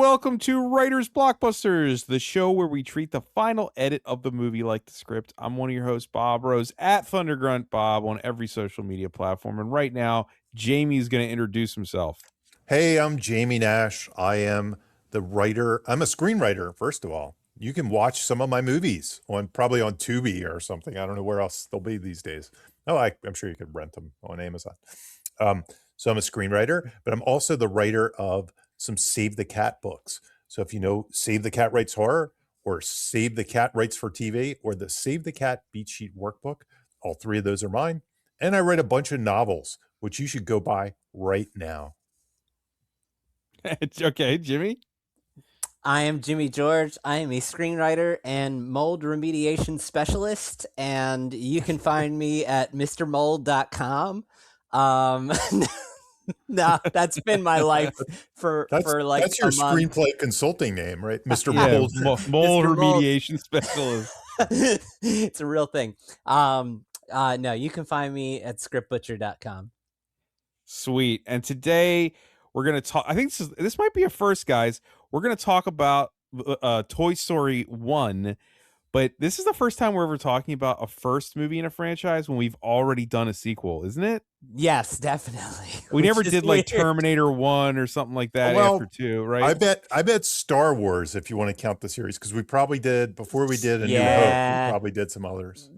welcome to Writers Blockbusters, the show where we treat the final edit of the movie like the script. I'm one of your hosts, Bob Rose, at Thundergrunt Bob on every social media platform. And right now, Jamie's going to introduce himself. Hey, I'm Jamie Nash. I am the writer. I'm a screenwriter, first of all. You can watch some of my movies probably on Tubi or something. I don't know where else they'll be these days. Oh, I'm sure you could rent them on Amazon. So I'm a screenwriter, but I'm also the writer of some Save the Cat books. So if you know Save the Cat Writes Horror, or Save the Cat Writes for TV, or the Save the Cat Beat Sheet Workbook, all three of those are mine. And I write a bunch of novels, which you should go buy right now. Okay, Jimmy. I am Jimmy George. I am a screenwriter and mold remediation specialist, and you can find me at mrmold.com. No, that's been my life for like that's your screenplay consulting name, right? Mr. Mold. Mold remediation specialist. It's a real thing. No, you can find me at scriptbutcher.com. Sweet. And today we're going to talk, I think this might be a first, guys. We're going to talk about Toy Story 1, but this is the first time we're ever talking about a first movie in a franchise when we've already done a sequel, isn't it? Yes, definitely. We never did like Terminator 1 or something like that after 2, right? I bet Star Wars, if you want to count the series, because we probably did, before we did A New Hope, we probably did some others.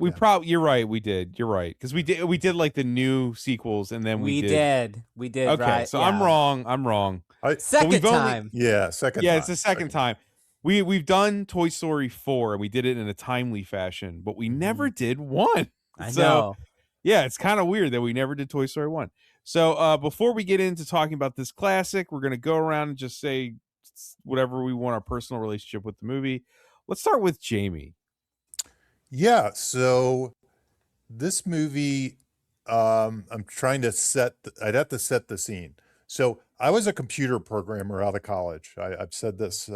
You're right, we did. You're right. Because we did like the new sequels, and then we did. Okay, right. So yeah. I'm wrong. Second time. Second time. It's the second time. We've done Toy Story 4, and we did it in a timely fashion, but we never did 1. I know. Yeah, it's kind of weird that we never did Toy Story 1. So before we get into talking about this classic, we're going to go around and just say whatever we want, our personal relationship with the movie. Let's start with Jamie. Yeah, so this movie, I'm trying to I'd have to set the scene. So I was a computer programmer out of college. I've said this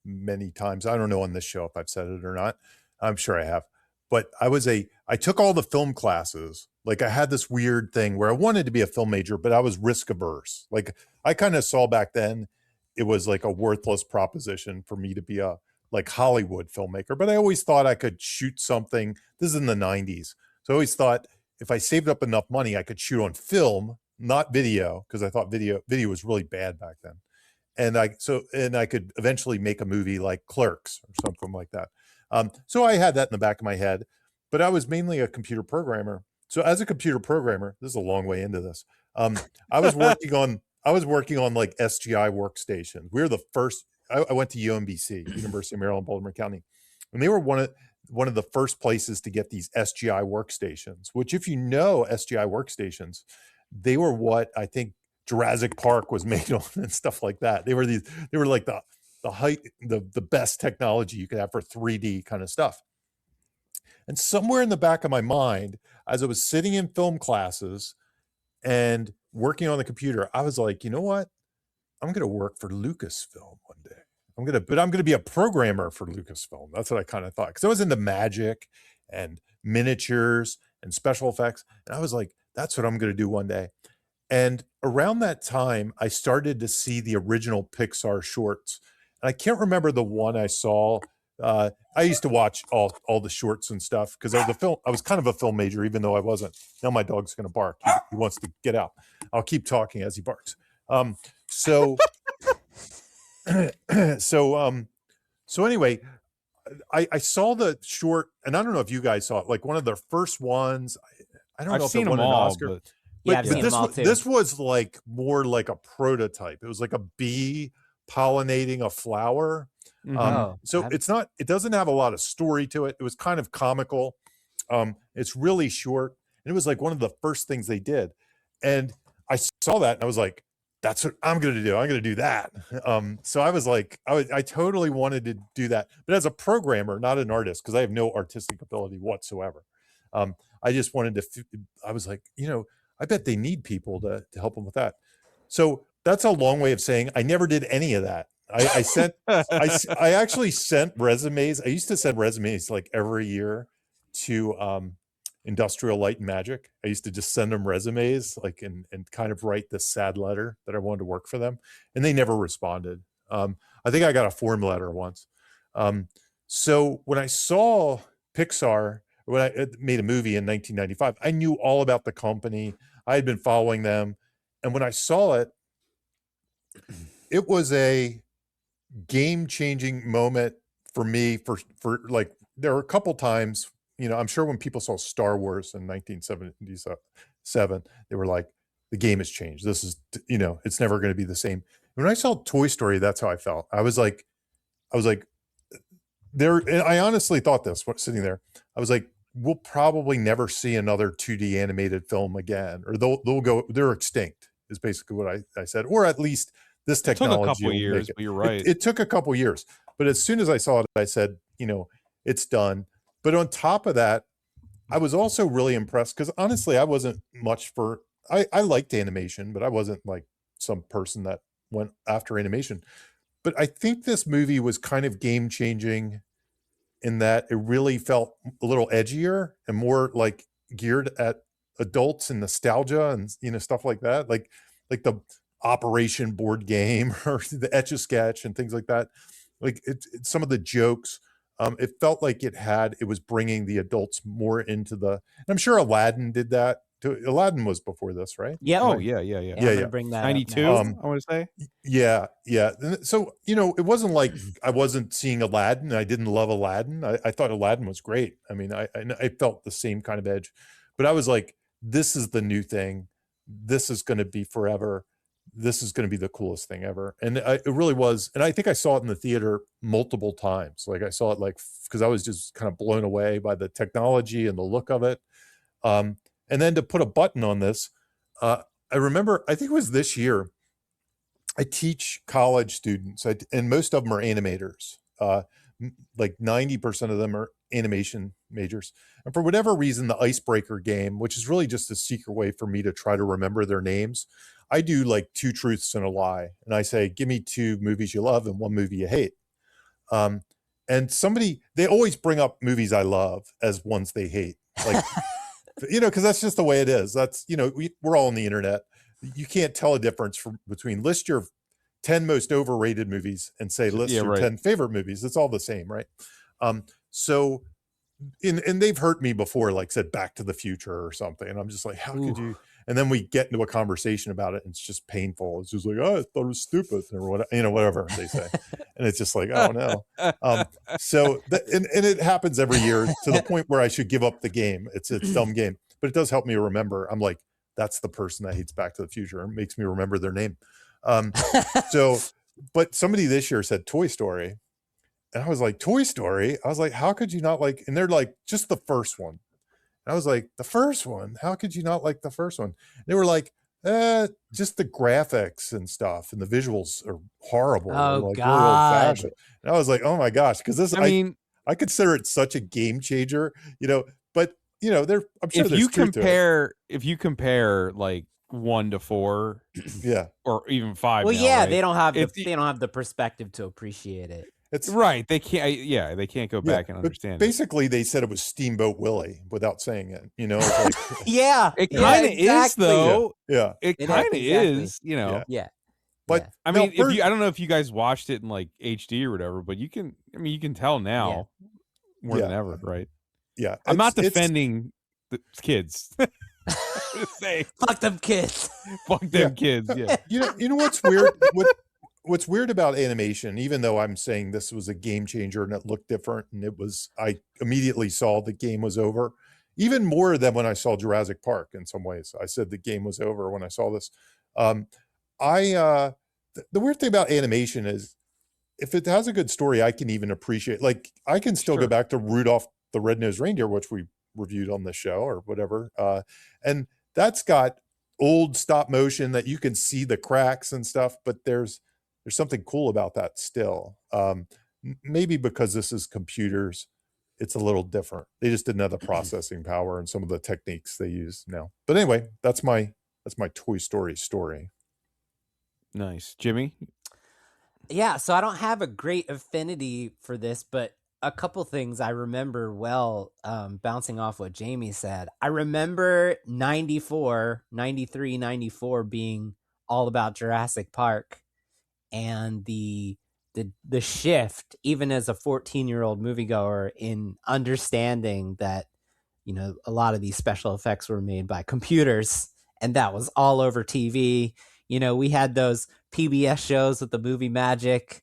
many times. I don't know on this show if I've said it or not. I'm sure I have. But I took all the film classes. Like I had this weird thing where I wanted to be a film major, but I was risk averse. Like I kind of saw back then it was like a worthless proposition for me to be a like Hollywood filmmaker. But I always thought I could shoot something. This is in the 90s. So I always thought if I saved up enough money, I could shoot on film, not video, because I thought video was really bad back then. And I could eventually make a movie like Clerks or something like that. So I had that in the back of my head, but I was mainly a computer programmer. So as a computer programmer, this is a long way into this. I was working on like SGI workstations. We were the first. I went to UMBC, University of Maryland, Baltimore County, and they were one of the first places to get these SGI workstations. Which, if you know SGI workstations, they were what I think Jurassic Park was made on and stuff like that. They were like the best technology you could have for 3D kind of stuff. And somewhere in the back of my mind, as I was sitting in film classes and working on the computer, I was like, you know what? I'm going to work for Lucasfilm one day. I'm going to be a programmer for Lucasfilm. That's what I kind of thought. Because I was into magic and miniatures and special effects. And I was like, that's what I'm going to do one day. And around that time, I started to see the original Pixar shorts. And I can't remember the one I saw. I used to watch all the shorts and stuff because I was kind of a film major, even though I wasn't. Now my dog's going to bark. He wants to get out. I'll keep talking as he barks. So anyway, I saw the short, and I don't know if you guys saw it. Like one of their first ones. I don't know if it won an Oscar. But this was like more like a prototype. It was like a bee pollinating a flower. It doesn't have a lot of story to it. It was kind of comical. It's really short. And it was like one of the first things they did. And I saw that and I was like, that's what I'm going to do. I'm going to do that. So I was like, I totally wanted to do that. But as a programmer, not an artist, because I have no artistic ability whatsoever. I just wanted I was like, I bet they need people to help them with that. So that's a long way of saying I never did any of that. I actually sent resumes. I used to send resumes like every year to Industrial Light and Magic. I used to just send them resumes like and kind of write this sad letter that I wanted to work for them. And they never responded. I think I got a form letter once. So when I saw Pixar, when I made a movie in 1995, I knew all about the company. I had been following them. And when I saw it, it was a game-changing moment for me for like, there were a couple times, I'm sure when people saw Star Wars in 1977, they were like, the game has changed. This is, it's never going to be the same. When I saw Toy Story, that's how I felt. I was like, there, and I honestly thought this, sitting there, I was like, we'll probably never see another 2D animated film again, or they're extinct, is basically what I said, or at least this technology. It took a couple will years, make it. but you're right. It took a couple years, but as soon as I saw it, I said, it's done. But on top of that, I was also really impressed because honestly, I wasn't much for, I liked animation, but I wasn't like some person that went after animation. But I think this movie was kind of game changing in that it really felt a little edgier and more like geared at adults and nostalgia and stuff like that, like the Operation board game or the Etch-a-Sketch and things like that. Like some of the jokes, it felt like it was bringing the adults more into and I'm sure Aladdin did that too. Aladdin was before this, right? Yeah. Oh yeah. I'm gonna bring that 92, up I want to say. Yeah. So, it wasn't like I wasn't seeing Aladdin. I didn't love Aladdin. I thought Aladdin was great. I mean, I felt the same kind of edge, but I was like, this is the new thing. This is going to be forever. This is going to be the coolest thing ever. And it really was. And I think I saw it in the theater multiple times. Like I saw it because I was just kind of blown away by the technology and the look of it. And then to put a button on this, I remember, I think it was this year, I teach college students, and most of them are animators. Like 90% of them are animation majors. And for whatever reason, the icebreaker game, which is really just a secret way for me to try to remember their names, I do like 2 truths and a lie. And I say, give me 2 movies you love and 1 movie you hate. And they always bring up movies I love as ones they hate. Like, because that's just the way it is. That's, we're all on the internet. You can't tell a difference between list your 10 most overrated movies and say list your 10 favorite movies. It's all the same, right? So, and they've hurt me before, like said Back to the Future or something, and I'm just like, how could you? And then we get into a conversation about it, and it's just painful. It's just like, oh, I thought it was stupid, or whatever they say, and it's just like, oh no. So, and it happens every year to the point where I should give up the game. It's a dumb game, but it does help me remember. I'm like, that's the person that hates Back to the Future, and makes me remember their name. But somebody this year said Toy Story, and I was like, Toy Story? I was like, how could you not like? And they're like, just the first one. And I was like, the first one? How could you not like the first one? And they were like, just the graphics and stuff, and the visuals are horrible. Oh, like, God. really old-fashioned. And I was like, oh my gosh, because this, I consider it such a game changer, but I'm sure if you compare like 1 to 4, yeah, or even 5. Well, now, yeah, right? they don't have the perspective to appreciate it. It's right. They can't. Yeah, they can't go back and understand. Basically, they said it was Steamboat Willie without saying it. Like, yeah, it kind of is though. Yeah, it kind of is. Yeah. But I mean, I don't know if you guys watched it in like HD or whatever, but you can tell now more than ever, right? Yeah, I'm not defending the kids. Fuck them kids. Fuck them kids. Yeah. You know what's weird? What's weird about animation, even though I'm saying this was a game changer and it looked different, and I immediately saw the game was over, even more than when I saw Jurassic Park. In some ways, I said the game was over when I saw this. The weird thing about animation is, if it has a good story, I can even appreciate. Like, I can still go back to Rudolph the Red-Nosed Reindeer, which we reviewed on the show or whatever, and that's got old stop motion that you can see the cracks and stuff, but there's something cool about that still. Maybe because this is computers, it's a little different. They just didn't have the processing power and some of the techniques they use now. But anyway, that's my Toy Story story. Nice. Jimmy? Yeah, so I don't have a great affinity for this, but a couple things I remember well, bouncing off what Jamie said. I remember 93, 94 being all about Jurassic Park. and the shift, even as a 14-year-old moviegoer, in understanding that, you know, a lot of these special effects were made by computers, and that was all over TV. You know, we had those PBS shows with the movie magic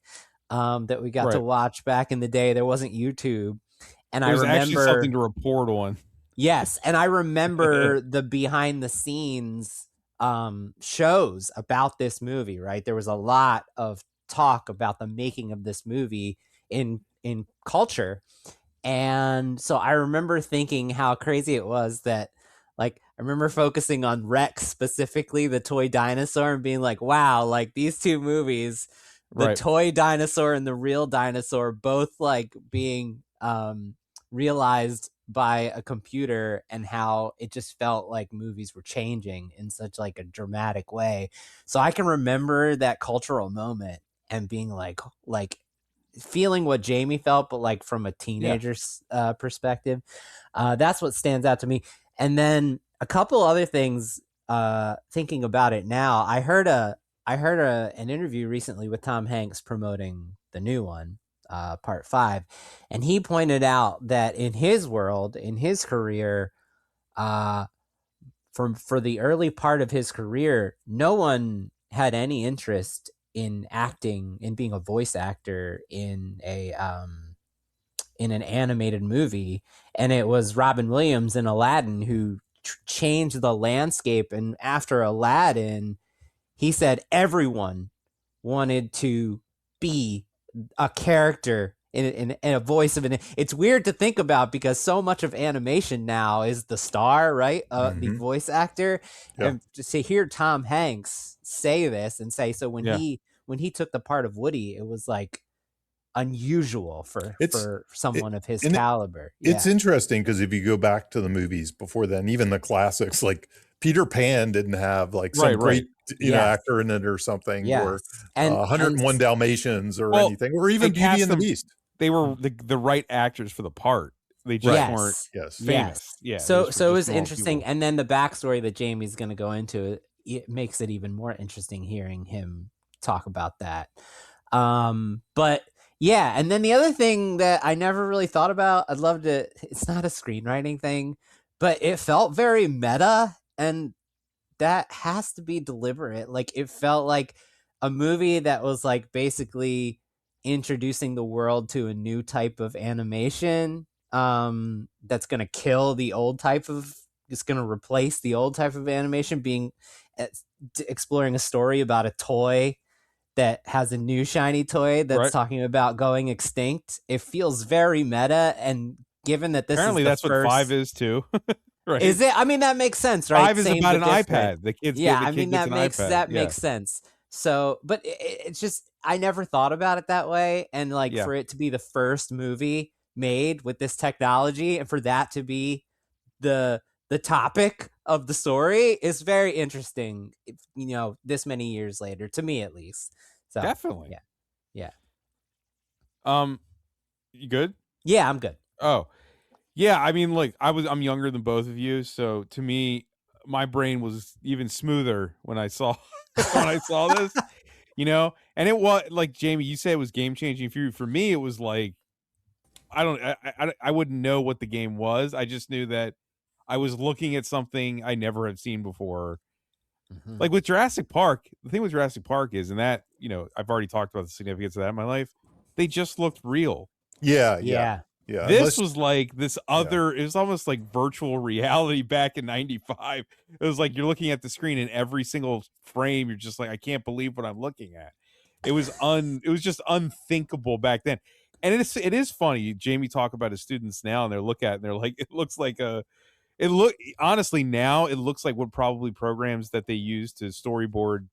that we got to Right. watch back in the day. There wasn't YouTube. And It I was actually something remember, to report on. yes, and I remember the behind the scenes shows about this movie, right? There was a lot of talk about the making of this movie in culture. And so I remember thinking how crazy it was that, like, I remember focusing on Rex specifically, the toy dinosaur, and being like, wow, like these two movies, the Right. toy dinosaur and the real dinosaur, both like being realized by a computer, and how it just felt like movies were changing in such like a dramatic way. So I can remember that cultural moment and being like feeling what Jamie felt, but like from a teenager's perspective. That's what stands out to me. And then a couple other things, thinking about it now, I heard an interview recently with Tom Hanks promoting the new one, part 5, and he pointed out that in his world, in his career, for the early part of his career, no one had any interest in acting, in being a voice actor in an animated movie, and it was Robin Williams in Aladdin who changed the landscape. And after Aladdin, he said everyone wanted to be a character in a voice of an. It's weird to think about, because so much of animation now is the star, right? The voice actor. Yeah. And to hear Tom Hanks say this and say, so when Yeah. he took the part of Woody, it was like unusual for someone of his caliber. It's interesting because if you go back to the movies before then, even the classics, like Peter Pan didn't have like some great you know, actor in it or something, or 101 Dalmatians or anything, or even Beauty and the Beast. They were the right actors for the part. They just weren't famous. Yeah. So it was interesting. People. And then the backstory that Jamie's going to go into, it makes it even more interesting hearing him talk about that. But yeah, and then the other thing that I never really thought about, I'd love to, it's not a screenwriting thing, but it felt very meta, and that has to be deliberate. Like, it felt like a movie that was like basically introducing the world to a new type of animation, that's going to kill the old type of, it's going to replace the old type of animation, being exploring a story about a toy that has a new shiny toy that's talking about going extinct. It feels very meta, and given that this apparently is that's what 5 is too. Right. Is it? I mean, that makes sense, right? 5 is about an iPad. The kids, I mean, that makes sense. So, but it's just, I never thought about it that way, and like for it to be the first movie made with this technology, and for that to be the topic of the story, is very interesting. You know, this many years later, to me at least. So definitely, yeah. You good? Yeah, I'm good. Oh, yeah. I mean, like I'm younger than both of you, so to me, my brain was even smoother when I saw this. You know, and it was like, Jamie, you say it was game changing for you. For me, it was like, I wouldn't know what the game was. I just knew that I was looking at something I never had seen before. Mm-hmm. Like with Jurassic Park, the thing with Jurassic Park is, and that, you know, I've already talked about the significance of that in my life. They just looked real. Yeah. This was like this other, it was almost like virtual reality back in 95. It was like you're looking at the screen, and every single frame, you're just like, I can't believe what I'm looking at. It was just unthinkable back then. And it is funny. Jamie talk about his students now, and they're like, it looks like honestly now it looks like what probably programs that they use to storyboard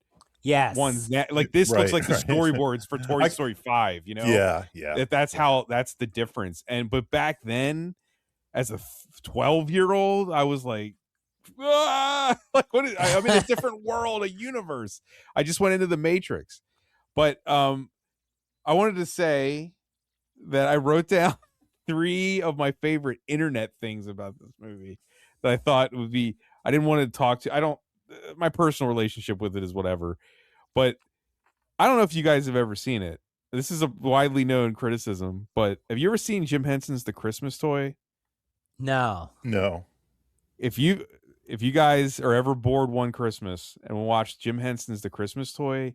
ones that, like, this looks like the storyboards for Toy Story 5, you know? That's the difference. But back then, as a 12-year-old, I was like, like, I'm in a different world, a universe. I just went into the Matrix. But I wanted to say that I wrote down 3 of my favorite internet things about this movie that I thought would be, I didn't want to talk to, my personal relationship with it is whatever, but I don't know if you guys have ever seen it. This is a widely known criticism, but have you ever seen Jim Henson's The Christmas Toy? No. No. If you guys are ever bored one Christmas and will watch Jim Henson's The Christmas Toy,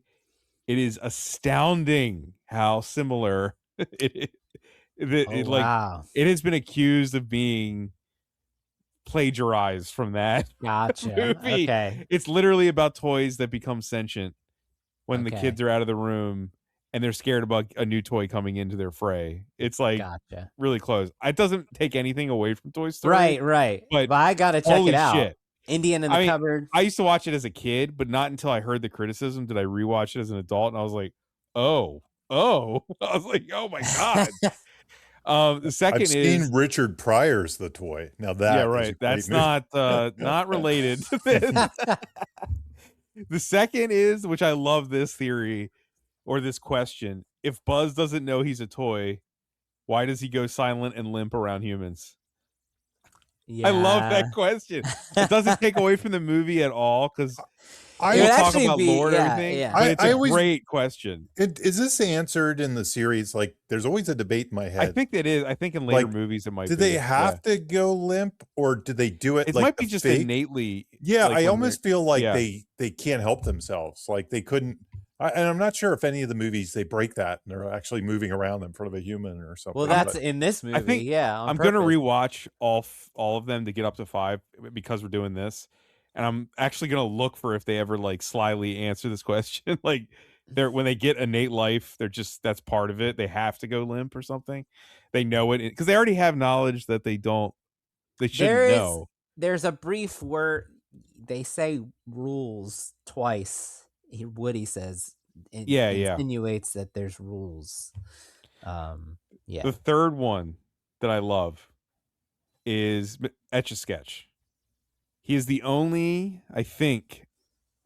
it is astounding how similar Wow. it has been accused of being plagiarized from that Gotcha. movie. Okay. It's literally about toys that become sentient when the Okay. kids are out of the room and they're scared about a new toy coming into their fray. It's like Gotcha. really close. It doesn't take anything away from Toy Story. Right. But I gotta check holy it out. shit. Indian in the cupboard. I used to watch it as a kid, but not until I heard the criticism did I rewatch it as an adult, and I was like, oh. I was like, oh my God. The second I've seen Richard Pryor's The Toy. Now that yeah, right. That's not related to this. The second is, which I love this theory or this question: if Buzz doesn't know he's a toy, why does he go silent and limp around humans? Yeah. I love that question. It doesn't take away from the movie at all because we'll talk about lore and everything. Yeah. But it's a great question. Is this answered in the series? Like, there's always a debate in my head. I think it is. I think in later movies it might. Do they have to go limp, or do they do it? It like might be just fake? Innately. Yeah, like I almost feel like yeah. they can't help themselves. Like they couldn't. And I'm not sure if any of the movies they break that and they're actually moving around in front of a human or something. Well, that's in this movie. I think, yeah, I'm going to rewatch all of them to get up to 5 because we're doing this, and I'm actually going to look for if they ever like slyly answer this question. Like when they get innate life, they're just that's part of it. They have to go limp or something. They know it because they already have knowledge that they shouldn't know. There's a brief where they say rules twice. Woody says insinuates that there's rules. The third one that I love is Etch-a-Sketch. He is the only, I think,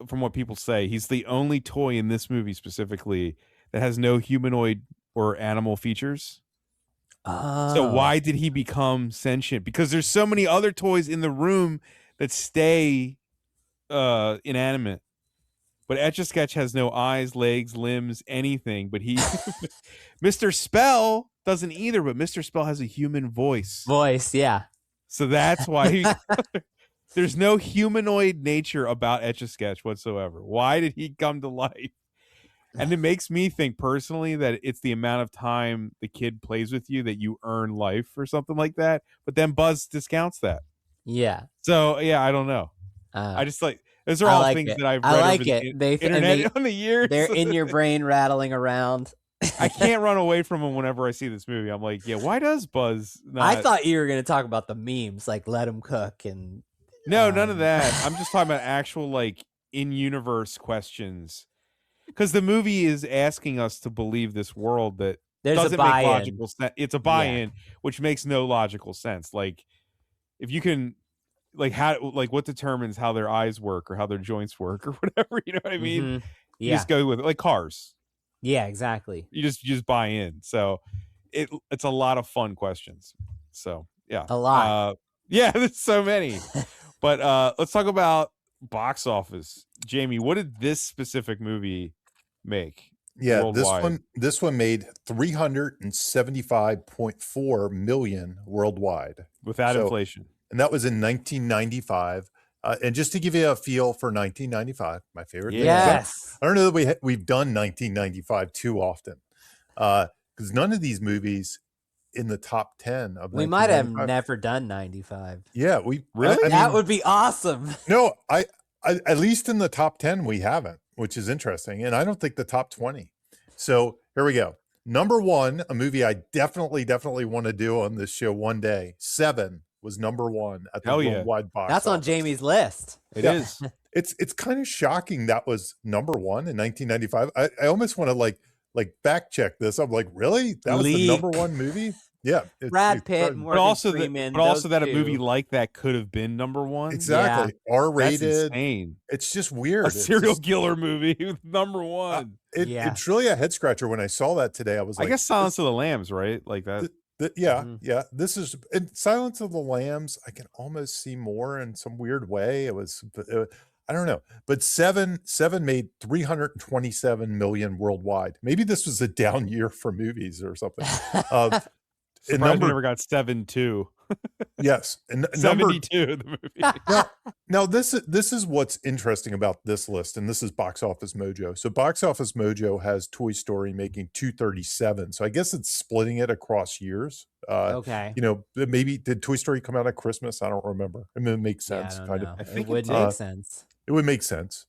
from what people say, he's the only toy in this movie specifically that has no humanoid or animal features. So why did he become sentient? Because there's so many other toys in the room that stay inanimate. But Etch-a-Sketch has no eyes, legs, limbs, anything. But Mr. Spell doesn't either. But Mr. Spell has a human voice. Yeah. So that's why there's no humanoid nature about Etch-a-Sketch whatsoever. Why did he come to life? And it makes me think personally that it's the amount of time the kid plays with you that you earn life or something like that. But then Buzz discounts that. Yeah. So, yeah, I don't know. I just like... Those are all things that I've read over the internet on the years. They're in your brain rattling around. I can't run away from them whenever I see this movie. I'm like, yeah, why does Buzz not... I thought you were going to talk about the memes, like let him cook and... No, none of that. I'm just talking about actual, like, in-universe questions. Because the movie is asking us to believe this world that doesn't make logical sense. It's a buy-in, which makes no logical sense. Like, if you can... what determines how their eyes work or how their joints work or whatever, you know what I mean? Mm-hmm. You just go with it, like cars. Yeah, exactly. You just buy in. So it's a lot of fun questions. So yeah, a lot. Yeah, there's so many. But let's talk about box office. Jamie, what did this specific movie make? Yeah, worldwide? this one made 375.4 million worldwide without inflation. And that was in 1995. And just to give you a feel for 1995, my favorite thing. Yes. I don't know that we've done 1995 too often. Because none of these movies in the top 10 of we might have never done 95. Yeah, we really that would be awesome. No, I at least in the top 10 we haven't, which is interesting. And I don't think the top 20. So here we go. Number 1, a movie I definitely want to do on this show one day. 7 was number 1 at the worldwide box That's office. on Jamie's list. It is. It's kind of shocking that was number 1 in 1995. I almost want to like back check this. I'm like, really? That was the number 1 movie? Yeah. Brad Pitt, but also that a movie like that could have been number 1. Exactly. Yeah. R-rated. That's insane. It's just weird. A serial killer movie with number 1. It's really a head scratcher. When I saw that today, I was like, I guess Silence of the Lambs, right? Like that. Yeah. This is in Silence of the Lambs. I can almost see more in some weird way. I don't know, but seven made 327 million worldwide. Maybe this was a down year for movies or something. Surprised we never got 7-2. Yes, and 72 the movie. Now this is what's interesting about this list, and this is Box Office Mojo. So Box Office Mojo has Toy Story making 237. So I guess it's splitting it across years. Okay. You know, maybe did Toy Story come out at Christmas? I don't remember. I mean, it makes sense, kind of. I think it would make sense. It would make sense.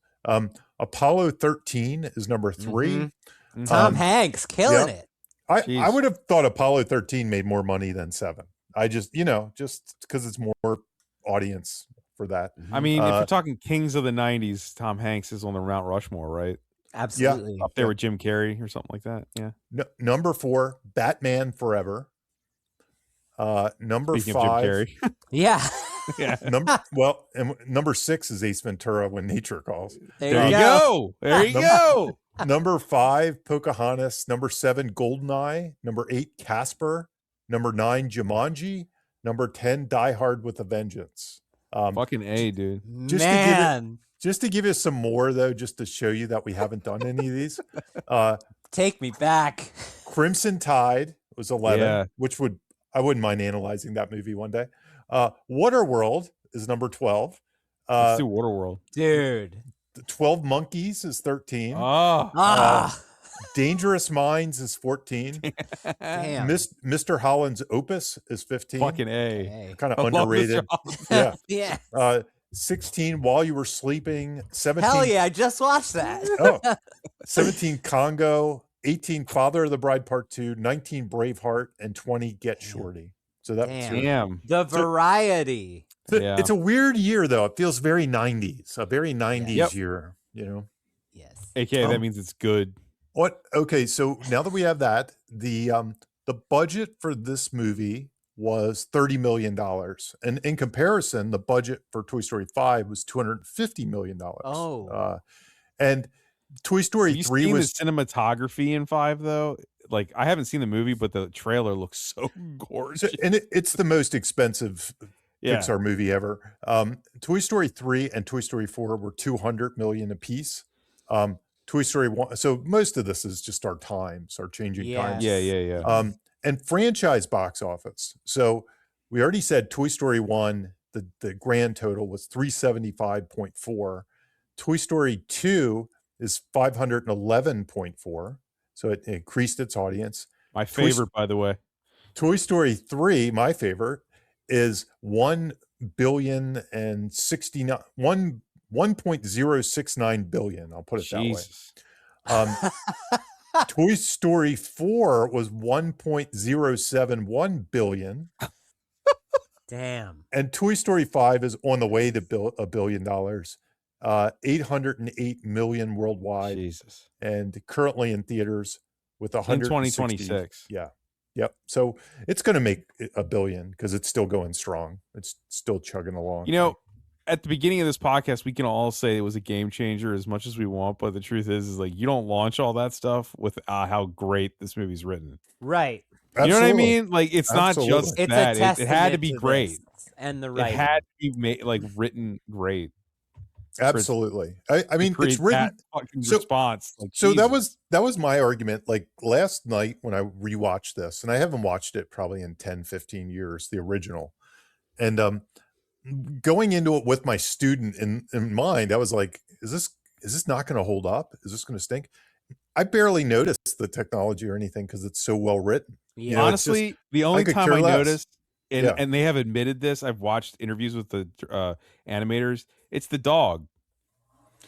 Apollo 13 is number 3. Mm-hmm. Tom Hanks killing it. I would have thought Apollo 13 made more money than 7. I just because it's more audience for that. I mean, if you're talking kings of the 90s, Tom Hanks is on the Mount Rushmore, right? Absolutely. Up there with Jim Carrey or something like that. Yeah. Number 4, Batman Forever. Number Speaking 5. of Jim Carrey. Yeah. Yeah. Number 6 is Ace Ventura: When Nature Calls. There you go. There you go. Number 5, Pocahontas. Number 7, Goldeneye. Number 8, Casper. Number 9, Jumanji. Number 10, Die Hard with a Vengeance. Fucking A, dude. Just to give you some more, though, just to show you that we haven't done any of these. Take me back. Crimson Tide was 11, yeah. I wouldn't mind analyzing that movie one day. Waterworld is number 12. Let's do Waterworld. Dude. 12 Monkeys is 13. Dangerous Minds is 14. Damn. Mr. Holland's Opus is 15. Fucking A. Kind of underrated. Yeah. Yeah. 16, While You Were Sleeping. 17. Hell yeah, I just watched that. 17, Congo. 18, Father of the Bride Part 2. 19, Braveheart. And 20, Get Shorty. So that Damn. The variety. It's a weird year, though. It feels very 90s. A very 90s year, you know? Yes. AKA, that means it's good. What? Okay, so now that we have that, the budget for this movie was $30 million. And in comparison, the budget for Toy Story 5 was $250 million. And Toy Story 3 was the cinematography in 5, though. Like, I haven't seen the movie, but the trailer looks so gorgeous. And it's the most expensive Pixar movie ever. Toy Story 3 and Toy Story 4 were $200 million apiece. Toy Story 1. So most of this is just our times, our changing times. Yeah. And franchise box office. So we already said Toy Story 1, the grand total was 375.4. Toy Story 2 is 511.4. So it increased its audience. My favorite, by the way. Toy Story 3, my favorite, is 1.069 billion. I'll put it that way. Toy Story 4 was 1.071 billion. Damn. And Toy Story 5 is on the way to $1 billion. 808 million worldwide. Jesus. And currently in theaters with 160. In 2026. Yeah. Yep. So it's going to make $1 billion because it's still going strong. It's still chugging along. You know, at the beginning of this podcast, we can all say it was a game changer as much as we want, but the truth is like you don't launch all that stuff with how great this movie's written. Right. You know what I mean? Like it's Absolutely. not just It's that. It had to be great. And the It had to be written great. Absolutely. I mean, it's written response. Like, so that was my argument. Like last night when I rewatched this, and I haven't watched it probably in 10, 15 years, the original. And going into it with my student in mind, I was like, is this not going to hold up? Is this going to stink? I barely noticed the technology or anything because it's so well written. Yeah. You know, honestly, the only time I noticed, and, Yeah. and they have admitted this, I've watched interviews with the animators, it's the dog.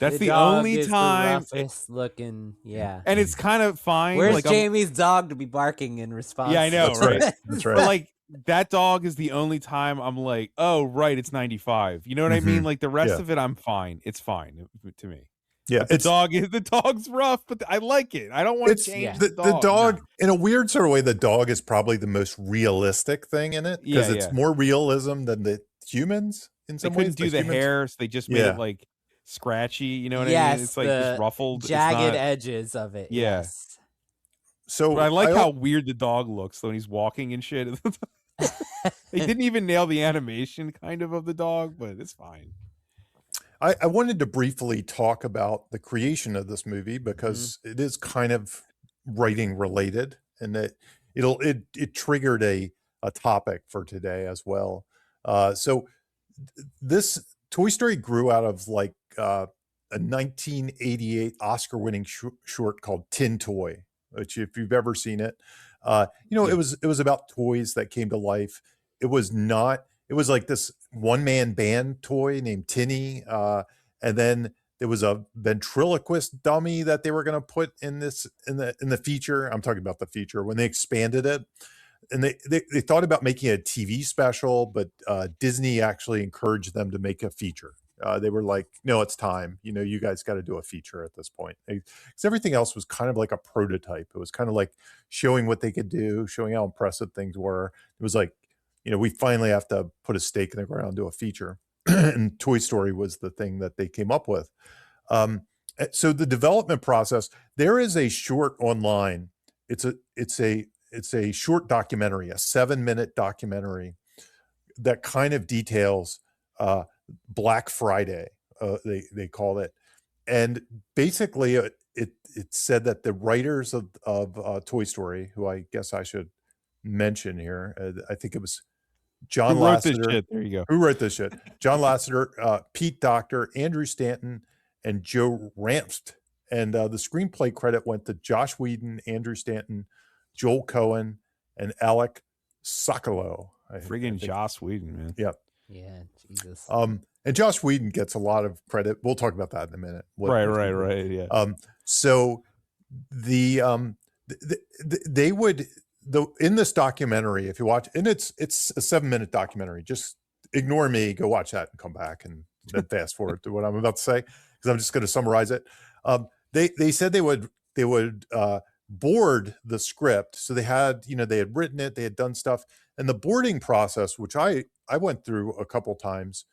That's the dog only is time. The roughest looking, yeah. And it's kind of fine. Where's like, Jamie's dog to be barking in response? Yeah, I know, That's right? right. That's right. But like that dog is the only time I'm like, oh, right, it's 95. You know what I mean? Like the rest of it, I'm fine. It's fine to me. Yeah, But the dog's rough, but I like it. I don't want to change the dog. The dog, in a weird sort of way, the dog is probably the most realistic thing in it because it's more realism than the humans in some They ways. couldn't do the hair, so they just made it like scratchy. You know what I mean? It's like just ruffled, jagged edges of it. Yeah. Yes. So but I like how weird the dog looks when he's walking and shit. They didn't even nail the animation kind of the dog, but it's fine. I wanted to briefly talk about the creation of this movie because it is kind of writing related, and that it triggered a topic for today as well. So this Toy Story grew out of like a 1988 Oscar-winning short called Tin Toy, which if you've ever seen it, it was about toys that came to life. It was not. It was like this one-man band toy named Tinny, and then there was a ventriloquist dummy that they were going to put in the feature. I'm talking about the feature when they expanded it, and they thought about making a TV special, but Disney actually encouraged them to make a feature. They were like, no, it's time. You guys got to do a feature at this point. Because everything else was kind of like a prototype. It was kind of like showing what they could do, showing how impressive things were. It was like, we finally have to put a stake in the ground, do a feature. And Toy Story was the thing that they came up with. So the development process, there is a short online. It's a short documentary, a 7-minute documentary that kind of details Black Friday, they called it. And basically it said that the writers of Toy Story, who I guess I should mention here, I think it was John Who wrote this Lasseter. shit? There you go. Who wrote this shit? John Lasseter, Pete Docter, Andrew Stanton, and Joe Ranft. And the screenplay credit went to Josh Whedon, Andrew Stanton, Joel Cohen, and Alec Sokolow. Friggin' Joss Whedon, man. Yeah. Yeah, Jesus. And Josh Whedon gets a lot of credit. We'll talk about that in a minute. Right. Yeah. So they would, in this documentary, if you watch, and it's a 7-minute documentary, just ignore me, go watch that and come back and then fast forward to what I'm about to say, because I'm just going to summarize it. They said they would board the script. So they had written it, they had done stuff, and the boarding process, which I went through a couple times,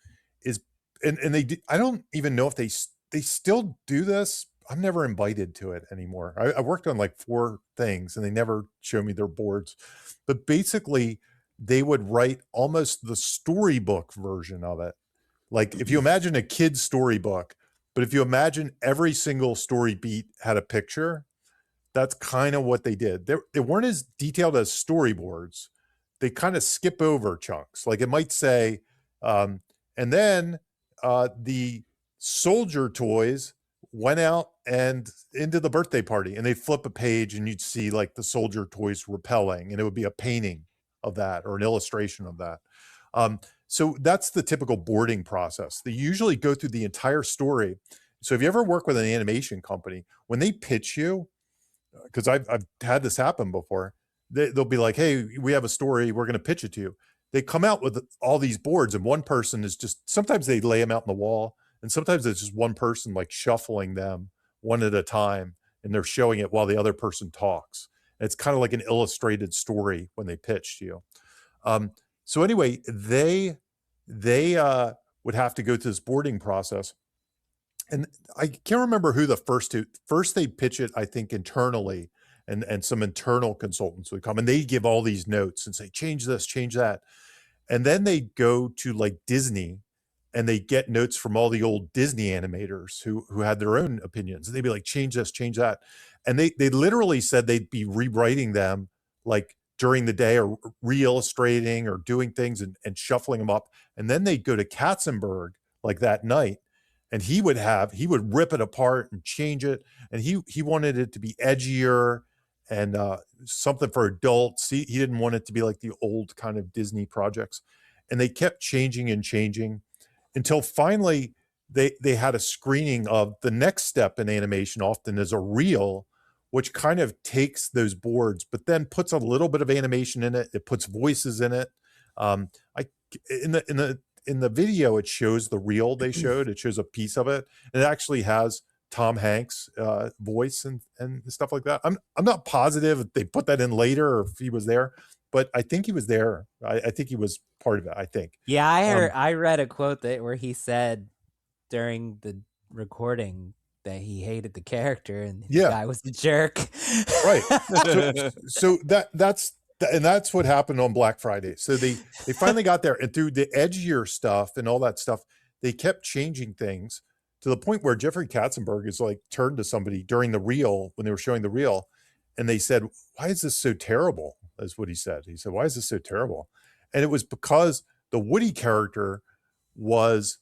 is, and I don't even know if they still do this. I'm never invited to it anymore. I worked on like 4 things and they never show me their boards, but basically they would write almost the storybook version of it. Like if you imagine a kid's storybook, but if you imagine every single story beat had a picture, that's kind of what they did. They weren't as detailed as storyboards. They kind of skip over chunks. Like it might say, and then the soldier toys went out and into the birthday party, and they'd flip a page and you'd see like the soldier toys repelling, and it would be a painting of that or an illustration of that. So that's the typical boarding process. They usually go through the entire story. So if you ever work with an animation company, when they pitch you, because I've had this happen before, they'll be like, hey, we have a story, we're going to pitch it to you. They come out with all these boards, and one person is just, sometimes they lay them out on the wall, and sometimes it's just one person like shuffling them one at a time, and they're showing it while the other person talks. And it's kind of like an illustrated story when they pitch to you. So anyway, they would have to go through this boarding process. And I can't remember who the first they pitch it, I think internally, and some internal consultants would come and they give all these notes and say, change this, change that. And then they go to like Disney and they get notes from all the old Disney animators who had their own opinions. And they'd be like, change this, change that. And they literally said they'd be rewriting them like during the day, or re-illustrating or doing things and shuffling them up. And then they'd go to Katzenberg like that night, and he would rip it apart and change it. And he wanted it to be edgier and something for adults. He didn't want it to be like the old kind of Disney projects. And they kept changing and changing until finally they had a screening of the next step in animation, often is a reel, which kind of takes those boards, but then puts a little bit of animation in it. It puts voices in it. In the video, it shows the reel they showed. It shows a piece of it. And it actually has Tom Hanks' voice and stuff like that. I'm not positive if they put that in later or if he was there, but I think he was there. I think he was part of it, I think. Yeah, I read a quote where he said during the recording that he hated the character and the guy was the jerk. Right. So that's what happened on Black Friday. So they finally got there, and through the edgier stuff and all that stuff, they kept changing things to the point where Jeffrey Katzenberg is like turned to somebody during the reel when they were showing the reel, and they said, "Why is this so terrible?" That's what he said. He said, "Why is this so terrible?" And it was because the Woody character was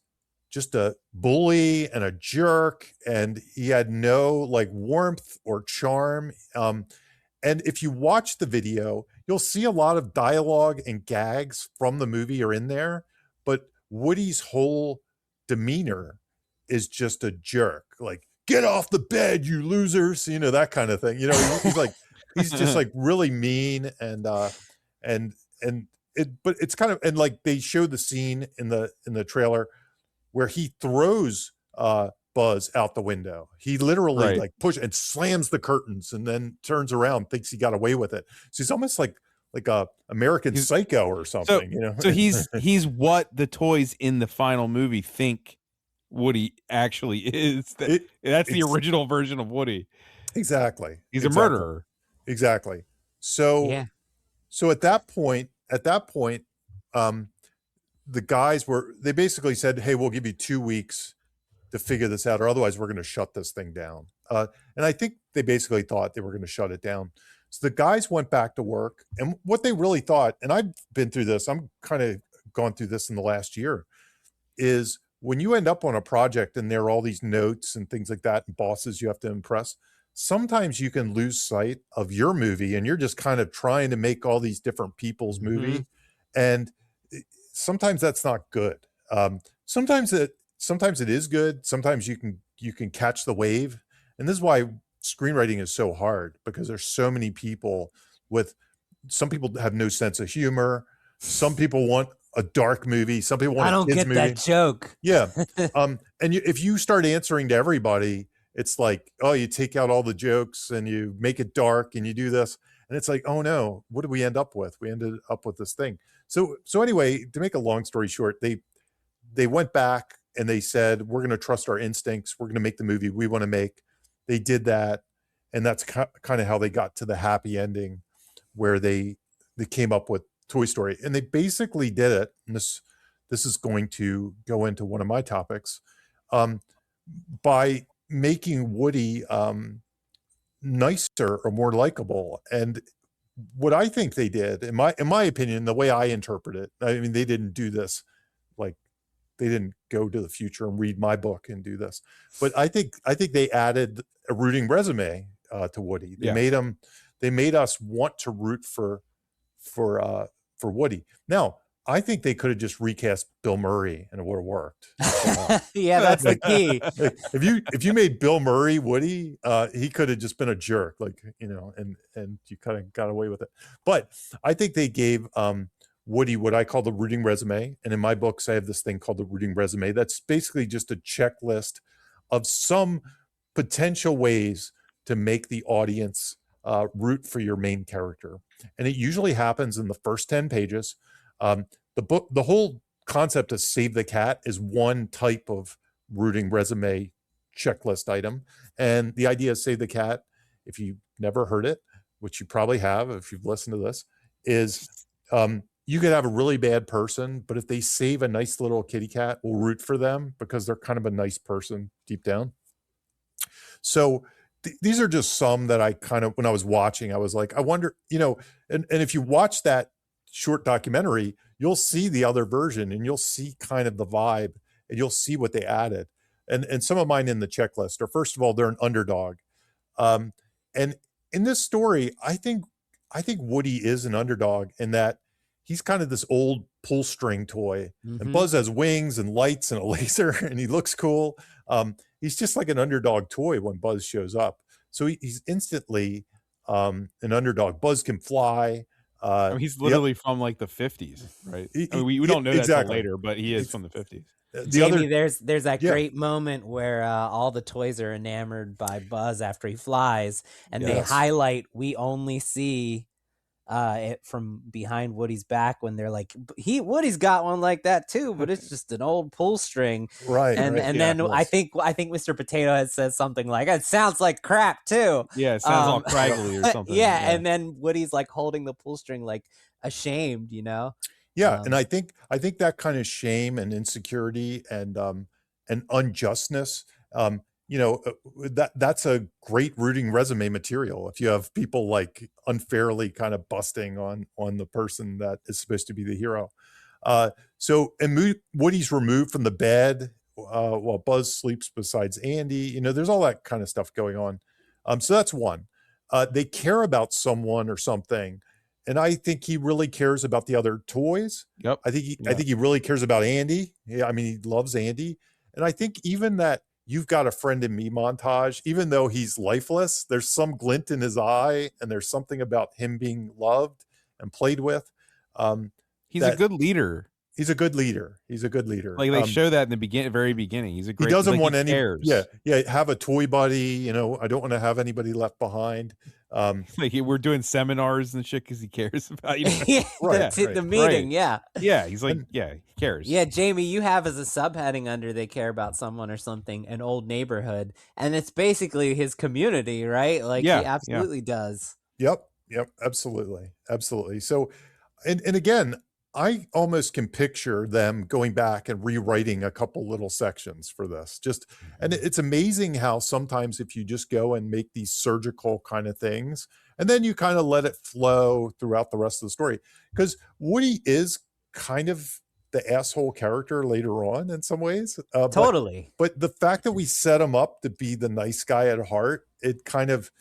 just a bully and a jerk, and he had no like warmth or charm. And if you watch the video, you'll see a lot of dialogue and gags from the movie are in there, but Woody's whole demeanor is just a jerk. Like, get off the bed, you losers, you know, that kind of thing. You know, he's like, he's just like really mean and but it's kind of, and like they show the scene in the trailer where he throws Buzz out the window. He literally like push and slams the curtains and then turns around, thinks he got away with it. So he's almost like a American Psycho or something, you know. So he's what the toys in the final movie think Woody actually is. That's the original version of Woody. Exactly. He's a murderer. Exactly. So Yeah. So at that point, the guys they basically said, "Hey, we'll give you 2 weeks to figure this out, or otherwise we're going to shut this thing down." And I think they basically thought they were going to shut it down. So the guys went back to work, and what they really thought, and I've been through this, I'm kind of gone through this in the last year, is when you end up on a project and there are all these notes and things like that, and bosses you have to impress, sometimes you can lose sight of your movie, and you're just kind of trying to make all these different people's movie, and sometimes that's not good. Sometimes it is good. Sometimes you can catch the wave. And this is why screenwriting is so hard, because there's so many people some people have no sense of humor. Some people want a dark movie. Some people want a kids movie. I don't get that joke. Yeah. If you start answering to everybody, it's like, oh, you take out all the jokes and you make it dark and you do this. And it's like, oh no, what did we end up with? We ended up with this thing. So anyway, to make a long story short, they went back and they said, we're going to trust our instincts. We're going to make the movie we want to make. They did that. And that's kind of how they got to the happy ending, where they came up with Toy Story. And they basically did it. And this is going to go into one of my topics, by making Woody nicer or more likable. And what I think they did, in my opinion, the way I interpret it, I mean, they didn't do this, like they didn't go to the future and read my book and do this, but I think they added a rooting resume to Woody. They made us want to root for Woody. Now, I think they could have just recast Bill Murray and it would have worked. Yeah, that's the key. If you made Bill Murray Woody, he could have just been a jerk, like, you know, and you kind of got away with it. But I think they gave Woody what I call the rooting resume. And in my books, I have this thing called the rooting resume. That's basically just a checklist of some potential ways to make the audience root for your main character. And it usually happens in the first 10 pages. The whole concept of Save the Cat is one type of rooting resume checklist item. And the idea of Save the Cat, if you've never heard it, which you probably have if you've listened to this, is you could have a really bad person, but if they save a nice little kitty cat, we'll root for them because they're kind of a nice person deep down. So these are just some that I kind of, when I was watching, I was like, I wonder, you know, and if you watch that short documentary, you'll see the other version and you'll see kind of the vibe and you'll see what they added. And some of mine in the checklist are, first of all, they're an underdog. And in this story, I think Woody is an underdog in that he's kind of this old pull string toy, and Buzz has wings and lights and a laser and he looks cool. He's just like an underdog toy when Buzz shows up. So he's instantly an underdog. Buzz can fly. I mean, he's literally from like the 50s, right? I mean, we don't know that till later, but he is from the 50s. Jamie, there's that great moment where all the toys are enamored by Buzz after he flies, and they highlight, we only see it from behind Woody's back when they're like, Woody's got one like that too, but it's just an old pull string, right? And then I think Mr. Potato Head says something like, "It sounds like crap too." Yeah, it sounds all craggly or something. Yeah, and then Woody's like holding the pull string, like ashamed, you know. Yeah, and I think that kind of shame and insecurity and unjustness, that's a great rooting resume material if you have people like unfairly kind of busting on the person that is supposed to be the hero. So and Woody's removed from the bed while Buzz sleeps besides Andy. There's all that kind of stuff going on. So that's one. They care about someone or something, and I think he really cares about the other toys. Yep. I think he really cares about Andy. Yeah, I mean, he loves Andy, and I think even that "You've Got a Friend in Me" montage, even though he's lifeless, there's some glint in his eye, and there's something about him being loved and played with. He's a good leader. He's a good leader. He's a good leader. Like they show that in the very beginning. He's a great. He doesn't want he cares. have a toy buddy. I don't want to have anybody left behind. Like we're doing seminars and shit because he cares about the meeting. Right. Yeah. He's like, he cares. Yeah, Jamie, you have as a subheading under "They care about someone or something" an old neighborhood, and it's basically his community, right? Like he absolutely does. Yep, absolutely. So, and again, I almost can picture them going back and rewriting a couple little sections for this. And it's amazing how sometimes if you just go and make these surgical kind of things, and then you kind of let it flow throughout the rest of the story, because Woody is kind of the asshole character later on in some ways. Totally. But the fact that we set him up to be the nice guy at heart, it kind of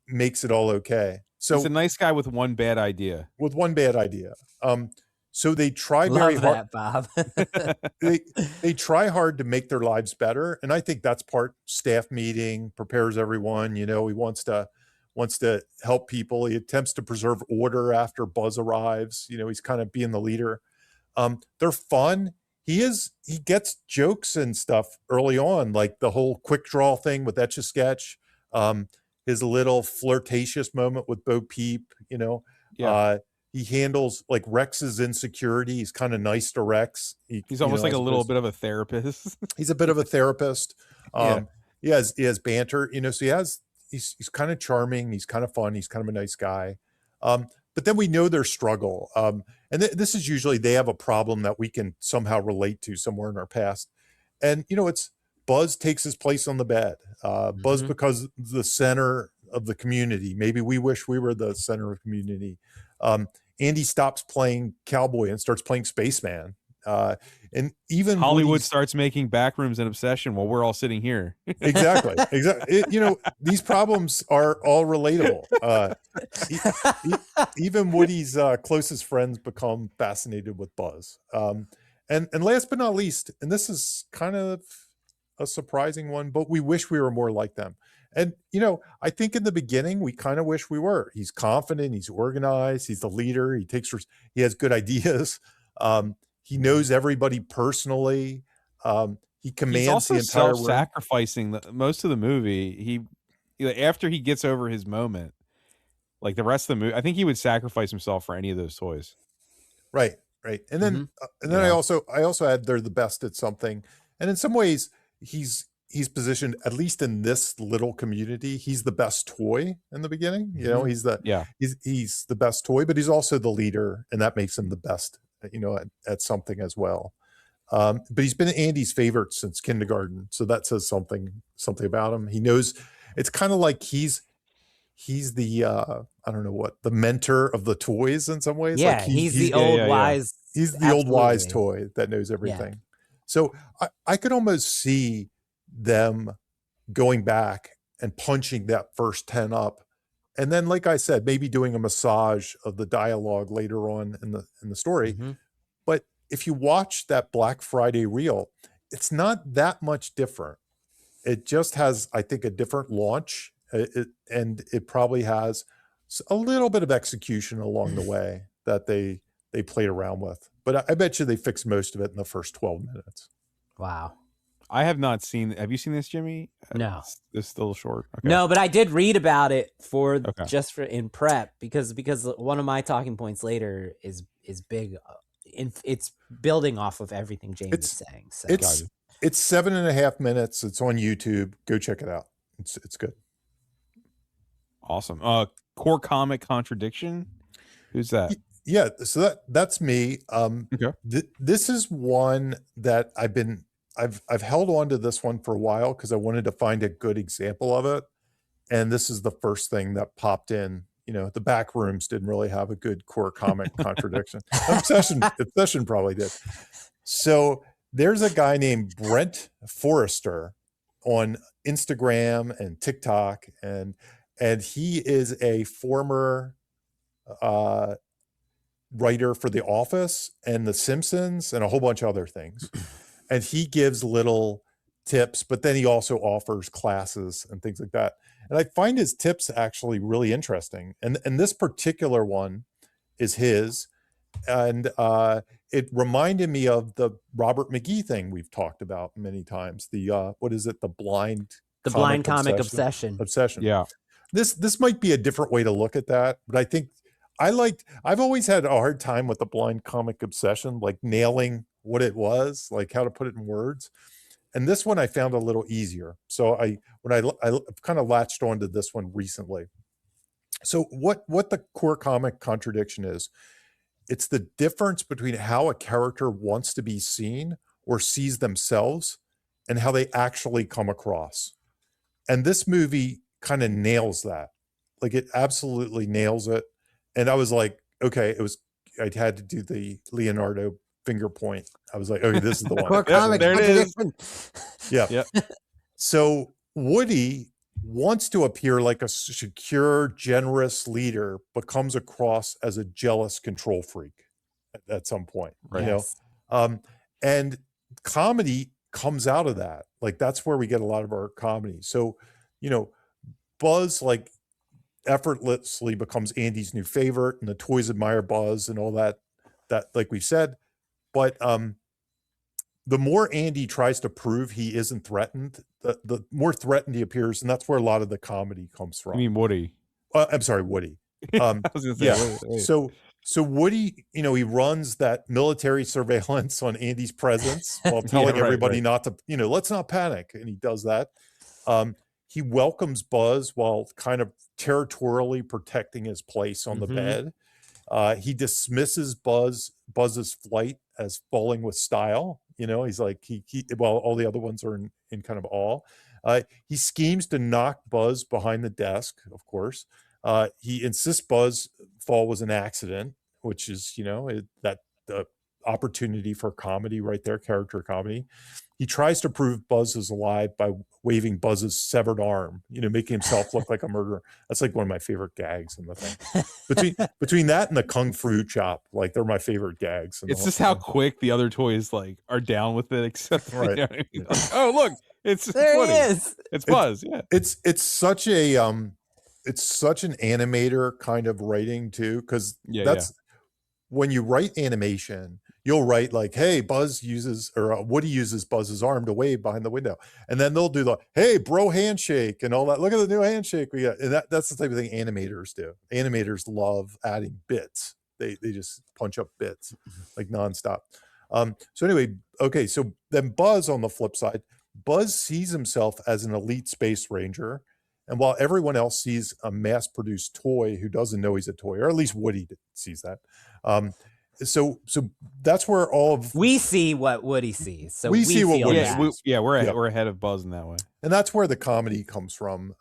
makes it all okay. So he's a nice guy with one bad idea. So they try very hard. Bob. they try hard to make their lives better, and I think that's part staff meeting, prepares everyone. He wants to help people. He attempts to preserve order after Buzz arrives. He's kind of being the leader. They're fun. He gets jokes and stuff early on, like the whole quick draw thing with Etch-a-Sketch. His little flirtatious moment with Bo Peep. He handles like Rex's insecurity. He's kind of nice to Rex. He's almost like a little bit of a therapist. He's a bit of a therapist. He has banter, so he's kind of charming. He's kind of fun. He's kind of a nice guy. But then we know their struggle. And this is usually they have a problem that we can somehow relate to somewhere in our past. And, it's Buzz takes his place on the bed. Buzz becomes the center of the community. Maybe we wish we were the center of the community. Andy stops playing cowboy and starts playing spaceman. And even Hollywood starts making backrooms an obsession while we're all sitting here. Exactly. These problems are all relatable. Even Woody's closest friends become fascinated with Buzz. And last but not least, and this is kind of a surprising one, but we wish we were more like them. And, I think in the beginning, we kind of wish we were. He's confident, he's organized, he's the leader, he has good ideas. He knows everybody personally. He commands he's also the entire self-sacrificing most of the movie. After he gets over his moment, like the rest of the movie, I think he would sacrifice himself for any of those toys. Right. And then I also add they're the best at something. And in some ways, he's positioned, at least in this little community, he's the best toy in the beginning. He's the best toy, but he's also the leader, and that makes him the best, at something as well. But he's been Andy's favorite since kindergarten, so that says something about him. He knows it's kind of like he's the I don't know what, the mentor of the toys in some ways. Yeah, like he's the old wise. He's the old wise toy that knows everything. Yeah. So I could almost see them going back and punching that first 10 up, and then, like I said, maybe doing a massage of the dialogue later on in the story. But if you watch that Black Friday reel, it's not that much different. It just has, I think, a different launch, and it probably has a little bit of execution along the way that they played around with. But I bet you they fixed most of it in the first 12 minutes. Wow. I have not seen. Have you seen this, Jimmy? No. This is still short. Okay. No, but I did read about it just for in prep because one of my talking points later is big. It's building off of everything James is saying. So. It's 7.5 minutes. It's on YouTube. Go check it out. It's good. Awesome. Core comic contradiction. Who's that? Yeah, so that's me. Okay. This is one that I've held on to this one for a while because I wanted to find a good example of it, and this is the first thing that popped in. The back rooms didn't really have a good core comic contradiction. Obsession probably did. So there's a guy named Brent Forrester on Instagram and TikTok, and he is a former writer for The Office and The Simpsons and a whole bunch of other things. And he gives little tips, but then he also offers classes and things like that. And I find his tips actually really interesting. And this particular one is his. And it reminded me of the Robert McGee thing we've talked about many times. The what is it? The blind comic obsession. Yeah. This might be a different way to look at that, but I think I've always had a hard time with the blind comic obsession, like nailing what it was, like how to put it in words. And this one I found a little easier. So I kind of latched onto this one recently. So what the core comic contradiction is, it's the difference between how a character wants to be seen or sees themselves and how they actually come across. And this movie kind of nails that. Like, it absolutely nails it. And I was like, okay, I had to do the Leonardo finger point. I was like, okay, this is the one. Core comic there it is. Yeah. Yep. So Woody wants to appear like a secure, generous leader, but comes across as a jealous control freak at some point. Right. Yes. And comedy comes out of that. Like, that's where we get a lot of our comedy. So, Buzz, like, effortlessly becomes Andy's new favorite, and the toys admire Buzz and all that, like we said. But the more Andy tries to prove he isn't threatened, the more threatened he appears, and that's where a lot of the comedy comes from. I mean, Woody. I'm sorry, Woody. I was gonna say, Yeah. wait. So Woody, he runs that military surveillance on Andy's presence while telling everybody not to, let's not panic. And he does that. He welcomes Buzz while kind of territorially protecting his place on the bed. He dismisses Buzz's flight as falling with style. He's like, while all the other ones are in kind of awe. He schemes to knock Buzz behind the desk, of course. He insists Buzz fall was an accident, which is, that the opportunity for comedy right there, character comedy. He tries to prove Buzz is alive by waving Buzz's severed arm, making himself look like a murderer. That's like one of my favorite gags in the thing. Between that and the kung fu chop, like, they're my favorite gags. It's just how quick the other toys like are down with it, except right. Like, oh, look, it's there Woody. He is. It's Buzz. Yeah. It's such an animator kind of writing too, because when you write animation, you'll write like, hey, Buzz uses, or Woody uses Buzz's arm to wave behind the window. And then they'll do the, hey, bro handshake and all that. Look at the new handshake we got. And that's the type of thing animators do. Animators love adding bits. They just punch up bits like nonstop. So anyway, okay. So then Buzz, on the flip side, Buzz sees himself as an elite space ranger. And while everyone else sees a mass-produced toy who doesn't know he's a toy, or at least Woody sees that. So that's where all of we see what Woody sees. So we see what Woody sees. We're ahead of Buzz in that way, and that's where the comedy comes from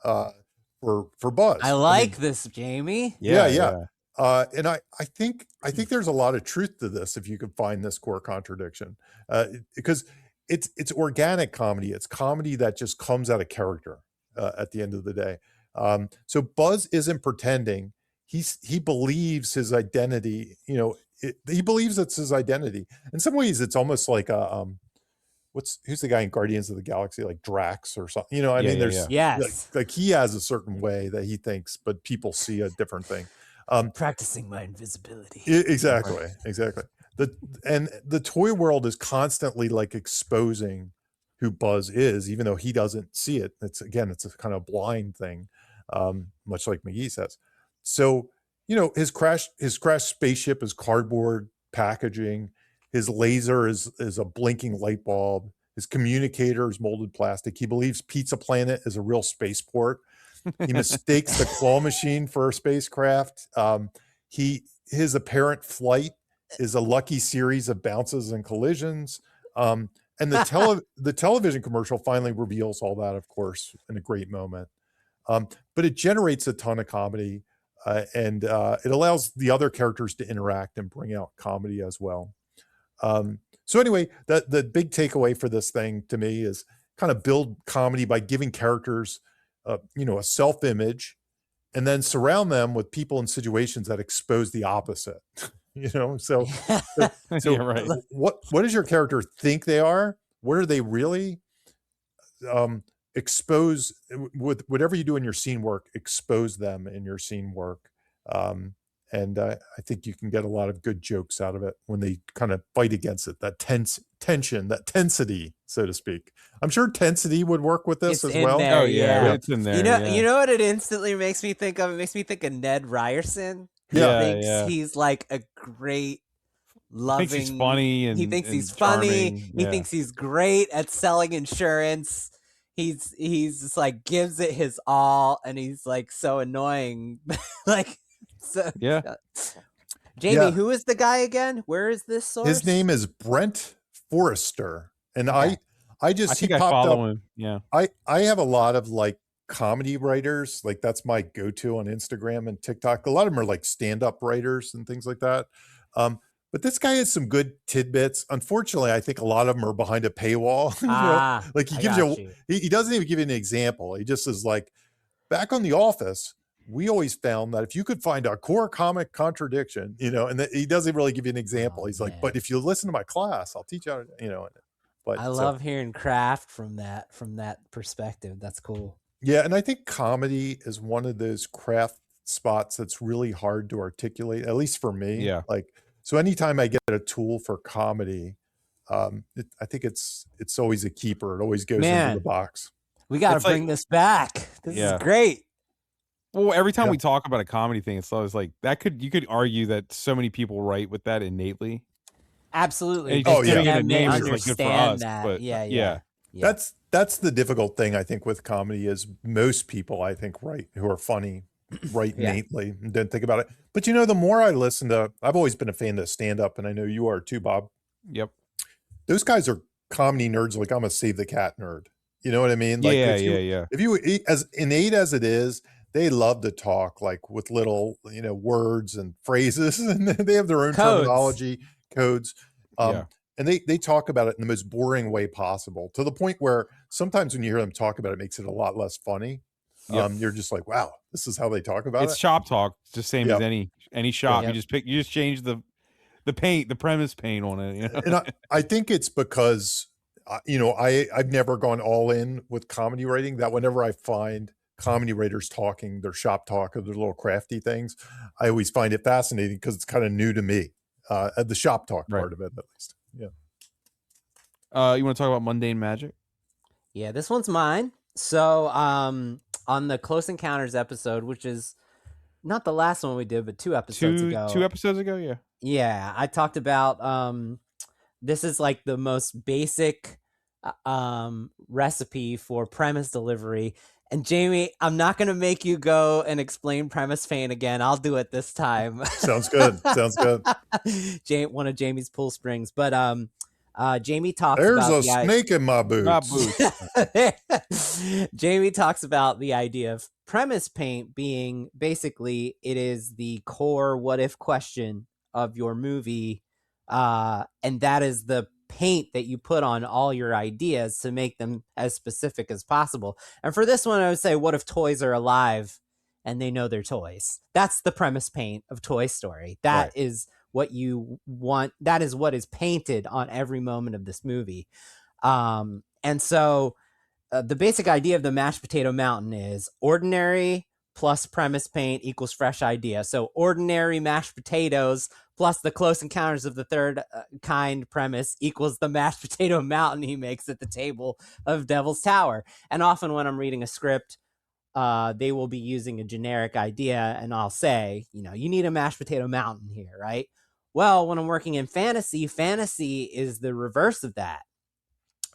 for Buzz. I like this, Jamie. Yeah. And I think there's a lot of truth to this if you could find this core contradiction, because it's organic comedy. It's comedy that just comes out of character at the end of the day. So Buzz isn't pretending. He believes his identity. He believes it's his identity. In some ways, it's almost like who's the guy in Guardians of the Galaxy, like Drax or something. There's yes, like he has a certain way that he thinks, but people see a different thing. Practicing my invisibility. Exactly. The toy world is constantly like exposing who Buzz is, even though he doesn't see it. It's a kind of blind thing, much like McGee says. So, his crashed spaceship is cardboard packaging. His laser is a blinking light bulb. His communicator is molded plastic. He believes Pizza Planet is a real spaceport. He mistakes the claw machine for a spacecraft. He his apparent flight is a lucky series of bounces and collisions. And the television commercial finally reveals all that, of course, in a great moment. But it generates a ton of comedy, and it allows the other characters to interact and bring out comedy as well. So anyway, the big takeaway for this thing to me is kind of build comedy by giving characters, a self-image, and then surround them with people and situations that expose the opposite. So Yeah, right. what does your character think they are? What are they really? Expose with whatever you do in your scene work, expose them in your scene work. And I think you can get a lot of good jokes out of it when they kind of fight against it, that tension, that tensity, so to speak. I'm sure tensity would work with this as well. There, yeah. It's in there. You know what it instantly makes me think of? It makes me think of Ned Ryerson. He's like a great, loving. He thinks he's funny, and he thinks and he's charming. funny. He thinks he's great at selling insurance. He's just like gives it his all, and he's like so annoying. Like, so, Jamie, who is the guy again? Where is this source? His name is Brent Forrester, and I think I follow him. Yeah, I have a lot of like comedy writers, like that's my go-to on Instagram and TikTok. A lot of them are like stand-up writers and things like that. But this guy has some good tidbits. Unfortunately, I think a lot of them are behind a paywall. Like he gives he doesn't even give you an example. He just is like, back on The Office, we always found that if you could find a core comic contradiction, and he doesn't really give you an example. He's like, but if you listen to my class, I'll teach you how, But I love hearing craft from that perspective. That's cool. Yeah, and I think comedy is one of those craft spots that's really hard to articulate, at least for me. Yeah. So anytime I get a tool for comedy, I think it's always a keeper. It always goes into the box. We got to bring this back. This is great. Well, every time we talk about a comedy thing, it's always like you could argue that so many people write with that innately. Absolutely. And they understand that. But yeah. That's the difficult thing, I think, with comedy is most people, I think, who are funny, write innately and don't think about it. But the more I listen to, I've always been a fan of stand-up, and I know you are too, Bob. Yep. Those guys are comedy nerds, like I'm a Save the Cat nerd. You know what I mean? Like if you as innate as it is, they love to talk like with little, words and phrases, and they have their own terminology, codes. And they talk about it in the most boring way possible, to the point where sometimes when you hear them talk about it, it makes it a lot less funny. You're just like, wow, this is how they talk about it. It's shop talk, just same as any shop. You just change the paint, the premise paint on it. And I think it's because I've never gone all in with comedy writing, that whenever I find comedy writers talking their shop talk or their little crafty things, I always find it fascinating because it's kind of new to me. The shop talk part of it, at least. You want to talk about Mundane Magic? Yeah, this one's mine. So on the Close Encounters episode, which is not the last one we did, but 2 episodes ago. 2 episodes ago, yeah, I talked about this is like the most basic recipe for premise delivery. And Jamie, I'm not going to make you go and explain premise paint again. I'll do it this time. Sounds good. One of Jamie's pull springs. But Jamie talks There's about... There's a snake in my boots. Jamie talks about the idea of premise paint being basically, it is the core what if question of your movie. And that is the paint that you put on all your ideas to make them as specific as possible. And for this one, I would say, what if toys are alive and they know they're toys? That's the premise paint of Toy Story. That is what you want. That is what is painted on every moment of this movie. And so the basic idea of the mashed potato mountain is ordinary plus premise paint equals fresh idea. So ordinary mashed potatoes plus the Close Encounters of the Third Kind premise equals the mashed potato mountain he makes at the table of Devil's Tower. And often when I'm reading a script, they will be using a generic idea, and I'll say, you need a mashed potato mountain here, right? Well, when I'm working in fantasy is the reverse of that.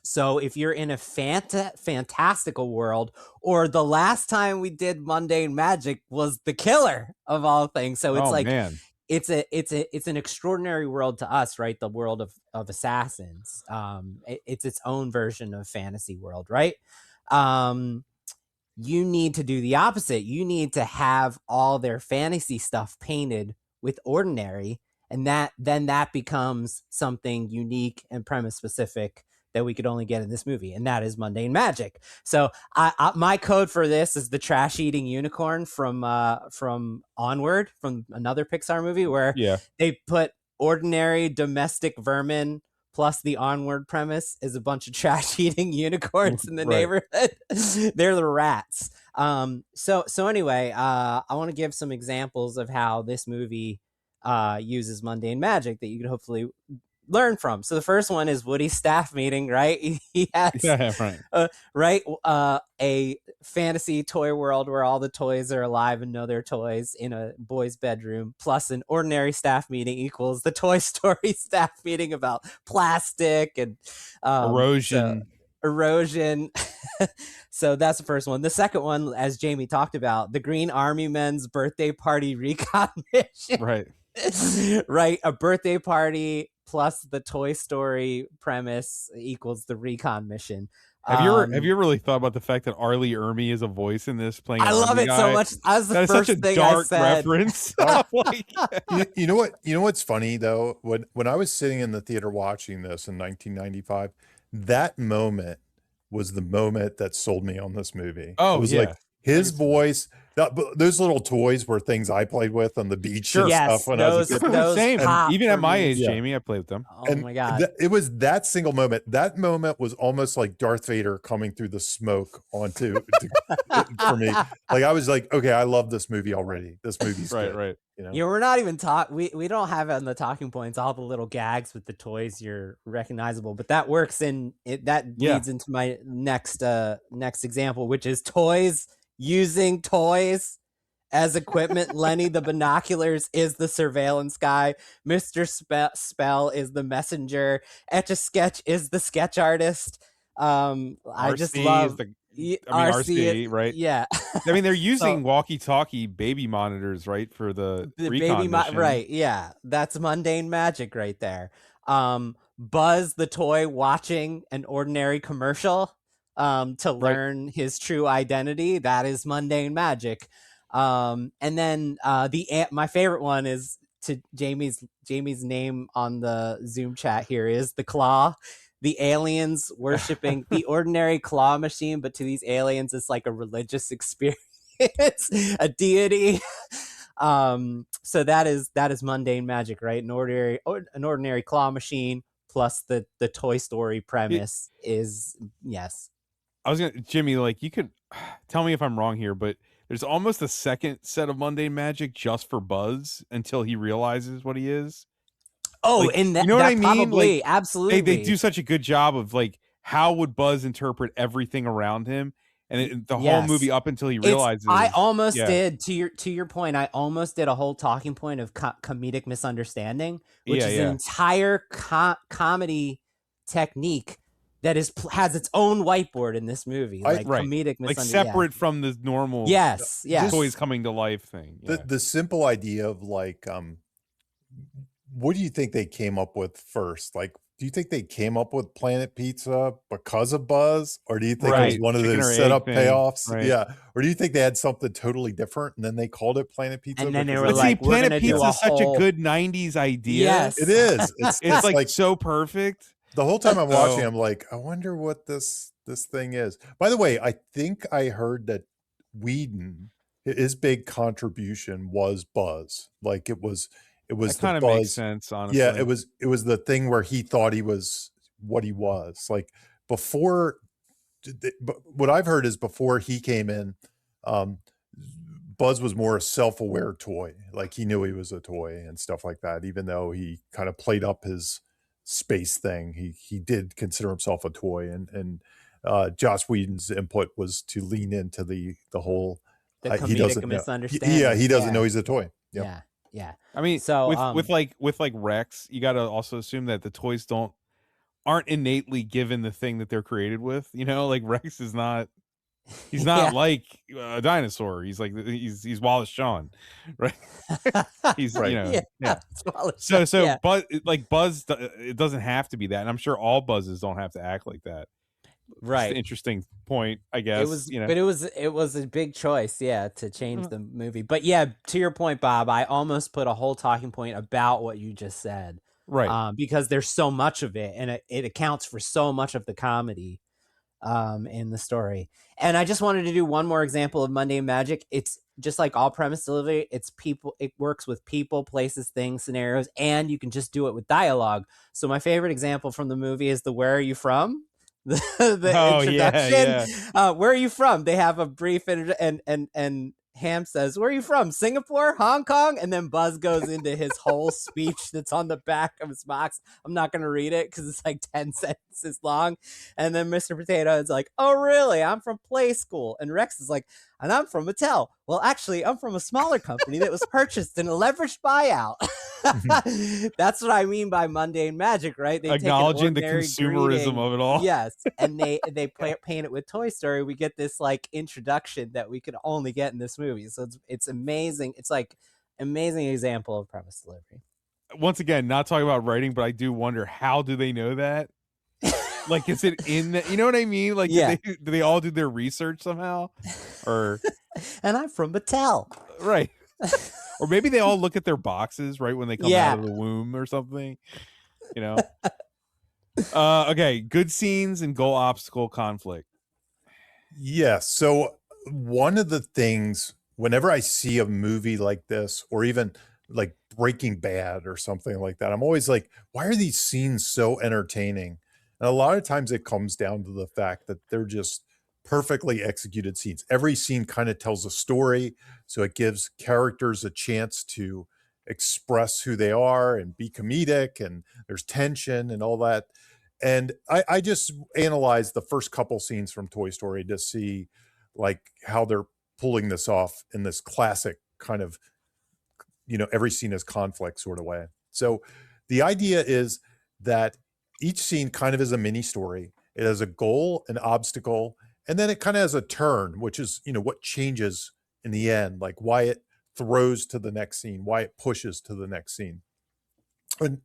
So if you're in a fantastical world, or the last time we did Mundane Magic was the killer of all things. So it's it's an extraordinary world to us, right? The world of assassins. It's its own version of fantasy world, right? You need to do the opposite. You need to have all their fantasy stuff painted with ordinary, and that becomes something unique and premise specific that we could only get in this movie, and that is mundane magic. So my code for this is the trash eating unicorn from Onward, from another Pixar movie, where they put ordinary domestic vermin plus the Onward premise is a bunch of trash eating unicorns in the neighborhood. They're the rats. So anyway, I want to give some examples of how this movie uses mundane magic that you could hopefully learn from. So the first one is Woody's staff meeting, right? He has a fantasy toy world where all the toys are alive and know their toys in a boy's bedroom, plus an ordinary staff meeting equals the Toy Story staff meeting about plastic and erosion. So that's the first one. The second one, as Jamie talked about, the Green Army Men's birthday party recon mission. Right. A birthday party plus the Toy Story premise equals the recon mission. Have you ever really thought about the fact that Arlie Ermy is a voice in this playing? I love it so much. That was such a thing dark I said. Reference. You know what? You know what's funny though? When I was sitting in the theater watching this in 1995, that moment was the moment that sold me on this movie. Oh, it was like his voice. Those little toys were things I played with on the beach and stuff when I was a kid. Same. Even at my age, Jamie, I played with them. Oh my God. It was that single moment. That moment was almost like Darth Vader coming through the smoke onto for me. Like I was like, okay, I love this movie already. This movie's good. Right. You know, we're not even we don't have on the talking points all the little gags with the toys you're recognizable, but that works in it. That leads into my next example, which is toys using toys as equipment. Lenny the binoculars is the surveillance guy. Mr. Spell is the messenger. Etch-a-Sketch is the sketch artist. I just love RC, right? Yeah. I mean, they're using walkie-talkie baby monitors, right, for the recon mission. Right, yeah. That's mundane magic right there. Buzz the toy watching an ordinary commercial to learn his true identity. That is mundane magic. And then my favorite one is to Jamie's name on the Zoom chat here is the Claw. The aliens worshiping the ordinary claw machine, but to these aliens, it's like a religious experience, a deity. So that is mundane magic, right? An ordinary claw machine plus the Toy Story premise is yes. I was gonna, Jimmy, like you could tell me if I'm wrong here, but there's almost a second set of mundane magic just for Buzz until he realizes what he is. Oh, like, and that, you know what I mean? Probably, like, absolutely. They do such a good job of like, how would Buzz interpret everything around him, and the whole movie up until he realizes. I almost did to your point. I almost did a whole talking point of comedic misunderstanding, which is an entire comedy technique that has its own whiteboard in this movie, like comedic misunderstanding, like separate from the normal toys coming to life thing. The simple idea of like what do you think they came up with first? Like, do you think they came up with Planet Pizza because of Buzz? Or do you think it was one of those setup payoffs? Right. Yeah. Or do you think they had something totally different and then they called it Planet Pizza? And then they were like, Planet Pizza is such a good 90s idea. Yes. It is. It's like so perfect. The whole time I'm watching, I'm like, I wonder what this thing is. By the way, I think I heard that Whedon, his big contribution was Buzz. Like it was that kind of makes sense, honestly. Yeah, it was the thing where he thought he was what he was. Like before, what I've heard is before he came in, Buzz was more a self-aware toy. Like he knew he was a toy and stuff like that. Even though he kind of played up his space thing, he did consider himself a toy. And Joss Whedon's input was to lean into the whole comedic misunderstanding. He doesn't know he's a toy. Yep. Yeah. I mean, so with like Rex, you got to also assume that the toys aren't innately given the thing that they're created with. You know, like Rex is not He's not Yeah. like a dinosaur. He's like he's Wallace Shawn, right? He's Right. yeah. It's Wallace So Shawn, yeah. Buzz, like Buzz, it doesn't have to be that, and I'm sure all Buzzes don't have to act like that. Just an Right. interesting point, I It guess. was, but it was a big choice, yeah, to change Mm. the movie. But yeah, to your point, Bob, I almost put a whole talking point about what you just said, Right. because there's so much of it, and it accounts for so much of the comedy in the story. And I just wanted to do one more example of mundane magic. It's just like all premise delivery. It's people. It works with people, places, things, scenarios, and you can just do it with dialogue. So my favorite example from the movie is the "Where are you from?" the Oh yeah, introduction. yeah. Where are you from? They have a brief and Ham says, "Where are you from? Singapore, Hong Kong?" And then Buzz goes into his whole speech that's on the back of his box. I'm not going to read it because it's like 10 sentences long. And then Mr. Potato is like, "Oh, really? I'm from Play School." And Rex is like, "And I'm from Mattel." "Well, actually, I'm from a smaller company that was purchased in a leveraged buyout." That's what I mean by mundane magic, right? They take an Acknowledging the ordinary consumerism greeting, of it all. yes, and they paint it with Toy Story. We get this like introduction that we could only get in this movie. So it's amazing. It's like amazing example of premise delivery. Once again, not talking about writing, but I do wonder, how do they know that? Like, is it in the, you know what I mean? Like, Yeah. do they all do their research somehow? Or And I'm from Mattel. right. Or maybe they all look at their boxes right when they come Yeah. out of the womb or something. You know? Okay, good scenes and goal obstacle conflict. Yeah. So one of the things, whenever I see a movie like this, or even like Breaking Bad or something like that, I'm always like, why are these scenes so entertaining? And a lot of times it comes down to the fact that they're just perfectly executed scenes. Every scene kind of tells a story, so it gives characters a chance to express who they are and be comedic, and there's tension and all that. And I just analyzed the first couple scenes from Toy Story to see like how they're pulling this off in this classic kind of, every scene is conflict sort of way. So the idea is that each scene kind of is a mini story. It has a goal, an obstacle, and then it kind of has a turn, which is, what changes in the end, like why it throws to the next scene, why it pushes to the next scene. And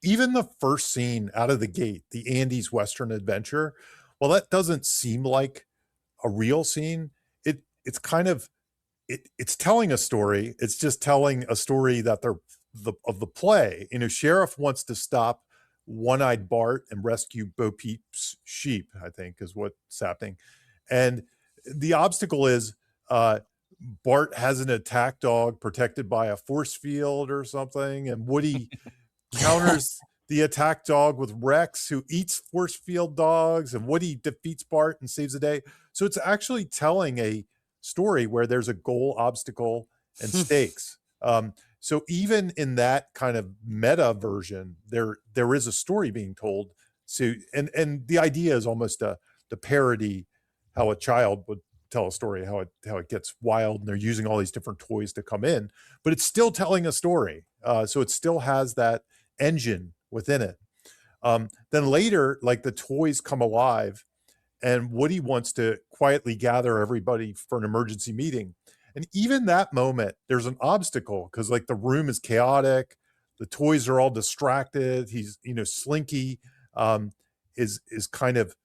even the first scene out of the gate, the Andy's Western Adventure, well, that doesn't seem like a real scene. It's kind of it's telling a story. It's just telling a story that of the play. Sheriff wants to stop One-Eyed Bart and rescue Bo Peep's sheep, I think is what's happening. And the obstacle is Bart has an attack dog protected by a force field or something, and Woody counters the attack dog with Rex, who eats force field dogs, and Woody defeats Bart and saves the day. So it's actually telling a story where there's a goal, obstacle, and stakes. So even in that kind of meta version, there is a story being told. So and the idea is almost the parody how a child would tell a story, how it gets wild, and they're using all these different toys to come in, but it's still telling a story. So it still has that engine within it. Then later, like the toys come alive, and Woody wants to quietly gather everybody for an emergency meeting. And even that moment, there's an obstacle because like the room is chaotic, the toys are all distracted. He's, Slinky is kind of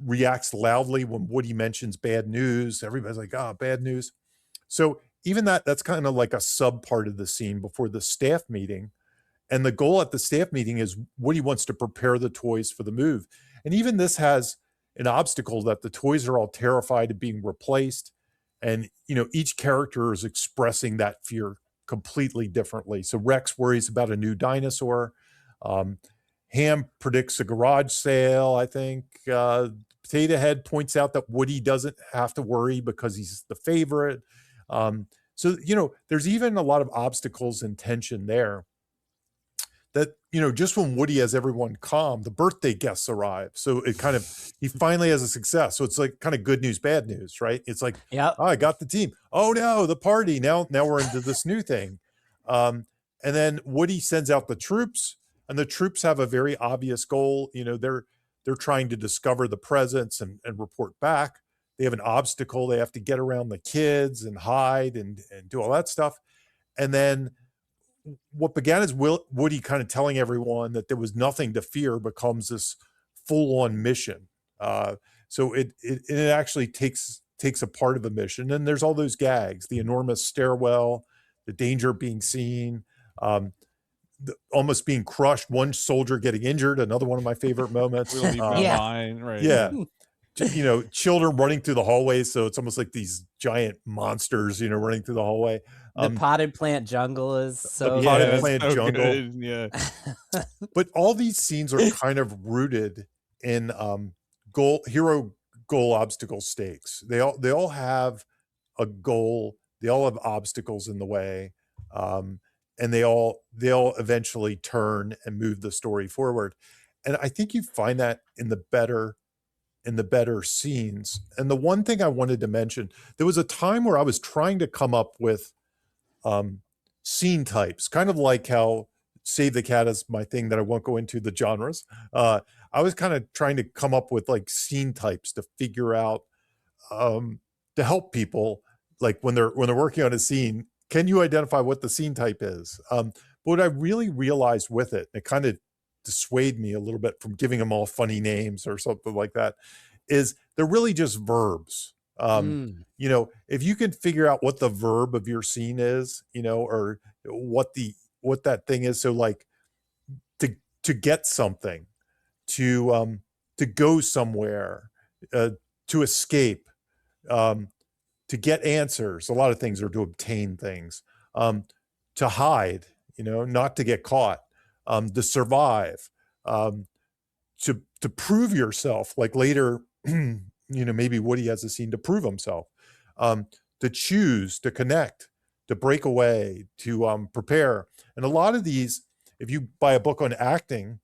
reacts loudly when Woody mentions bad news. Everybody's like, bad news. So even that's kind of like a sub part of the scene before the staff meeting. And the goal at the staff meeting is Woody wants to prepare the toys for the move. And even this has an obstacle that the toys are all terrified of being replaced. And, each character is expressing that fear completely differently. So Rex worries about a new dinosaur. Ham predicts a garage sale, I think. Potato Head points out that Woody doesn't have to worry because he's the favorite. So, there's even a lot of obstacles and tension there. That, just when Woody has everyone calm, the birthday guests arrive. So it kind of, he finally has a success. So it's like kind of good news, bad news, right? It's like, Yep. I got the team. Oh no, the party. Now we're into this new thing. And then Woody sends out the troops, and the troops have a very obvious goal. They're trying to discover the presence and report back they have an obstacle. They have to get around the kids and hide and do all that stuff. And then what began as Woody kind of telling everyone that there was nothing to fear becomes this full-on mission. So it actually takes a part of a mission. And there's all those gags, the enormous stairwell, the danger of being seen, almost being crushed, one soldier getting injured, another one of my favorite moments. Yeah. Mine, right? Yeah. Children running through the hallways, so it's almost like these giant monsters, running through the hallway. The potted plant jungle is so the potted good. plant so jungle. Good. Yeah. But all these scenes are kind of rooted in hero goal obstacle stakes. They all have a goal. They all have obstacles in the way, and they all eventually turn and move the story forward. And I think you find that in the better scenes. And the one thing I wanted to mention, there was a time where I was trying to come up with scene types, kind of like how Save the Cat is my thing that I won't go into the genres. I was kind of trying to come up with like scene types to figure out, to help people, like when they're working on a scene, can you identify what the scene type is? But what I really realized with it, and it kind of dissuade me a little bit from giving them all funny names or something like that, is they're really just verbs. If you can figure out what the verb of your scene is, or what that thing is. So like to get something, to go somewhere, to escape, to get answers. A lot of things are to obtain things, to hide, not to get caught, to survive, to prove yourself. Like later, maybe Woody has a scene to prove himself, to choose, to connect, to break away, to prepare. And a lot of these, if you buy a book on acting,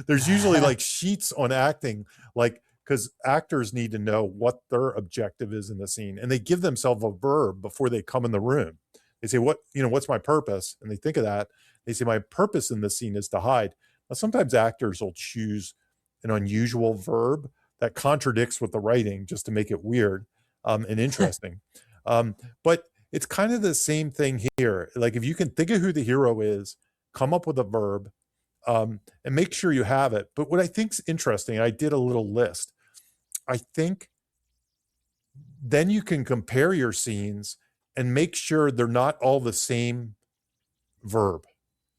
there's usually like sheets on acting, like, because actors need to know what their objective is in the scene, and they give themselves a verb before they come in the room. They say, what's my purpose? And they think of that. They say, my purpose in this scene is to hide. Now, sometimes actors will choose an unusual verb that contradicts with the writing just to make it weird and interesting. But it's kind of the same thing here. Like if you can think of who the hero is, come up with a verb, and make sure you have it. But what I think's interesting, I did a little list. I think then you can compare your scenes and make sure they're not all the same verb,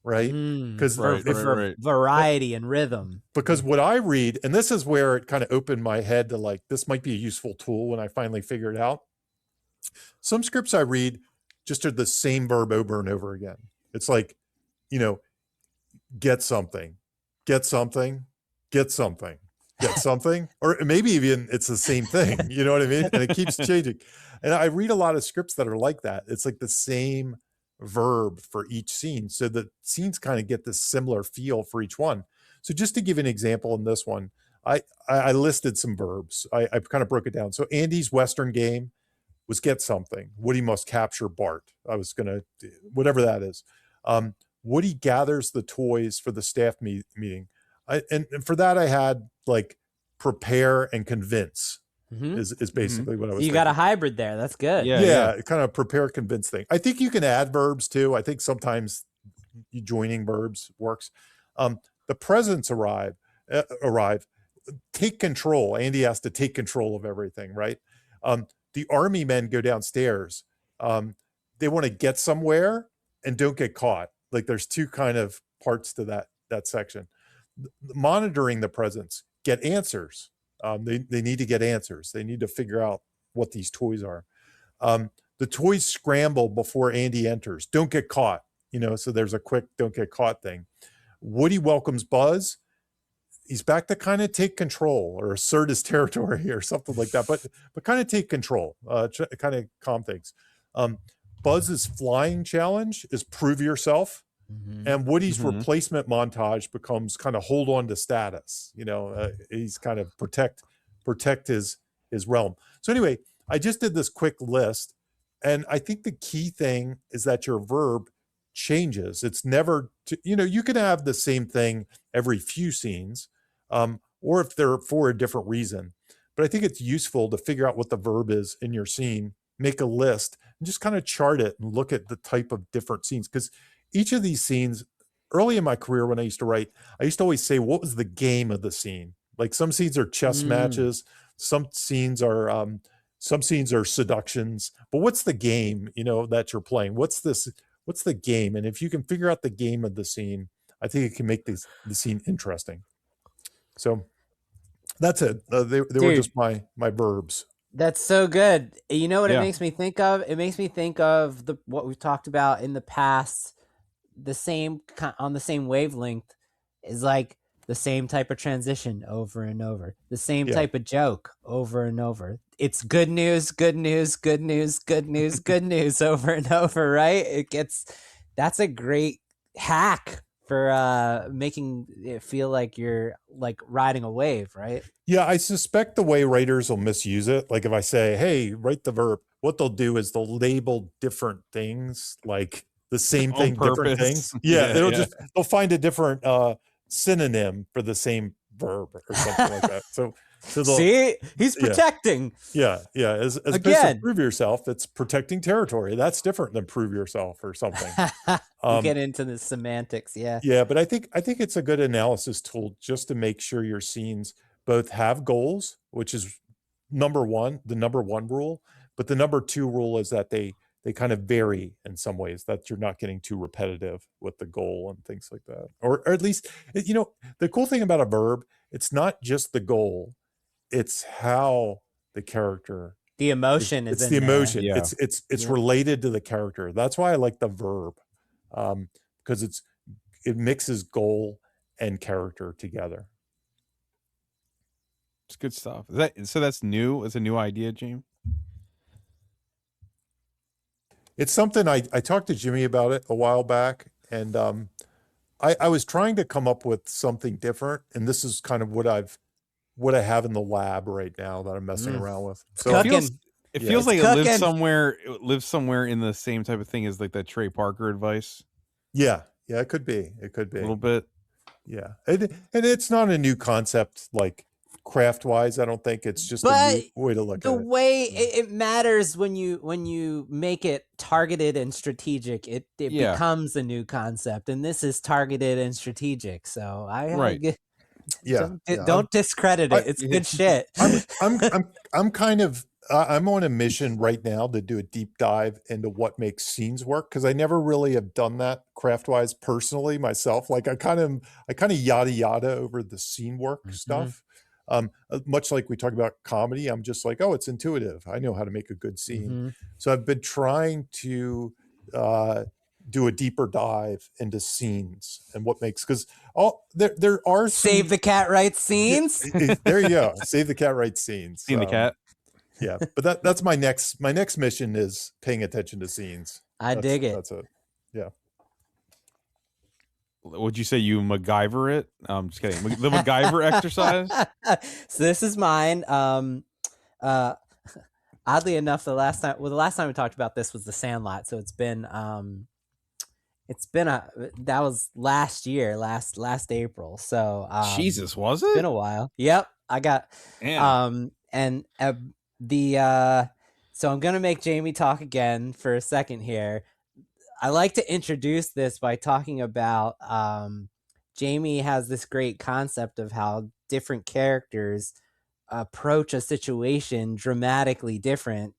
right? Because right. variety and rhythm. Because what I read, and this is where it kind of opened my head to like, this might be a useful tool when I finally figure it out. Some scripts I read just are the same verb over and over again. It's like, get something, get something, get something, get something, or maybe even it's the same thing, you know what I mean? And it keeps changing. And I read a lot of scripts that are like that. It's like the same verb for each scene. So the scenes kind of get this similar feel for each one. So just to give an example in this one, I listed some verbs. I kind of broke it down. So Andy's Western game was get something. Woody must capture Bart. I was going to, whatever that is. Woody gathers the toys for the staff meeting. And for that, I had like prepare and convince is basically what I was You thinking. got a hybrid there. That's good. Yeah, kind of prepare, convince thing. I think you can add verbs too. I think sometimes joining verbs works. The presents arrive. Take control. Andy has to take control of everything, right? The army men go downstairs. They want to get somewhere and don't get caught. Like there's two kind of parts to that section. Monitoring the presents, get answers. They need to get answers. They need to figure out what these toys are. The toys scramble before Andy enters. Don't get caught. So there's a quick don't get caught thing. Woody welcomes Buzz. He's back to kind of take control or assert his territory or something like that, but kind of take control, kind of calm things. Buzz's flying challenge is prove yourself. And Woody's replacement montage becomes kind of hold on to status. He's kind of protect his realm. So anyway, I just did this quick list, and I think the key thing is that your verb changes. It's never, you can have the same thing every few scenes, or if they're for a different reason. but I think it's useful to figure out what the verb is in your scene, make a list, and just kind of chart it and look at the type of different scenes. Because each of these scenes, early in my career when I used to write, I used to always say, what was the game of the scene? Like some scenes are chess matches, some scenes are seductions, but what's the game, that you're playing? What's the game? And if you can figure out the game of the scene, I think it can make the scene interesting. So that's it. They were just my verbs. That's so good. You know what Yeah. it makes me think of? It makes me think of what we've talked about in the past. On the same wavelength is like the same type of transition over and over, the same type of joke over and over. It's good news, good news, good news, good news, good news over and over, right? That's a great hack for making it feel like you're like riding a wave, right? Yeah, I suspect the way writers will misuse it. Like if I say, hey, write the verb, what they'll do is they'll label different things, like the same thing, different things. Yeah, they'll find a different synonym for the same verb or something like that. So see, he's protecting. Yeah. As opposed to prove yourself, it's protecting territory. That's different than prove yourself or something. You get into the semantics, yeah. Yeah, but I think it's a good analysis tool just to make sure your scenes both have goals, which is the number one rule, but the number two rule is that they kind of vary in some ways, that you're not getting too repetitive with the goal and things like that. Or at least, the cool thing about a verb, it's not just the goal, it's how the character, the emotion it's in the emotion. there. Yeah. It's related to the character. That's why I like the verb, because it mixes goal and character together. It's good stuff. That's new? It's a new idea, James? It's something I talked to Jimmy about it a while back, and I was trying to come up with something different, and this is kind of what I have in the lab right now that I'm messing around with. So it feels like it lives somewhere in the same type of thing as like that Trey Parker advice. Yeah, it could be. It could be a little bit. Yeah, and it's not a new concept like craft wise. I don't think it's just a new way to look at it. The way it matters when you make it targeted and strategic, it becomes a new concept, and this is targeted and strategic. So don't discredit it. It's good shit. I'm kind of I'm on a mission right now to do a deep dive into what makes scenes work, because I never really have done that craft wise personally myself. Like I kind of yada over the scene work stuff. Much like we talk about comedy, I'm just like, oh, it's intuitive. I know how to make a good scene. So I've been trying to do a deeper dive into scenes and what makes, because there are Save the Cat Writes Scenes. There you go. Save the Cat Writes Scenes. Seen the cat. Yeah, but that's my next mission is paying attention to scenes. I dig it. That's it. Yeah. Would you say you MacGyver it? I'm just kidding. The MacGyver exercise. So this is mine. Oddly enough, the last time we talked about this was The Sandlot. So that was last year, last April. So Jesus, was it? Been a while. Yep, I got. Damn. So I'm gonna make Jamie talk again for a second here. I like to introduce this by talking about Jamie has this great concept of how different characters approach a situation dramatically different.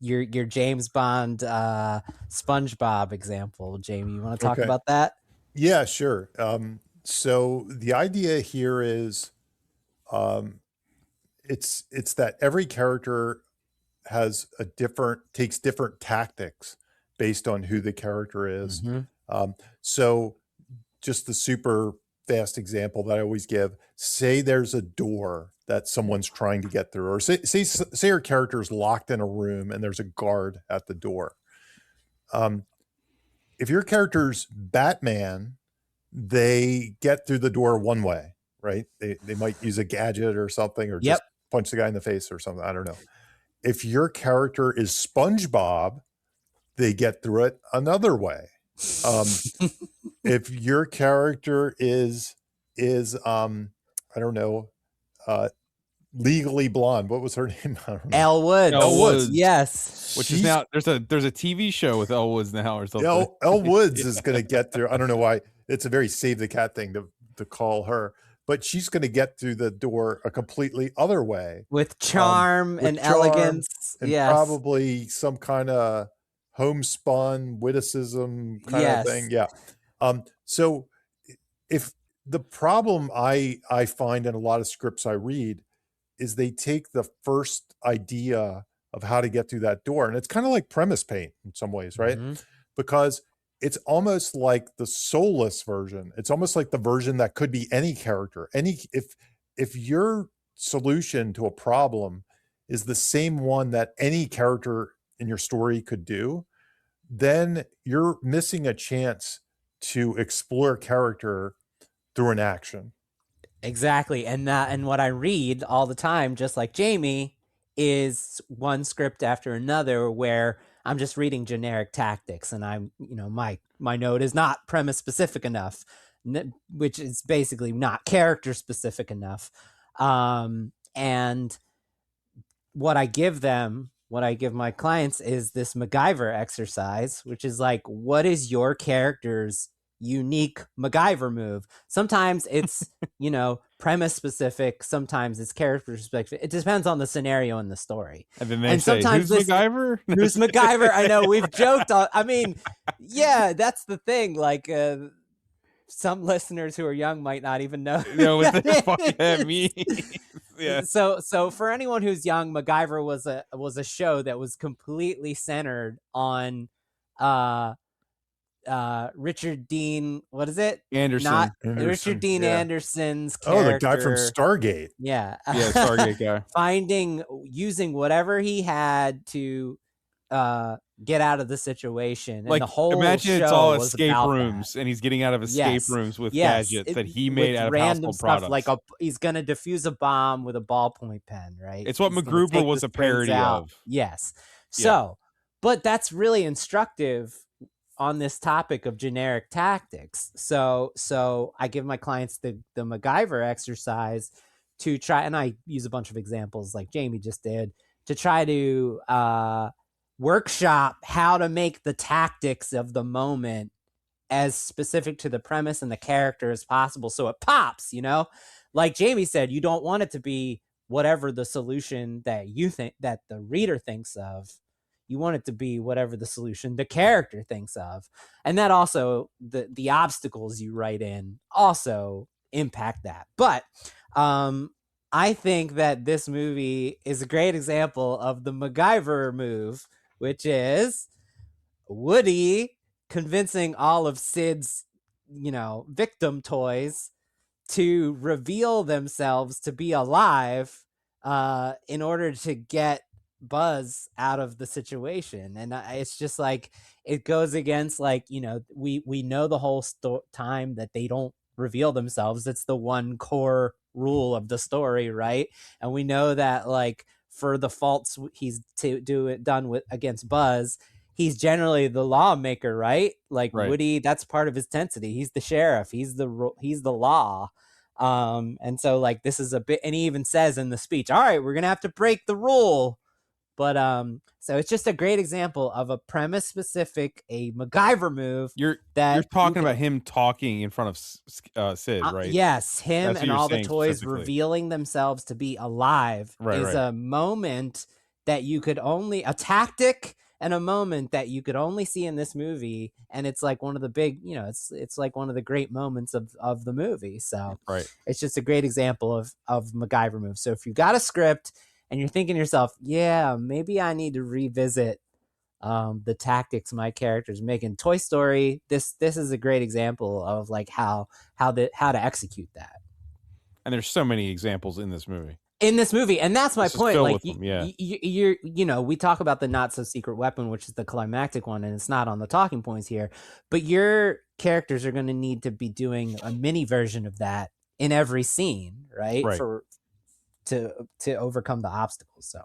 Your James Bond SpongeBob example, Jamie, you want to talk about that? Yeah, sure. So the idea here is it's that every character takes different tactics based on who the character is. So just the super fast example that I always give, say there's a door that someone's trying to get through, or say your character is locked in a room and there's a guard at the door. If your character's Batman, they get through the door one way, right? They might use a gadget or something, or just punch the guy in the face or something. I don't know. If your character is SpongeBob, they get through it another way. If your character is I don't know, Legally Blonde. What was her name? I don't know. Elle Woods. Elle Woods. Yes. Which is now there's a TV show with Elle Woods now or something. Elle Woods is going to get through. I don't know why. It's a very save the cat thing to call her, but she's going to get through the door a completely other way with charm and elegance, and probably some kind of homespun witticism kind of thing. Yeah. So if the problem I find in a lot of scripts I read is they take the first idea of how to get through that door, and it's kind of like premise paint in some ways, right? Mm-hmm. Because it's almost like the soulless version. It's almost like the version that could be any character. If your solution to a problem is the same one that any character in your story could do, then you're missing a chance to explore character through an action. Exactly. And what I read all the time, just like Jamie, is one script after another where I'm just reading generic tactics, and I'm, my note is not premise specific enough, which is basically not character specific enough. And what I give my clients is this MacGyver exercise, which is like, what is your character's unique MacGyver move? Sometimes it's, premise specific. Sometimes it's character specific. It depends on the scenario and the story. And then they say, who's MacGyver? Who's MacGyver? I know we've joked on, yeah, that's the thing. Like, some listeners who are young might not even know what the fuck that means. Yeah. So for anyone who's young, MacGyver was a show that was completely centered on Richard Dean, what is it? Anderson. Richard Dean Anderson's character. Oh, the guy from Stargate. Yeah. Yeah, Stargate guy. Using whatever he had to get out of the situation. Like, and the whole imagine show it's all was escape about rooms, and he's getting out of escape rooms with Yes. gadgets that he made out of random household stuff, products. like he's gonna defuse a bomb with a ballpoint pen, right? It's what He's gonna MacGruber take was the a parody springs out. of. Yes. Yeah. So, but that's really instructive on this topic of generic tactics. So I give my clients the MacGyver exercise to try, and I use a bunch of examples like Jamie just did, to try to workshop how to make the tactics of the moment as specific to the premise and the character as possible, so it pops. Like Jamie said, you don't want it to be whatever the solution that you think that the reader thinks of. You want it to be whatever the solution the character thinks of. And that also, the obstacles you write in also impact that. But I think that this movie is a great example of the MacGyver move, which is Woody convincing all of Sid's, victim toys to reveal themselves to be alive in order to get Buzz out of the situation. And it's just like, it goes against, like, we know the whole time that they don't reveal themselves. It's the one core rule of the story, right? And we know that, like, for the faults he's done with against Buzz, he's generally the lawmaker, right? Like, right. Woody, that's part of his density. He's the sheriff. He's the law. And so, like, this is a bit, and he even says in the speech, all right, we're gonna have to break the rule. But so it's just a great example of a premise specific, a MacGyver move. You're talking about him talking in front of Sid, right? Yes, him and all the toys revealing themselves to be alive is a moment that you could only, a tactic and a moment that you could only see in this movie, and it's like one of the big, it's like one of the great moments of the movie. So it's just a great example of MacGyver moves. So if you got a script and you're thinking to yourself, yeah, maybe I need to revisit the tactics my character's making. Toy Story, this is a great example of, like, how to execute that. And there's so many examples in this movie. And that's my point. Like, you're, we talk about the not so secret weapon, which is the climactic one, and it's not on the talking points here, but your characters are going to need to be doing a mini version of that in every scene, right? To overcome the obstacles. So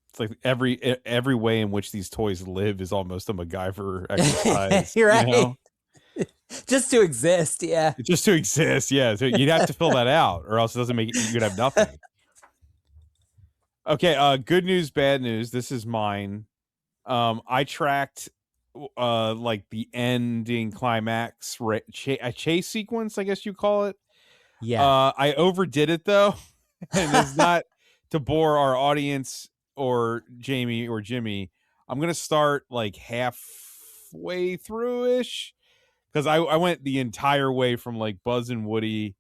it's like every way in which these toys live is almost a MacGyver exercise. You're right. Just to exist, yeah. Just to exist, yeah. So you'd have to fill that out, or else it doesn't make it. You could have nothing. Okay, good news, bad news. This is mine. I tracked like the ending climax a chase sequence, I guess you call it. Yeah. I overdid it though, and it's not to bore our audience or Jamie or Jimmy. I'm gonna start like halfway through ish because I went the entire way from like Buzz and Woody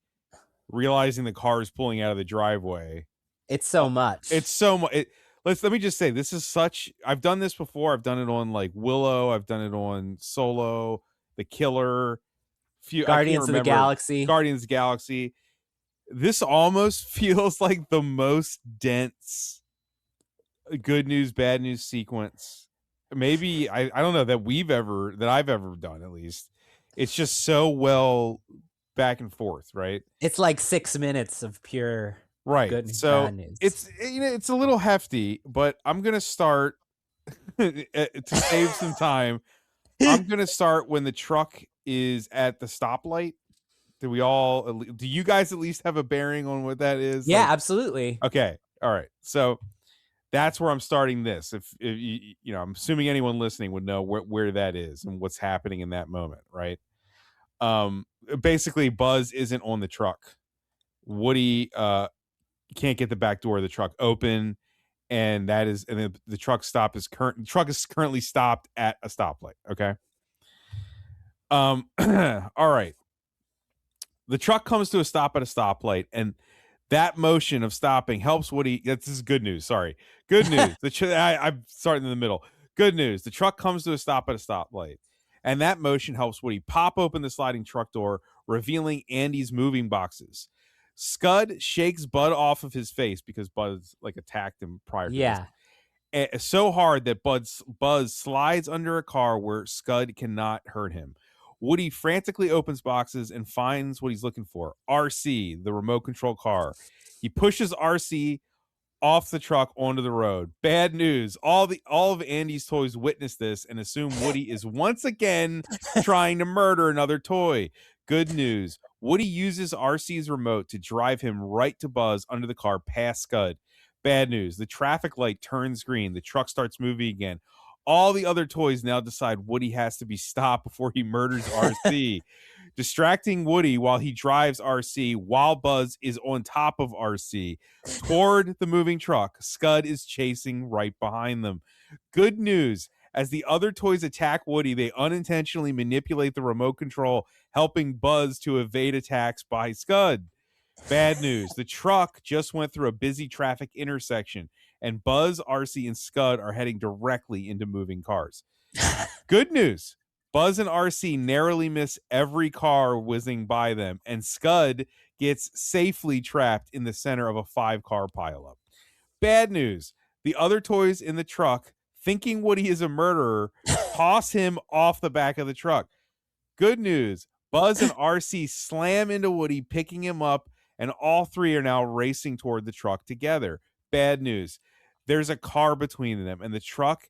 realizing the car is pulling out of the driveway. It's so much. It's so much. Let me just say, this is such. I've done this before. I've done it on like Willow. I've done it on Solo, The Killer. I can't Guardians of the remember. Galaxy. Guardians of the Galaxy. This almost feels like the most dense good news, bad news sequence. Maybe I don't know that I've ever done, at least. It's just so well back and forth, right? It's like 6 minutes of pure Right. good news, So bad news. it's a little hefty, but I'm gonna start to save some time. I'm gonna start when the truck is at the stoplight. Do you guys at least have a bearing on what that is? Yeah, Like, absolutely. okay. All right. So that's where I'm starting this. If you know, I'm assuming anyone listening would know where that is and what's happening in that moment, right? Basically Buzz isn't on the truck. Woody can't get the back door of the truck open, and the truck truck is currently stopped at a stoplight. Okay. All right. The truck comes to a stop at a stoplight, and that motion of stopping helps Woody. This is good news. Sorry, good news. I'm starting in the middle. Good news. The truck comes to a stop at a stoplight, and that motion helps Woody pop open the sliding truck door, revealing Andy's moving boxes. Scud shakes Bud off of his face because Buzz like attacked him prior to Yeah. this. So hard that Buzz slides under a car where Scud cannot hurt him. Woody frantically opens boxes and finds what he's looking for. RC, the remote control car. He pushes RC off the truck onto the road. Bad news. All of Andy's toys witness this and assume Woody is once again trying to murder another toy. Good news. Woody uses RC's remote to drive him right to Buzz under the car past Scud. Bad news. The traffic light turns green. The truck starts moving again. All the other toys now decide Woody has to be stopped before he murders RC. Distracting Woody while he drives RC while Buzz is on top of RC toward the moving truck. Scud is chasing right behind them. Good news. As the other toys attack Woody, they unintentionally manipulate the remote control, helping Buzz to evade attacks by Scud. Bad news. The truck just went through a busy traffic intersection, and Buzz, RC, and Scud are heading directly into moving cars. Good news. Buzz and RC narrowly miss every car whizzing by them, and Scud gets safely trapped in the center of a 5-car pileup. Bad news. The other toys in the truck, thinking Woody is a murderer, toss him off the back of the truck. Good news. Buzz and RC slam into Woody, picking him up, and all three are now racing toward the truck together. Bad news. There's a car between them and the truck,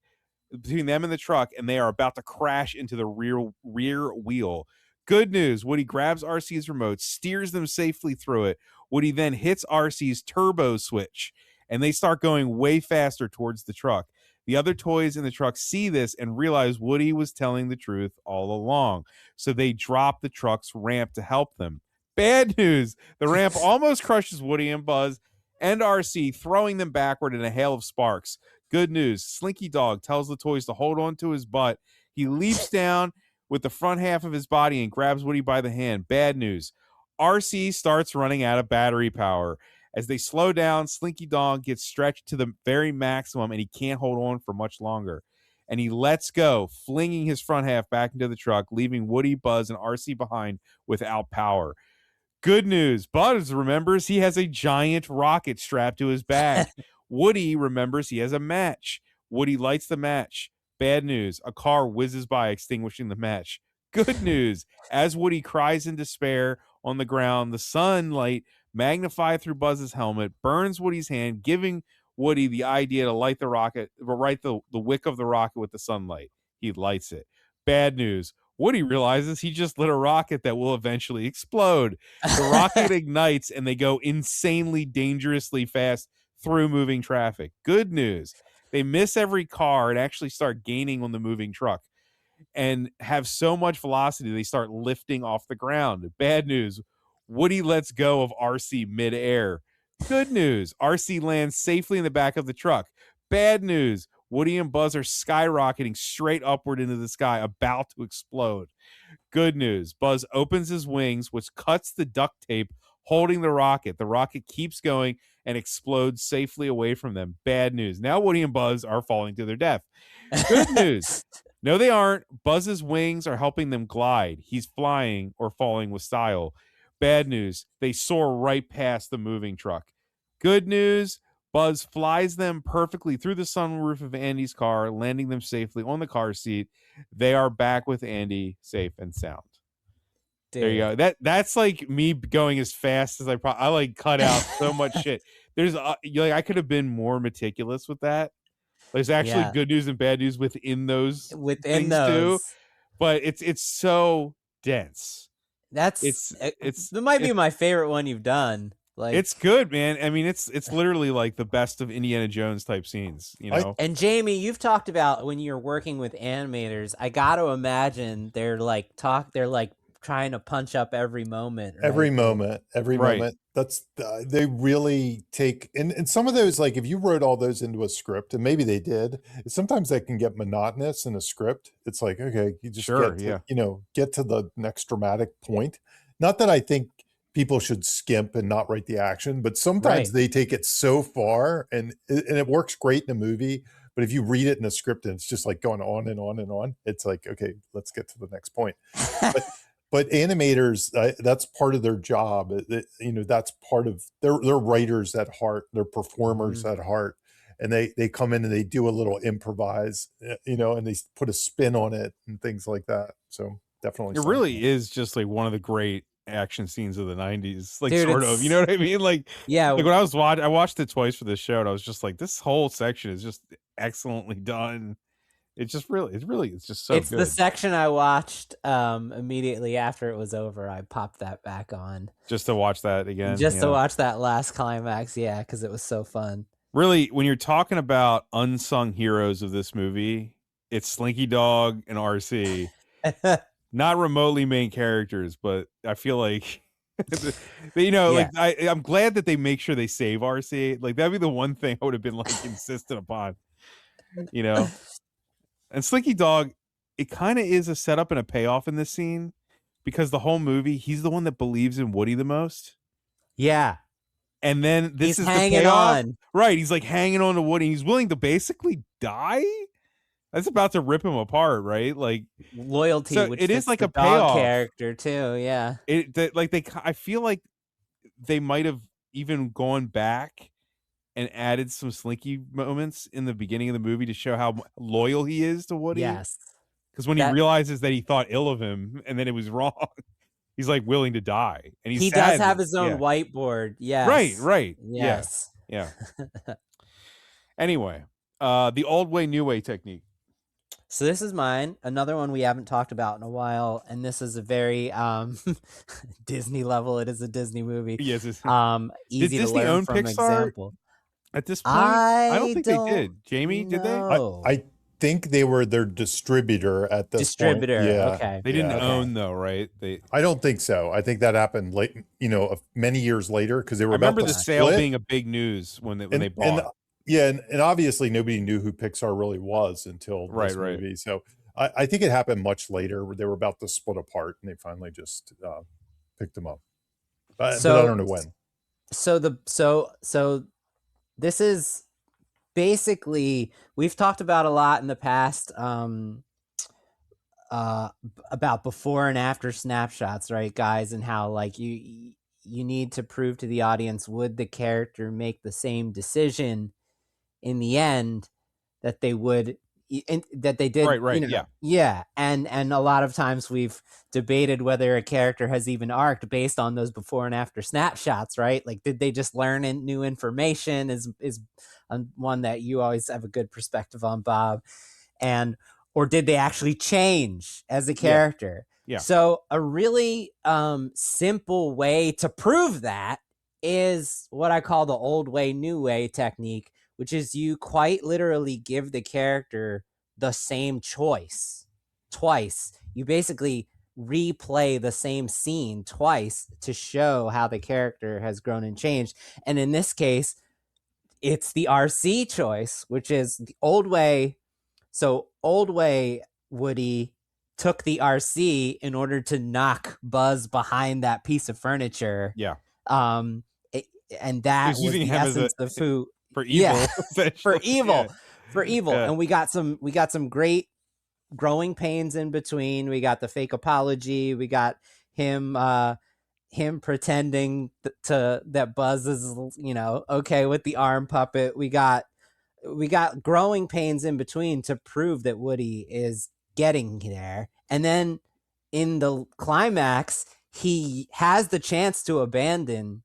and they are about to crash into the rear wheel. Good news. Woody grabs RC's remote, steers them safely through it. Woody then hits RC's turbo switch, and they start going way faster towards the truck. The other toys in the truck see this and realize Woody was telling the truth all along. So they drop the truck's ramp to help them. Bad news. The ramp almost crushes Woody and Buzz and RC, throwing them backward in a hail of sparks. Good news. Slinky Dog tells the toys to hold on to his butt. He leaps down with the front half of his body and grabs Woody by the hand. Bad news. RC starts running out of battery power. As they slow down, Slinky Dog gets stretched to the very maximum, and he can't hold on for much longer. And he lets go, flinging his front half back into the truck, leaving Woody, Buzz, and RC behind without power. Good news. Buzz remembers he has a giant rocket strapped to his back. Woody remembers he has a match. Woody lights the match. Bad news. A car whizzes by, extinguishing the match. Good news. As Woody cries in despair on the ground, the sunlight, magnified through Buzz's helmet, burns Woody's hand, giving Woody the idea to light the rocket, the wick of the rocket with the sunlight. He lights it. Bad news. Woody realizes he just lit a rocket that will eventually explode. The rocket ignites, and they go insanely dangerously fast through moving traffic. Good news. They miss every car and actually start gaining on the moving truck and have so much velocity they start lifting off the ground. Bad news. Woody lets go of RC midair. Good news. RC lands safely in the back of the truck. Bad news. Woody and Buzz are skyrocketing straight upward into the sky, about to explode. Good news. Buzz opens his wings, which cuts the duct tape holding the rocket. The rocket keeps going and explodes safely away from them. Bad news. Now Woody and Buzz are falling to their death. Good news. No, they aren't. Buzz's wings are helping them glide. He's flying or falling with style. Bad news. They soar right past the moving truck. Good news. Buzz flies them perfectly through the sunroof of Andy's car, landing them safely on the car seat. They are back with Andy, safe and sound. Dude. There you go. That's like me going as fast as I like cut out so much shit. There's I could have been more meticulous with that. There's actually good news and bad news within those things too, but it's so dense. That might be my favorite one you've done. Like, it's good, man. I mean, it's literally like the best of Indiana Jones type scenes, you know. And Jamie, you've talked about when you're working with animators. I got to imagine they're like trying to punch up every moment. Right? Every moment. That's they really take and some of those, like if you wrote all those into a script, and maybe they did, sometimes that can get monotonous in a script. It's like, okay, you just get to the next dramatic point. Not that I think people should skimp and not write the action, but sometimes they take it so far and it works great in a movie. But if you read it in a script and it's just like going on and on and on, it's like, okay, let's get to the next point. But animators, that's part of their job. That's part of they're writers at heart. They're performers at heart, and they come in and they do a little improvise, and they put a spin on it and things like that. So definitely, it really is just like one of the great action scenes of the 90s, like, dude, sort of, you know what I mean? Like, yeah, like when I watched it twice for this show, and I was just like, this whole section is just excellently done. It's just really, it's just so it's good. The section I watched immediately after it was over. I popped that back on just to watch that again, to watch that last climax. Yeah, because it was so fun. Really, when you're talking about unsung heroes of this movie, it's Slinky Dog and RC. Not remotely main characters, but I feel like like I'm glad that they make sure they save RC. Like, that'd be the one thing I would have been like insistent upon, And Slinky Dog, it kind of is a setup and a payoff in this scene, because the whole movie, he's the one that believes in Woody the most. Yeah. And then this is the payoff. Right. He's like hanging on to Woody. He's willing to basically die. That's about to rip him apart, right? Like, loyalty. So which it is like a payoff payoff character too. Yeah. I feel like they might have even gone back and added some Slinky moments in the beginning of the movie to show how loyal he is to Woody. Yes. Because when he realizes that he thought ill of him and then it was wrong, he's like willing to die. And he does have his own whiteboard. Yes. Right. Yes. Yeah. Anyway, the old way, new way technique. So this is mine. Another one we haven't talked about in a while, and this is a very Disney level. It is a Disney movie. Yes. Easy Did Disney to learn own from Pixar? Example. At this point, I don't think they did. Jamie, did they? I think they were their distributor at this point. Yeah. Okay. They didn't own though, right? I don't think so. I think that happened late, many years later, because they were. I remember the sale being a big news when they bought. And obviously nobody knew who Pixar really was until this movie. So I think it happened much later, where they were about to split apart, and they finally just picked them up. But I don't know when. So this is basically, we've talked about a lot in the past about before and after snapshots, right, guys, and how like you need to prove to the audience, would the character make the same decision in the end that they would, that they did, yeah. And a lot of times we've debated whether a character has even arced based on those before and after snapshots, right? Like, did they just learn new information? Is one that you always have a good perspective on, Bob, or did they actually change as a character? Yeah. So a really simple way to prove that is what I call the old way, new way technique, which is you quite literally give the character the same choice twice. You basically replay the same scene twice to show how the character has grown and changed. And in this case, it's the RC choice, which is the old way. So, old way, Woody took the RC in order to knock Buzz behind that piece of furniture. Yeah. Um, and that was using the him essence of who for evil. for evil, for evil. Yeah. And we got some great growing pains in between. We got the fake apology. We got him pretending that Buzz is, okay with the arm puppet. We got growing pains in between to prove that Woody is getting there. And then in the climax, he has the chance to abandon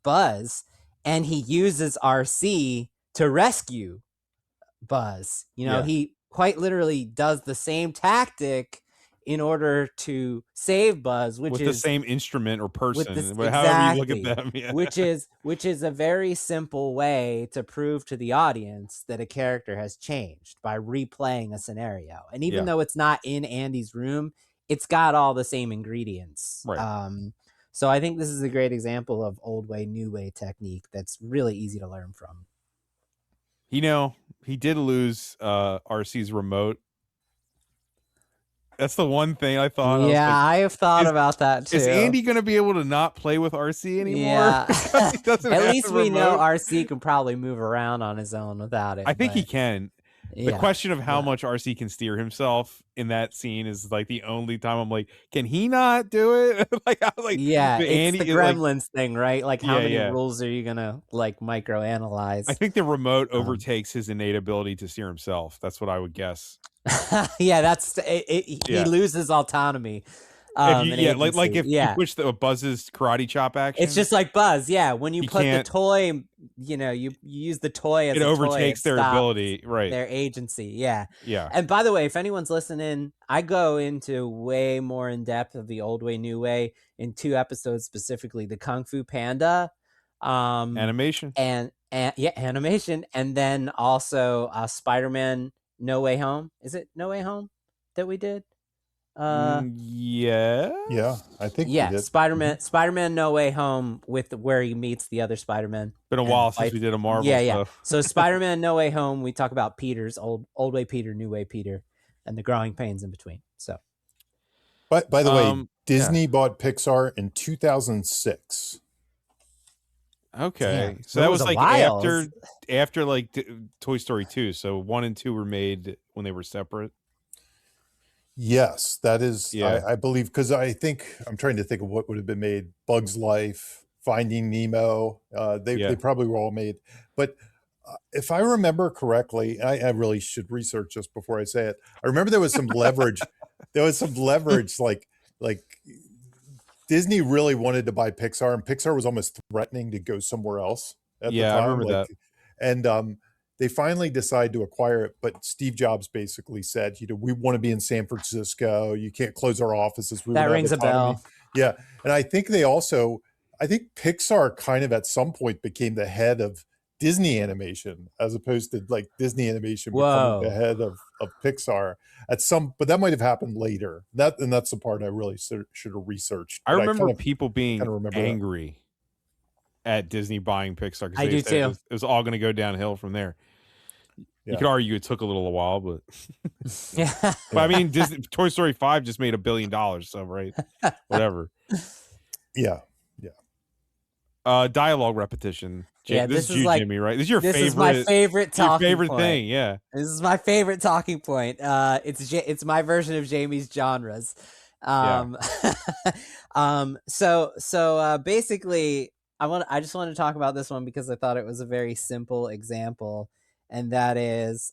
Buzz, and he uses RC to rescue Buzz. He quite literally does the same tactic in order to save Buzz, which with is the same instrument or person, exactly, however you look at them. Yeah. which is a very simple way to prove to the audience that a character has changed by replaying a scenario. And even though it's not in Andy's room, it's got all the same ingredients. Right. So I think this is a great example of old way, new way technique that's really easy to learn from. He did lose RC's remote. That's the one thing I thought. Yeah, I was have thought about that too. Is Andy going to be able to not play with RC anymore? Yeah. He doesn't At have least the we know remote? RC can probably move around on his own without it. I think he but- can. The yeah. question of how much RC can steer himself in that scene is like the only time I'm like, can he not do it? Yeah, it's Andy, the Gremlins thing, right? Like, how many Yeah. rules are you gonna microanalyze? I think the remote overtakes his innate ability to steer himself. That's what I would guess. Yeah, that's it. He loses autonomy. If you, and like if agency. you push the Buzz's karate chop action, It's just like Buzz. Yeah, when you put the can't- toy, you use the toy as it a overtakes toy, their ability, right? their agency. Yeah. Yeah. And by the way, if anyone's listening, I go into way more in depth of the old way, new way in 2 episodes, specifically the Kung Fu Panda, Animation. and animation, and then also Spider-Man No Way Home. Is it No Way Home that we did? Yeah. Yeah, I think we Yeah, did. Spider-Man No Way Home with where he meets the other Spider-Man. Been a while since we did a Marvel. Yeah. Stuff. So Spider-Man No Way Home, we talk about Peter's old way Peter, new way Peter, and the growing pains in between. So, But by the way, Disney bought Pixar in 2006. Okay, Damn, so that was a like while. after like Toy Story 2. So 1 and 2 were made when they were separate. Yes, that is, Yeah. I believe, because I'm trying to think of what would have been made. Bug's Life, Finding Nemo, they probably were all made. But if I remember correctly, I really should research this before I say it. I remember there was some leverage. Like Disney really wanted to buy Pixar, and Pixar was almost threatening to go somewhere else at the time. I remember that. And they finally decided to acquire it, but Steve Jobs basically said, we want to be in San Francisco. You can't close our offices. that rings a bell. Yeah. And I think Pixar kind of at some point became the head of Disney animation, as opposed to like Disney animation becoming the head of Pixar but that might have happened later. That's the part I really should have researched. I remember people being angry at Disney buying Pixar. I do too. It was all going to go downhill from there. Yeah. You could argue it took a little while, but yeah. But I mean, Toy Story 5 just made $1 billion, so right, whatever. Yeah. Dialogue repetition. This is you, like Jimmy, right? This is your favorite. This is my favorite talking your favorite point. thing. Yeah. This is my favorite talking point. It's my version of Jamie's genres. So basically, I just want to talk about this one because I thought it was a very simple example, and that is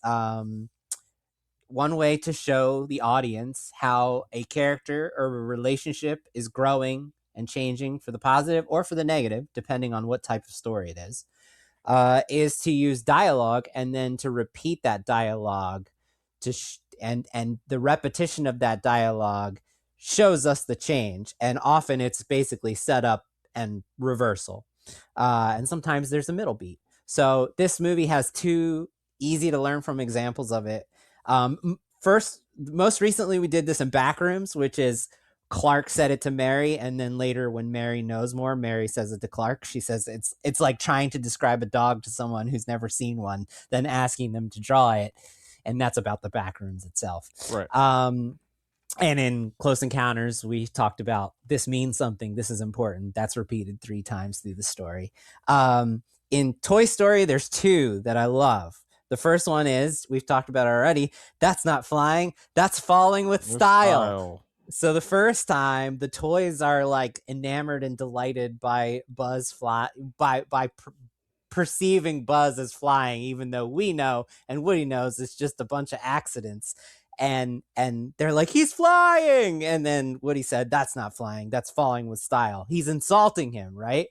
one way to show the audience how a character or a relationship is growing and changing for the positive or for the negative, depending on what type of story it is to use dialogue and then to repeat that dialogue and the repetition of that dialogue shows us the change. And often it's basically setup and reversal. and sometimes there's a middle beat. So this movie has two easy to learn from examples of it. First, most recently we did this in Backrooms, which is Clark said it to Mary, and then later when Mary knows more, Mary says it to Clark. She says it's like trying to describe a dog to someone who's never seen one, then asking them to draw it, and that's about the Backrooms itself. Right. And in Close Encounters, we talked about this means something, this is important. That's repeated 3 times through the story. In Toy Story, there's 2 that I love. The first one is, we've talked about it already, that's not flying, that's falling with style. So the first time, the toys are like enamored and delighted by Buzz perceiving Buzz as flying, even though we know and Woody knows it's just a bunch of accidents. And they're like, he's flying. And then Woody said, that's not flying, that's falling with style. He's insulting him, right?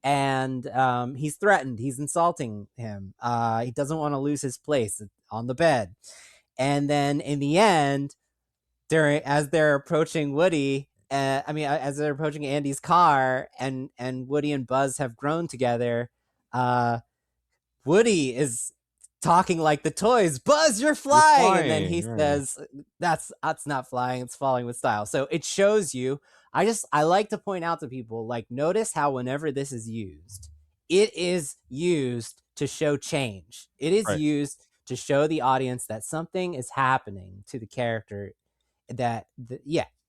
And he's threatened. He's insulting him. He doesn't want to lose his place on the bed. And then in the end, as they're approaching Woody, as they're approaching Andy's car, and Woody and Buzz have grown together, Woody is talking like the toys. Buzz, you're flying. And then he says, that's not flying, it's falling with style. So it shows you, I like to point out to people, like, notice how whenever this is used, it is used to show change. It is used to show the audience that something is happening to the character.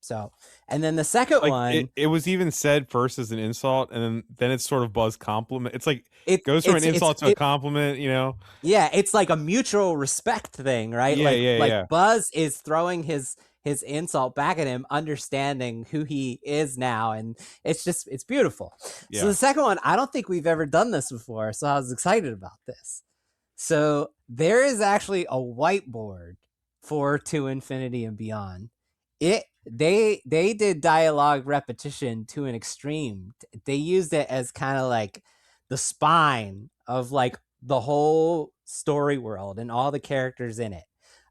So, and then the second one, it was even said first as an insult, and then it's sort of Buzz compliment. It's like it goes from an insult to a compliment, you know? Yeah, it's like a mutual respect thing, right? Yeah. Buzz is throwing his insult back at him, understanding who he is now, and it's beautiful. Yeah. So the second one, I don't think we've ever done this before, so I was excited about this. So there is actually a whiteboard for To Infinity and Beyond. They did dialogue repetition to an extreme. They used it as kind of like the spine of like the whole story world and all the characters in it.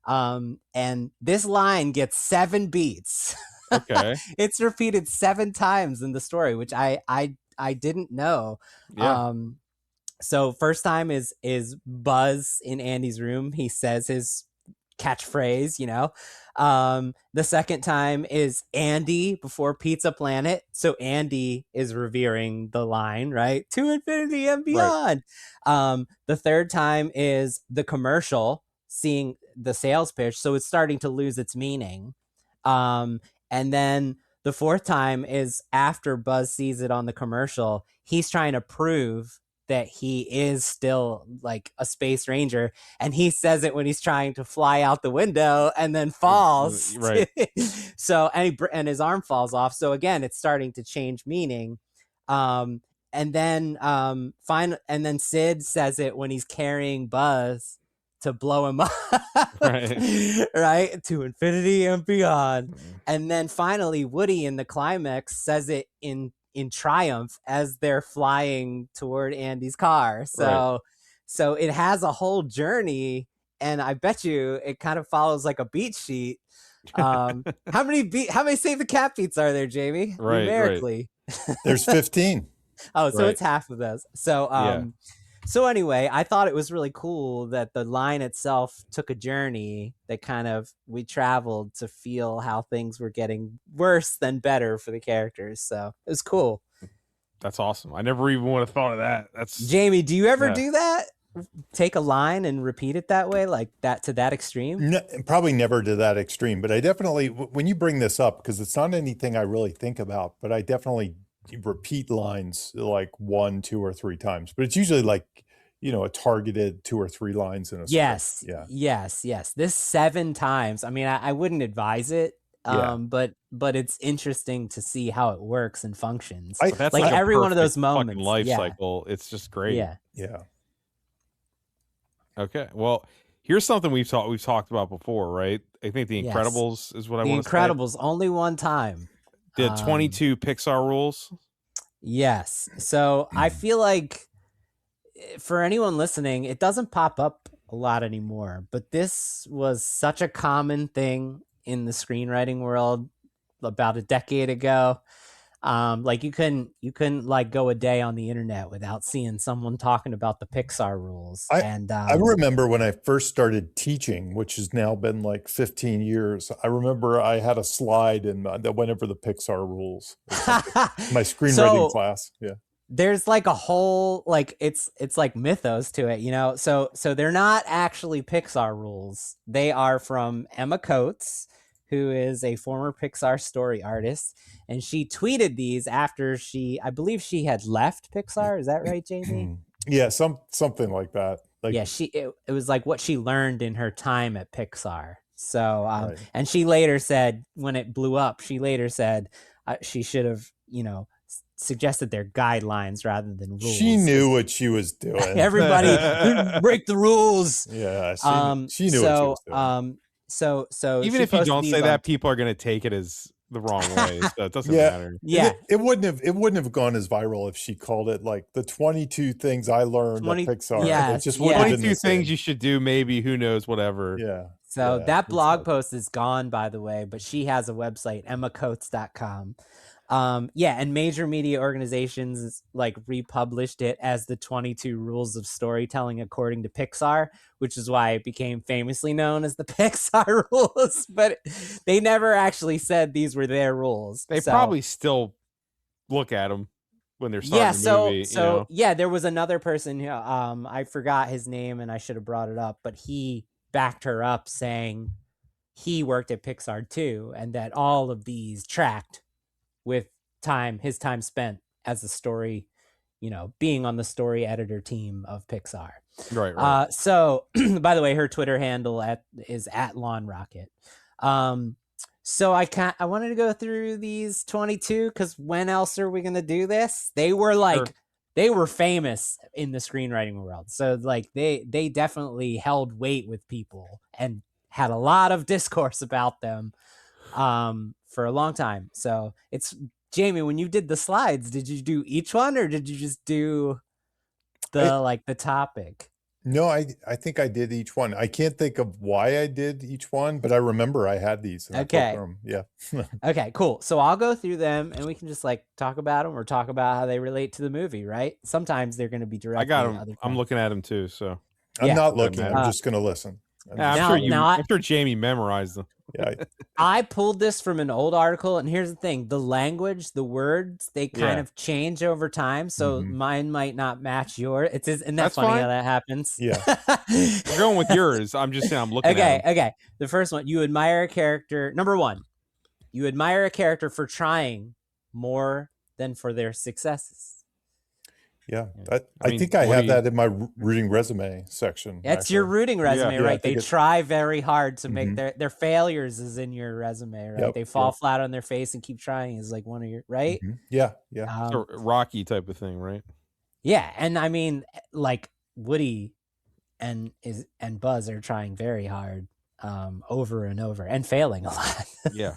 And this line gets 7 beats. Okay. It's repeated 7 times in the story, which I didn't know. Yeah. So first time is Buzz in Andy's room. He says his catchphrase, you know. The second time is Andy before Pizza Planet. So Andy is revering the line, right? To Infinity and Beyond. Right. The third time is the commercial, seeing the sales pitch. So it's starting to lose its meaning. And then the fourth time is after Buzz sees it on the commercial, he's trying to prove that he is still like a space ranger, and he says it when he's trying to fly out the window and then falls. Right. So and his arm falls off. So again, it's starting to change meaning. And then Sid says it when he's carrying Buzz to blow him up. Right, to Infinity and Beyond. And then finally Woody in the climax says it in triumph as they're flying toward Andy's car. So it has a whole journey, and I bet you it kind of follows like a beat sheet. How many Save the Cat beats are there, Jamie? Numerically. There's 15. Oh, so it's half of those. So So anyway, I thought it was really cool that the line itself took a journey that kind of we traveled to feel how things were getting worse than better for the characters. So it was cool. That's awesome. I never even would have thought of that. That's Jamie, do you ever do that? Take a line and repeat it that way, like that, to that extreme? No, probably never to that extreme, but I definitely, when you bring this up, because it's not anything I really think about, but I definitely repeat lines like 1, 2, or 3 times, but it's usually like, you know, a targeted 2 or 3 lines in a script. Yes. This 7 times. I mean, I wouldn't advise it, but it's interesting to see how it works and functions. That's like every one of those moments, moments, life cycle. It's just great. Yeah. Okay. Well, here's something we've talked about before, right? I think The Incredibles is what I want to say. The Incredibles, only one time. The 22 Pixar rules. Yes. So I feel like for anyone listening, it doesn't pop up a lot anymore, but this was such a common thing in the screenwriting world about a decade ago. Like you couldn't like go a day on the internet without seeing someone talking about the Pixar rules. And I remember when I first started teaching, which has now been like 15 years. I remember I had a slide that went over the Pixar rules. My screenwriting class. Yeah. There's like a whole like it's like mythos to it, you know. So they're not actually Pixar rules. They are from Emma Coates, who is a former Pixar story artist, and she tweeted these after I believe she had left Pixar. Is that right, Jamie? Yeah, something like that. Like, yeah, it was like what she learned in her time at Pixar. So right. And she later said, when it blew up, she later said she should have, you know, suggested their guidelines rather than rules. She knew what she was doing. Everybody break the rules. Yeah, she knew what she was doing. So even if you don't say that, people are going to take it as the wrong way, so it doesn't matter. Yeah, it wouldn't have gone as viral if she called it like the 22 things I learned at Pixar. Yeah, it just 22 things you should do, maybe, who knows, whatever. Yeah. So that blog post is gone, by the way, but she has a website, emmacoates.com. And major media organizations like republished it as the 22 rules of storytelling according to Pixar, which is why it became famously known as the Pixar rules. But they never actually said these were their rules. They probably still look at them when they're starting the movie. So there was another person who I forgot his name and I should have brought it up, but he backed her up saying he worked at Pixar too, and that all of these tracked with his time spent as a story, you know, being on the story editor team of Pixar. Right. So, by the way, her Twitter handle is @LawnRocket. So I wanted to go through these 22 because when else are we going to do this? They were like, they were famous in the screenwriting world. So like they definitely held weight with people and had a lot of discourse about them. For a long time. So it's Jamie, when you did the slides, did you do each one or did you just do the topic? No, I think I did each one. I can't think of why I did each one, but I remember I had these. Okay. Yeah. Okay, cool. So I'll go through them and we can just like talk about them or talk about how they relate to the movie, right? Sometimes they're going to be direct. I got them. I'm looking at them too. So I'm not looking. I'm just going to listen. I'm sure Jamie memorized them. Yeah. I pulled this from an old article, and here's the thing: the language, the words, they kind of change over time. So mine might not match yours. Isn't that funny how that happens? Yeah. We're going with yours. I'm just saying I'm looking at them. Okay. The first one, you admire a character. Number one, you admire a character for trying more than for their successes. Yeah, I think I have that in my rooting resume section. That's your rooting resume, right? They try very hard to make their failures is in your resume, right? Yep, they fall flat on their face and keep trying is like one of your, right? Yeah. It's a Rocky type of thing, right? Yeah, and I mean, like Woody and Buzz are trying very hard, over and over and failing a lot. Yeah.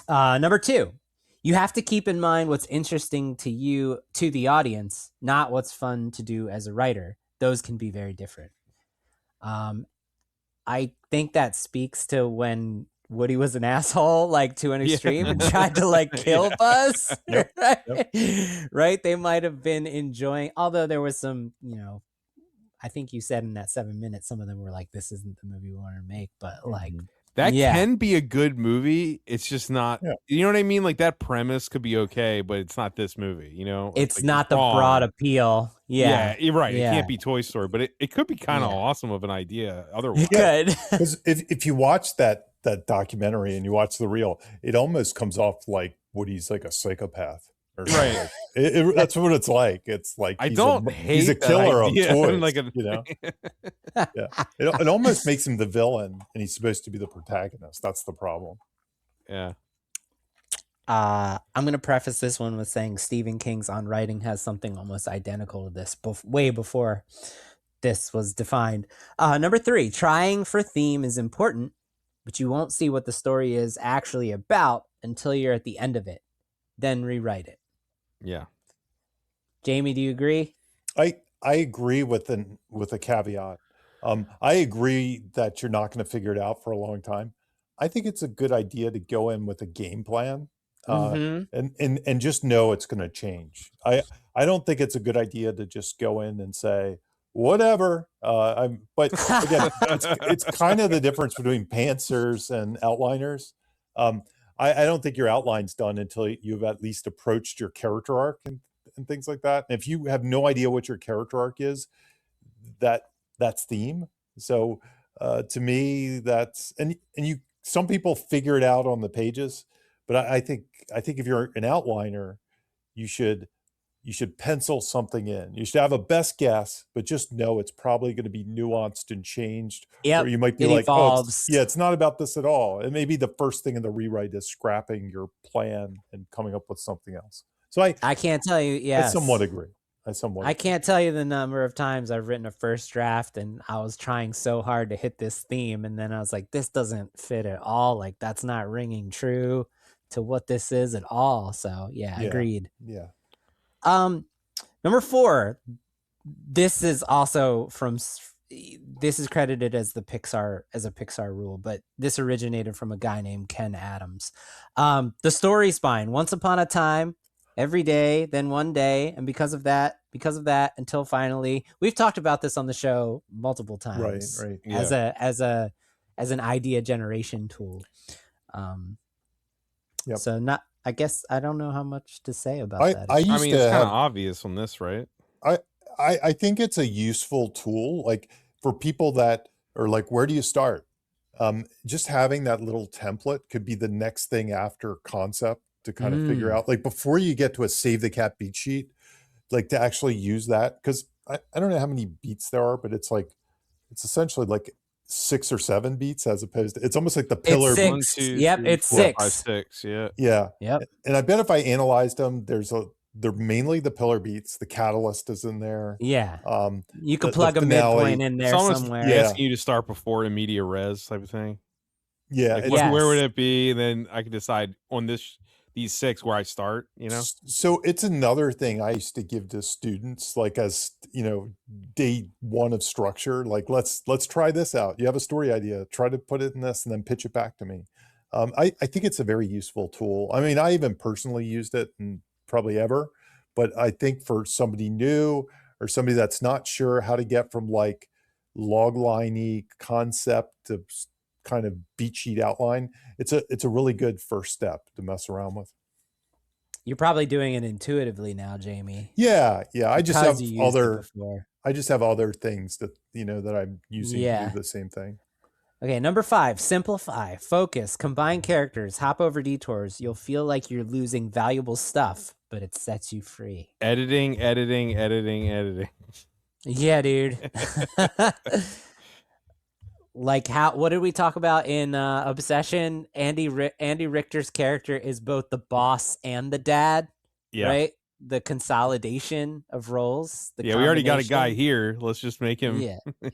Number two. You have to keep in mind what's interesting to you, to the audience, not what's fun to do as a writer. Those can be very different. I think that speaks to when Woody was an asshole, like to an extreme, and tried to like kill Buzz. Right? They might have been enjoying, although there was some, you know, I think you said in that 7 minutes, some of them were like, this isn't the movie we want to make, but like, that can be a good movie. It's just not, you know what I mean? Like that premise could be okay, but it's not this movie, you know? It's like, not the broad appeal. Yeah, you're right. It can't be Toy Story, but it could be kind of awesome of an idea. Otherwise, it could. Because if you watch that documentary and you watch the reel, it almost comes off like Woody's like a psychopath. Right. That's what it's like. It's like he's a killer of toys. You know? Yeah. It almost makes him the villain, and he's supposed to be the protagonist. That's the problem. Yeah. I'm going to preface this one with saying Stephen King's On Writing has something almost identical to this, way before this was defined. Number three, trying for theme is important, but you won't see what the story is actually about until you're at the end of it. Then rewrite it. Yeah. Jamie, do you agree? I agree with a caveat. I agree that you're not going to figure it out for a long time. I think it's a good idea to go in with a game plan Mm-hmm. And just know it's going to change. I don't think it's a good idea to just go in and say whatever. But again, it's kind of the difference between pantsers and outliners. I don't think your outline's done until you've at least approached your character arc and things like that. And if you have no idea what your character arc is, that's theme. So to me, that's and you. Some people figure it out on the pages, but I think if you're an outliner, you should pencil something in. You should have a best guess, but just know it's probably going to be nuanced and changed. Yep. Or you might be It like, evolves. it's not about this at all. And maybe the first thing in the rewrite is scrapping your plan and coming up with something else. So I can't tell you. Yes. I somewhat agree. I can't tell you the number of times I've written a first draft and I was trying so hard to hit this theme, and then I was like, this doesn't fit at all. Like, that's not ringing true to what this is at all. So yeah. Agreed. Yeah. Number 4, this is also this is credited as a Pixar rule, but this originated from a guy named Ken Adams. The story spine: once upon a time, every day, then one day, and because of that, until finally. We've talked about this on the show multiple times, right. Yeah. As an idea generation tool. Yep. So I guess I don't know how much to say about that. I mean, it's kind of obvious on this, right? I think it's a useful tool, like for people that are like, where do you start? Just having that little template could be the next thing after concept to kind of figure out, like before you get to a save the cat beat sheet, like to actually use that. Cause I don't know how many beats there are, but it's essentially like 6 or 7 beats as opposed to, it's almost like the pillar. It's 6. 1, 2, yep, 3, it's 4, 6. 5, 6. Yeah. Yeah. Yep. And I bet if I analyzed them, they're mainly the pillar beats. The catalyst is in there. Yeah. You could plug a midpoint in there somewhere. Asking you to start before the media res type of thing. Yeah. Like, where would it be? And then I could decide on these 6 where I start, So it's another thing I used to give to students, like as, day 1 of structure, like let's try this out. You have a story idea, try to put it in this and then pitch it back to me. I think it's a very useful tool. I mean, I even personally used it and probably ever, but I think for somebody new or somebody that's not sure how to get from like log liney concept to kind of beat sheet outline, it's a really good first step to mess around with. You're probably doing it intuitively now, Jamie. Yeah. I just have other things that that I'm using to do the same thing. Okay, number 5, simplify, focus, combine characters, hop over detours. You'll feel like you're losing valuable stuff, but it sets you free. Editing. Yeah, dude. Like what did we talk about in Obsession? Andy Richter's character is both the boss and the dad, right? The consolidation of roles. We already got a guy here. Let's just make him.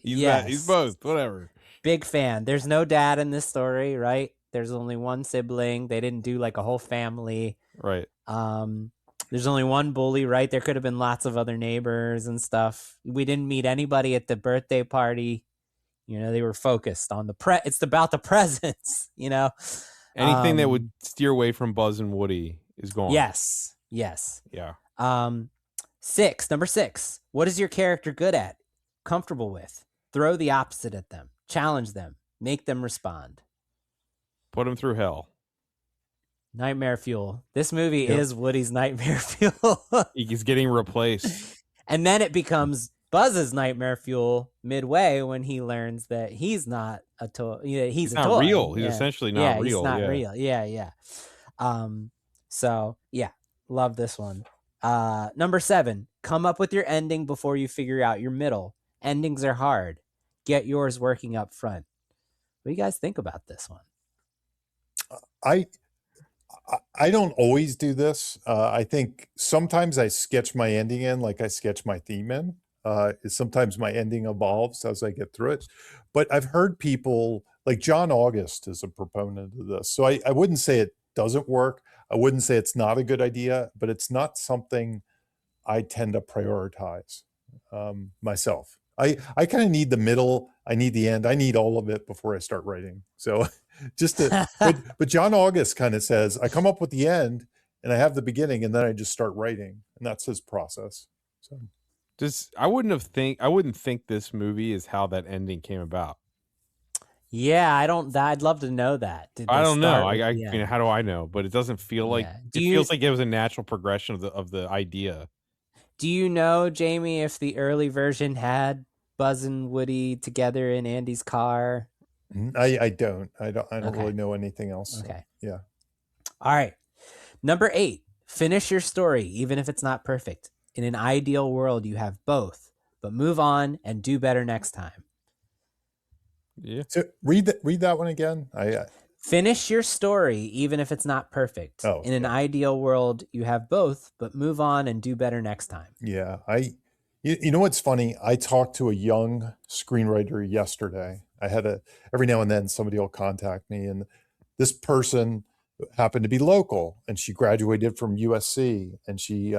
Yeah, he's both. Whatever. Big fan. There's no dad in this story, right? There's only one sibling. They didn't do like a whole family. Right. There's only one bully, right? There could have been lots of other neighbors and stuff. We didn't meet anybody at the birthday party. They were focused on it's about the presents, Anything that would steer away from Buzz and Woody is gone. Yes. Yeah. Number 6. What is your character good at? Comfortable with? Throw the opposite at them. Challenge them. Make them respond. Put them through hell. Nightmare fuel. This movie is Woody's nightmare fuel. He's getting replaced. And then it becomes Buzz's nightmare fuel midway when he learns that he's not a toy. He's a not toy. real. He's essentially not real. He's not real. Yeah. So yeah, love this one. Number 7, come up with your ending before you figure out your middle. Endings are hard. Get yours working up front. What do you guys think about this one? I don't always do this. I think sometimes I sketch my ending in like I sketch my theme in. Sometimes my ending evolves as I get through it. But I've heard people, like John August is a proponent of this. So I wouldn't say it doesn't work. I wouldn't say it's not a good idea, but it's not something I tend to prioritize myself. I kind of need the middle. I need the end. I need all of it before I start writing. So just to, but John August kind of says, I come up with the end and I have the beginning and then I just start writing. And that's his process. So I wouldn't think this movie is how that ending came about. Yeah, I'd love to know that. Did I they don't know. start with- You know, how do I know? But it doesn't feel like Yeah. it feels like it was a natural progression of the idea. Do you know, Jamie, if the early version had Buzz and Woody together in Andy's car? I don't Okay. really know anything else. So, Okay. yeah. All right. Number 8, finish your story, even if it's not perfect. In an ideal world, you have both, but move on and do better next time. Yeah. So read that one again. Finish your story, even if it's not perfect. Oh, in an yeah. ideal world, you have both, but move on and do better next time. Yeah. You know what's funny? I talked to a young screenwriter yesterday. Every now and then somebody will contact me, and this person happened to be local, and she graduated from USC, and she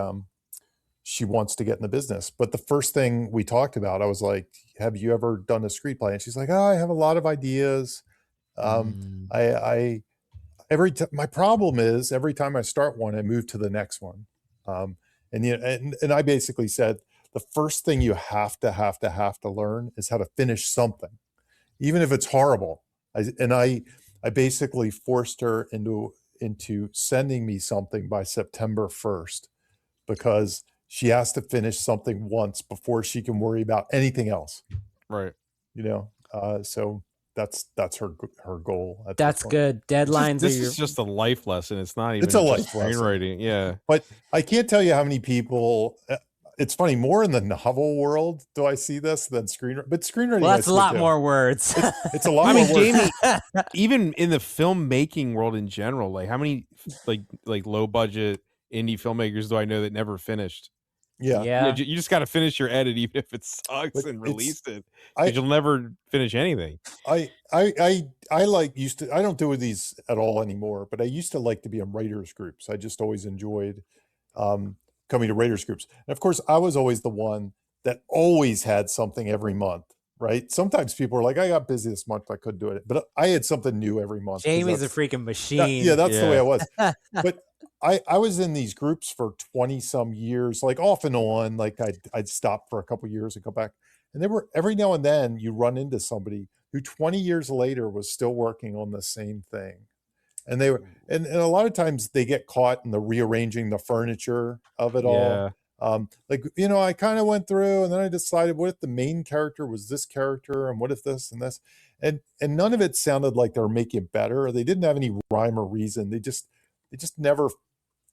wants to get in the business. But the first thing we talked about, I was like, have you ever done a screenplay? And she's like, oh, I have a lot of ideas. My problem is every time I start one, I move to the next one. And I basically said, the first thing you have to learn is how to finish something, even if it's horrible. I basically forced her into sending me something by September 1st, because she has to finish something once before she can worry about anything else. Right. You know, so that's her goal. That's good. Deadlines. This is just a life lesson. It's not even. It's a life just lesson. Screenwriting. Yeah. But I can't tell you how many people. It's funny, more in the novel world do I see this than screenwriting. But screenwriting, well, that's a lot more words. It's a lot I more mean, words. Jamie, even in the filmmaking world in general, like how many like low budget indie filmmakers do I know that never finished? Yeah. You just got to finish your edit, even if it sucks, But and release it. I- You'll never finish anything. I used to. I don't do these at all anymore, but I used to like to be in writers groups. I just always enjoyed coming to writers groups. And of course, I was always the one that always had something every month. Right? Sometimes people are like, I got busy this month, I couldn't do it, but I had something new every month. Jamie's a freaking machine. That's the way I was. But I was in these groups for 20 some years, like off and on. Like I'd stop for a couple years and go back. And they were, every now and then you run into somebody who 20 years later was still working on the same thing. And they were, and a lot of times they get caught in the rearranging the furniture of it all. Like, you know, I kind of went through and then I decided, what if the main character was this character, and what if this and this, and none of it sounded like they were making it better. They didn't have any rhyme or reason. They just never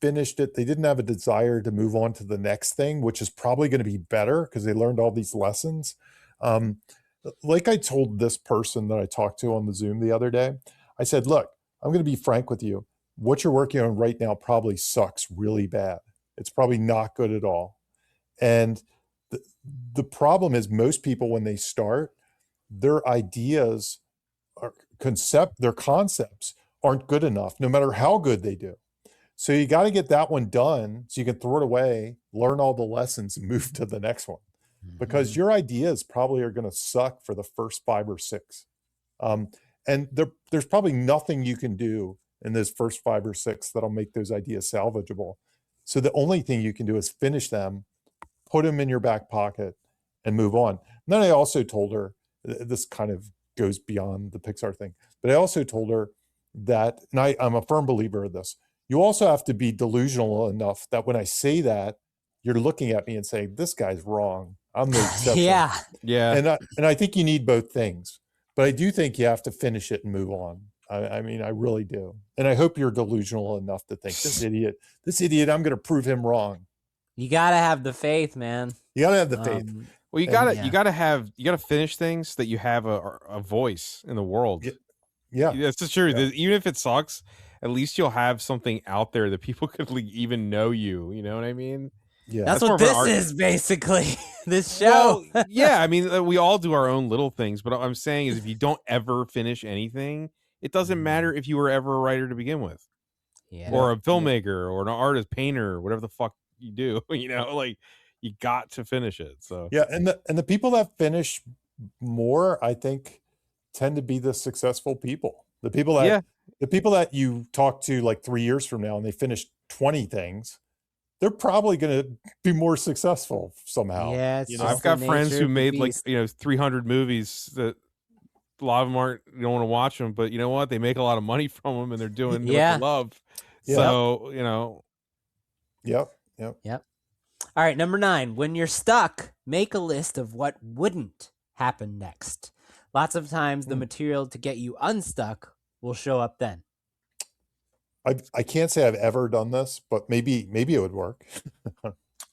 finished it. They didn't have a desire to move on to the next thing, which is probably going to be better because they learned all these lessons. Like I told this person that I talked to on the Zoom the other day, I said, look, I'm going to be frank with you. What you're working on right now probably sucks really bad. It's probably not good at all. And the problem is, most people, when they start, their ideas their concepts aren't good enough, no matter how good they do. So you got to get that one done so you can throw it away, learn all the lessons, and move to the next one. Because your ideas probably are going to suck for the first 5 or 6. And there's probably nothing you can do in those first 5 or 6 that'll make those ideas salvageable. So the only thing you can do is finish them, put them in your back pocket, and move on. And then I also told her, this kind of goes beyond the Pixar thing, but I also told her that, and I'm a firm believer of this, you also have to be delusional enough that when I say that, you're looking at me and saying, this guy's wrong. I'm the exception. Yeah. And I think you need both things, but I do think you have to finish it and move on. I mean, I really do. And I hope you're delusional enough to think, this idiot, I'm going to prove him wrong. You got to have the faith, man. You got to have the faith. Well, you gotta finish things that you have a voice in the world. Yeah. That's the truth. Yeah. Even if it sucks, at least you'll have something out there that people could even know you. You know what I mean? Yeah. That's what this is, basically. This show. Well, yeah, I mean, we all do our own little things, but what I'm saying is, if you don't ever finish anything, it doesn't matter if you were ever a writer to begin with, or a filmmaker, or an artist, painter, whatever the fuck you do. You know, like, you got to finish it. So Yeah, and the people that finish more, I think, tend to be the successful people. The people that you talk to like 3 years from now and they finish 20 things, they're probably going to be more successful somehow. Yeah, it's I've just the got friends nature who of the made like beast. 300 movies that a lot of them aren't, you don't want to watch them, but you know what? They make a lot of money from them and they're doing what they Yeah. love. Yeah. So, you know. Yep. All right, number 9. When you're stuck, make a list of what wouldn't happen next. Lots of times the material to get you unstuck will show up then. I can't say I've ever done this, but maybe it would work.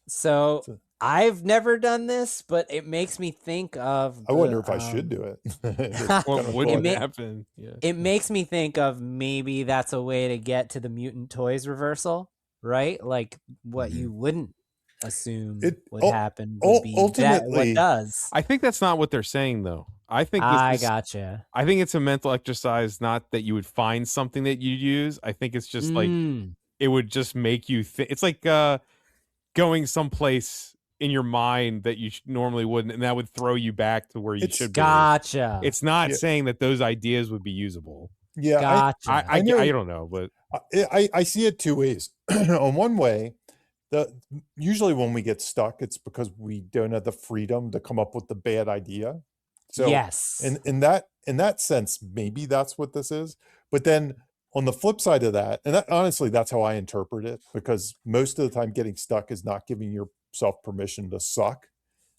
So I've never done this, but it makes me think of I wonder if I should do it. What wouldn't happen? Yeah. It makes me think of maybe that's a way to get to the mutant toys reversal, right? Like what you wouldn't assume would happen would be ultimately what does. I think that's not what they're saying, though. I think gotcha. I think it's a mental exercise, not that you would find something that you'd use. I think it's just like it would just make you think. It's like going someplace in your mind that you normally wouldn't, and that would throw you back to where you should be. Gotcha. It's not saying that those ideas would be usable. Yeah, gotcha. I don't know, but I see it two ways. On one way, usually when we get stuck, it's because we don't have the freedom to come up with the bad idea. So yes, in that sense, maybe that's what this is. But then on the flip side of that, and honestly, that's how I interpret it, because most of the time getting stuck is not giving yourself permission to suck.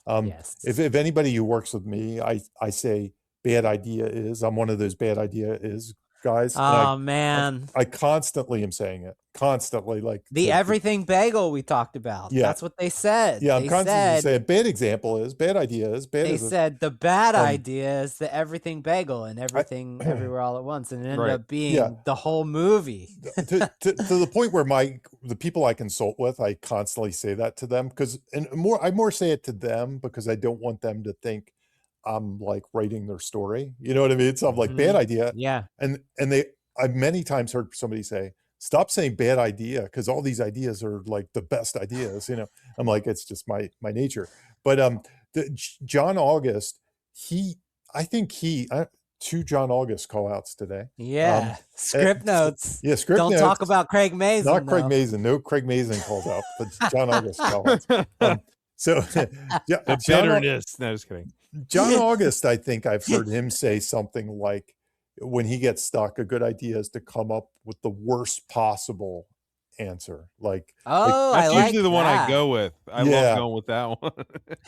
yes. If anybody who works with me, I say bad idea is, I'm one of those bad idea is guys. Oh man, I constantly am saying it. Constantly, like the everything bagel we talked about. Yeah. That's what they said. Yeah, I'm they constantly said, saying bad example is, bad idea is, bad. They said the bad idea is the everything bagel and everything everywhere all at once, and it ended up being the whole movie. to the point where the people I consult with, I constantly say that to them, I more say it to them because I don't want them to think I'm like writing their story. You know what I mean? So I'm like, bad idea. Yeah. And I've many times heard somebody say, stop saying bad idea, because all these ideas are like the best ideas. You know, I'm like, it's just my nature. But John August, I think two John August call outs today. Yeah. Script notes. Yeah, script Don't notes. talk about Craig Mazin. Not Craig Mazin. No Craig Mazin calls out, but John August call outs. The bitterness. No, just kidding. John August, I think I've heard him say something like, when he gets stuck, a good idea is to come up with the worst possible answer. Like, that's I usually the one I go with. I love going with that one.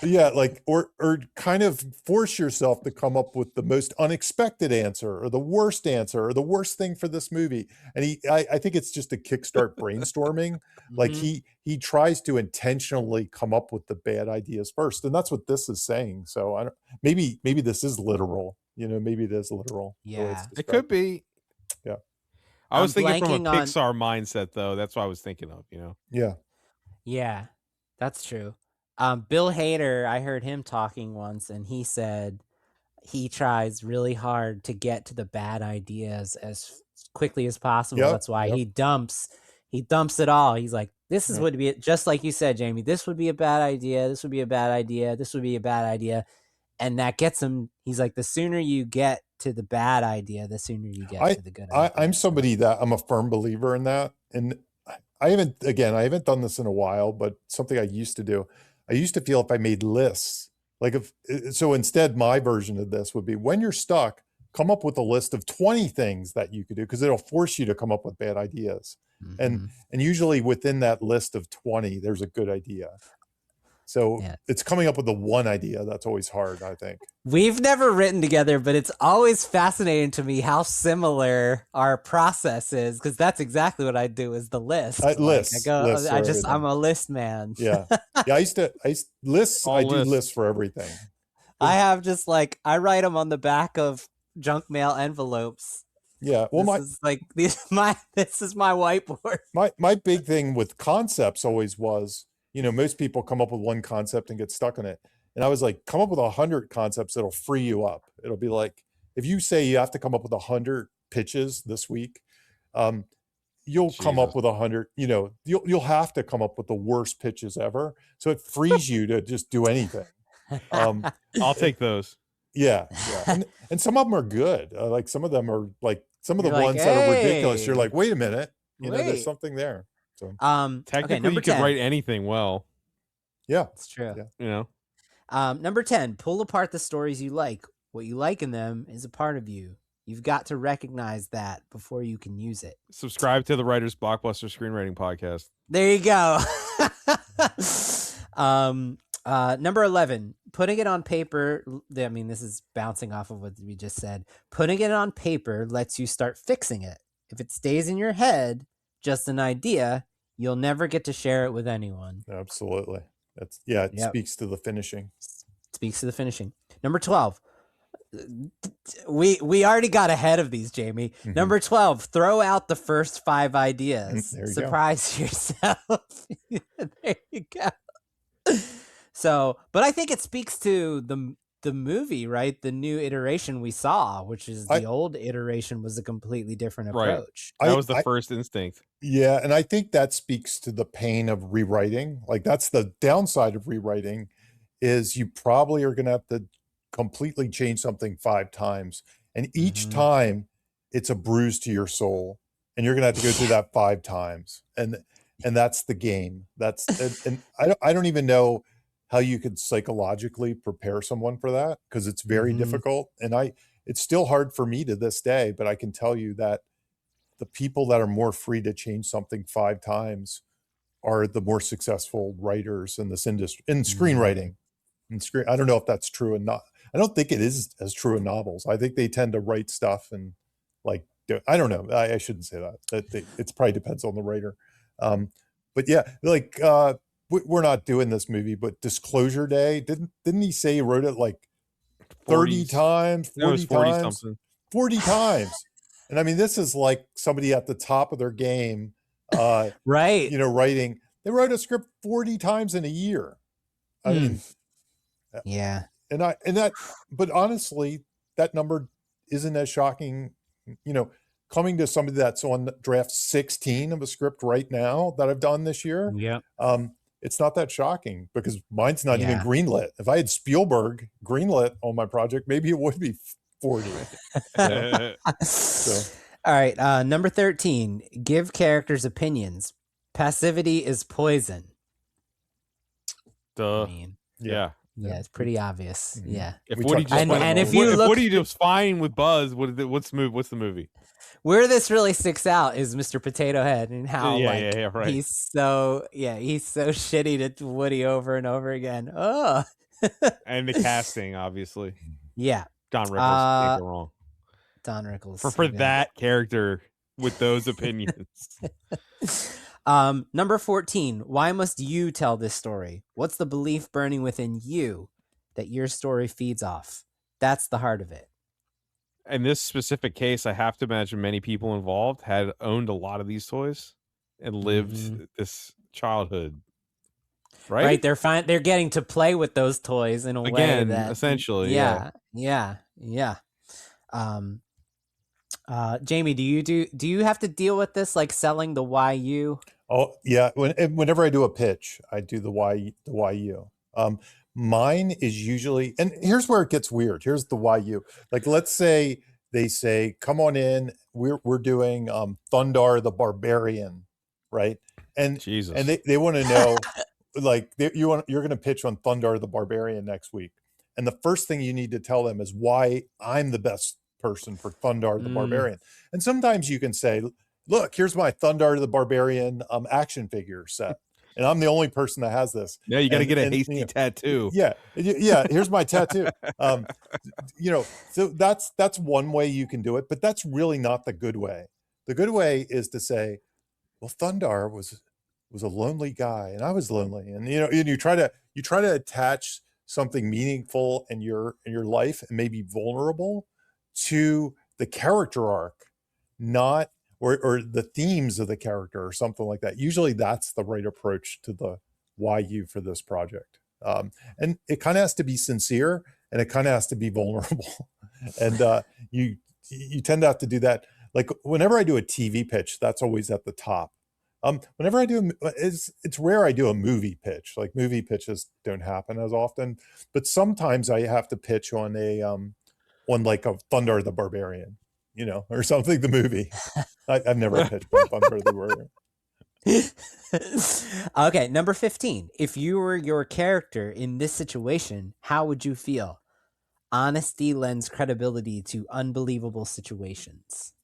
Yeah, like or kind of force yourself to come up with the most unexpected answer, or the worst answer, or the worst thing for this movie. And I think it's just to kickstart brainstorming. Like he tries to intentionally come up with the bad ideas first, and that's what this is saying. So maybe this is literal. You know, maybe it is literal. Yeah, it could be. Yeah. I was thinking from a Pixar mindset, though. That's what I was thinking of, you know? Yeah, that's true. Bill Hader, I heard him talking once, and he said he tries really hard to get to the bad ideas as quickly as possible. That's why he dumps it all. He's like, this is would be, just like you said, Jamie, this would be a bad idea. This would be a bad idea. This would be a bad idea. And that gets him. He's like, the sooner you get to the bad idea, the sooner you get to the good idea. I'm somebody that I'm a firm believer in that. And I haven't done this in a while, but something I used to do. I used to feel if I made lists, so instead my version of this would be, when you're stuck, come up with a list of 20 things that you could do, because it'll force you to come up with bad ideas. And usually within that list of 20, there's a good idea. So it's coming up with the one idea that's always hard, I think. We've never written together, but it's always fascinating to me how similar our process is, because that's exactly what I do, is the list. I'm a list man. Yeah. I used to lists. I do lists for everything. I have just I write them on the back of junk mail envelopes. Yeah. Well, this is my whiteboard. My big thing with concepts always was, you know, most people come up with one concept and get stuck in it. And I was like, come up with 100 concepts that'll free you up. It'll be like, if you say you have to come up with 100 pitches this week, you'll come Jesus. up with 100, you'll have to come up with the worst pitches ever. So it frees you to just do anything. I'll take those. Yeah. And some of them are good. Like some of them are like some of You're the like, ones that are ridiculous. You're hey, like, wait a minute, there's wait. something there. So Technically, okay, number you could 10. write anything well. yeah, It's true. Yeah. Number 10, pull apart the stories you like. What you like in them is a part of you. You've got to recognize that before you can use it. Subscribe to the Writers Blockbuster Screenwriting podcast. There you go. Number 11, putting it on paper. I mean, this is bouncing off of what we just said. Putting it on paper lets you start fixing it. If it stays in your head, just an idea, you'll never get to share it with anyone. Absolutely. It speaks to the finishing. Speaks to the finishing. Number 12. We already got ahead of these, Jamie. Mm-hmm. Number 12, throw out the first 5 ideas. There you Surprise yourself. There you go. So, but I think it speaks to the movie, right? The new iteration we saw, which is the old iteration was a completely different approach. Right. That was the first instinct. Yeah, and I think that speaks to the pain of rewriting. Like that's the downside of rewriting is you probably are going to have to completely change something 5 times. And each time it's a bruise to your soul. And you're going to have to go through that 5 times. And that's the game. And I don't even know how you could psychologically prepare someone for that because it's very difficult. And it's still hard for me to this day, but I can tell you that the people that are more free to change something 5 times are the more successful writers in this industry, in screenwriting. I don't know if that's true and not. I don't think it is as true in novels. I think they tend to write stuff and like, I don't know. I shouldn't say that. It probably depends on the writer. But yeah, like we're not doing this movie, but Disclosure Day, didn't he say he wrote it like 30 times, 40 times, something. 40 times. And I mean, this is like somebody at the top of their game, right? Writing. They wrote a script 40 times in a year. I mean, yeah. But honestly, that number isn't as shocking, coming to somebody that's on draft 16 of a script right now that I've done this year. Yeah. It's not that shocking because mine's not even greenlit. If I had Spielberg greenlit on my project, maybe it would be 40. So. All right. Number 13, give characters opinions. Passivity is poison. Duh. I mean, yeah. Yeah, it's pretty obvious. Mm-hmm. Yeah. If Woody just fine with Buzz, what's the movie? Where this really sticks out is Mr. Potato Head and how right. he's so shitty to Woody over and over again. Oh. And the casting, obviously. Yeah. Don Rickles, can't go wrong. Don Rickles. For that character with those opinions. Number 14, why must you tell this story? What's the belief burning within you that your story feeds off? That's the heart of it. In this specific case, I have to imagine many people involved had owned a lot of these toys and lived this childhood. Right? They're getting to play with those toys in a way that essentially. Yeah. Jamie, do you have to deal with this, like selling the YU? Oh yeah. Whenever I do a pitch, I do the YU. Mine is usually, and here's where it gets weird. Here's the YU. Like, let's say they say, "Come on in. We're doing Thundar the Barbarian," right? And Jesus. And they want to know, like, you're going to pitch on Thundar the Barbarian next week, and the first thing you need to tell them is why I'm the best person for Thundar the Barbarian. And sometimes you can say, "Look, here's my Thundar the Barbarian action figure set." And I'm the only person that has this. Yeah, you got to get a hasty tattoo. Yeah. Here's my tattoo. So that's one way you can do it, but that's really not the good way. The good way is to say, well, Thundar was a lonely guy, and I was lonely, and and you try to attach something meaningful in your life and maybe vulnerable to the character arc, not. Or the themes of the character or something like that. Usually that's the right approach to the YU for this project. And it kind of has to be sincere and it kind of has to be vulnerable. And you tend to have to do that. like whenever I do a TV pitch, that's always at the top. Whenever I do, it's rare I do a movie pitch. Like movie pitches don't happen as often, but sometimes I have to pitch on on like a Thunder the Barbarian, or something. The movie. I've never pitched on Thunder the Barbarian. Okay, number 15. If you were your character in this situation, how would you feel? Honesty lends credibility to unbelievable situations.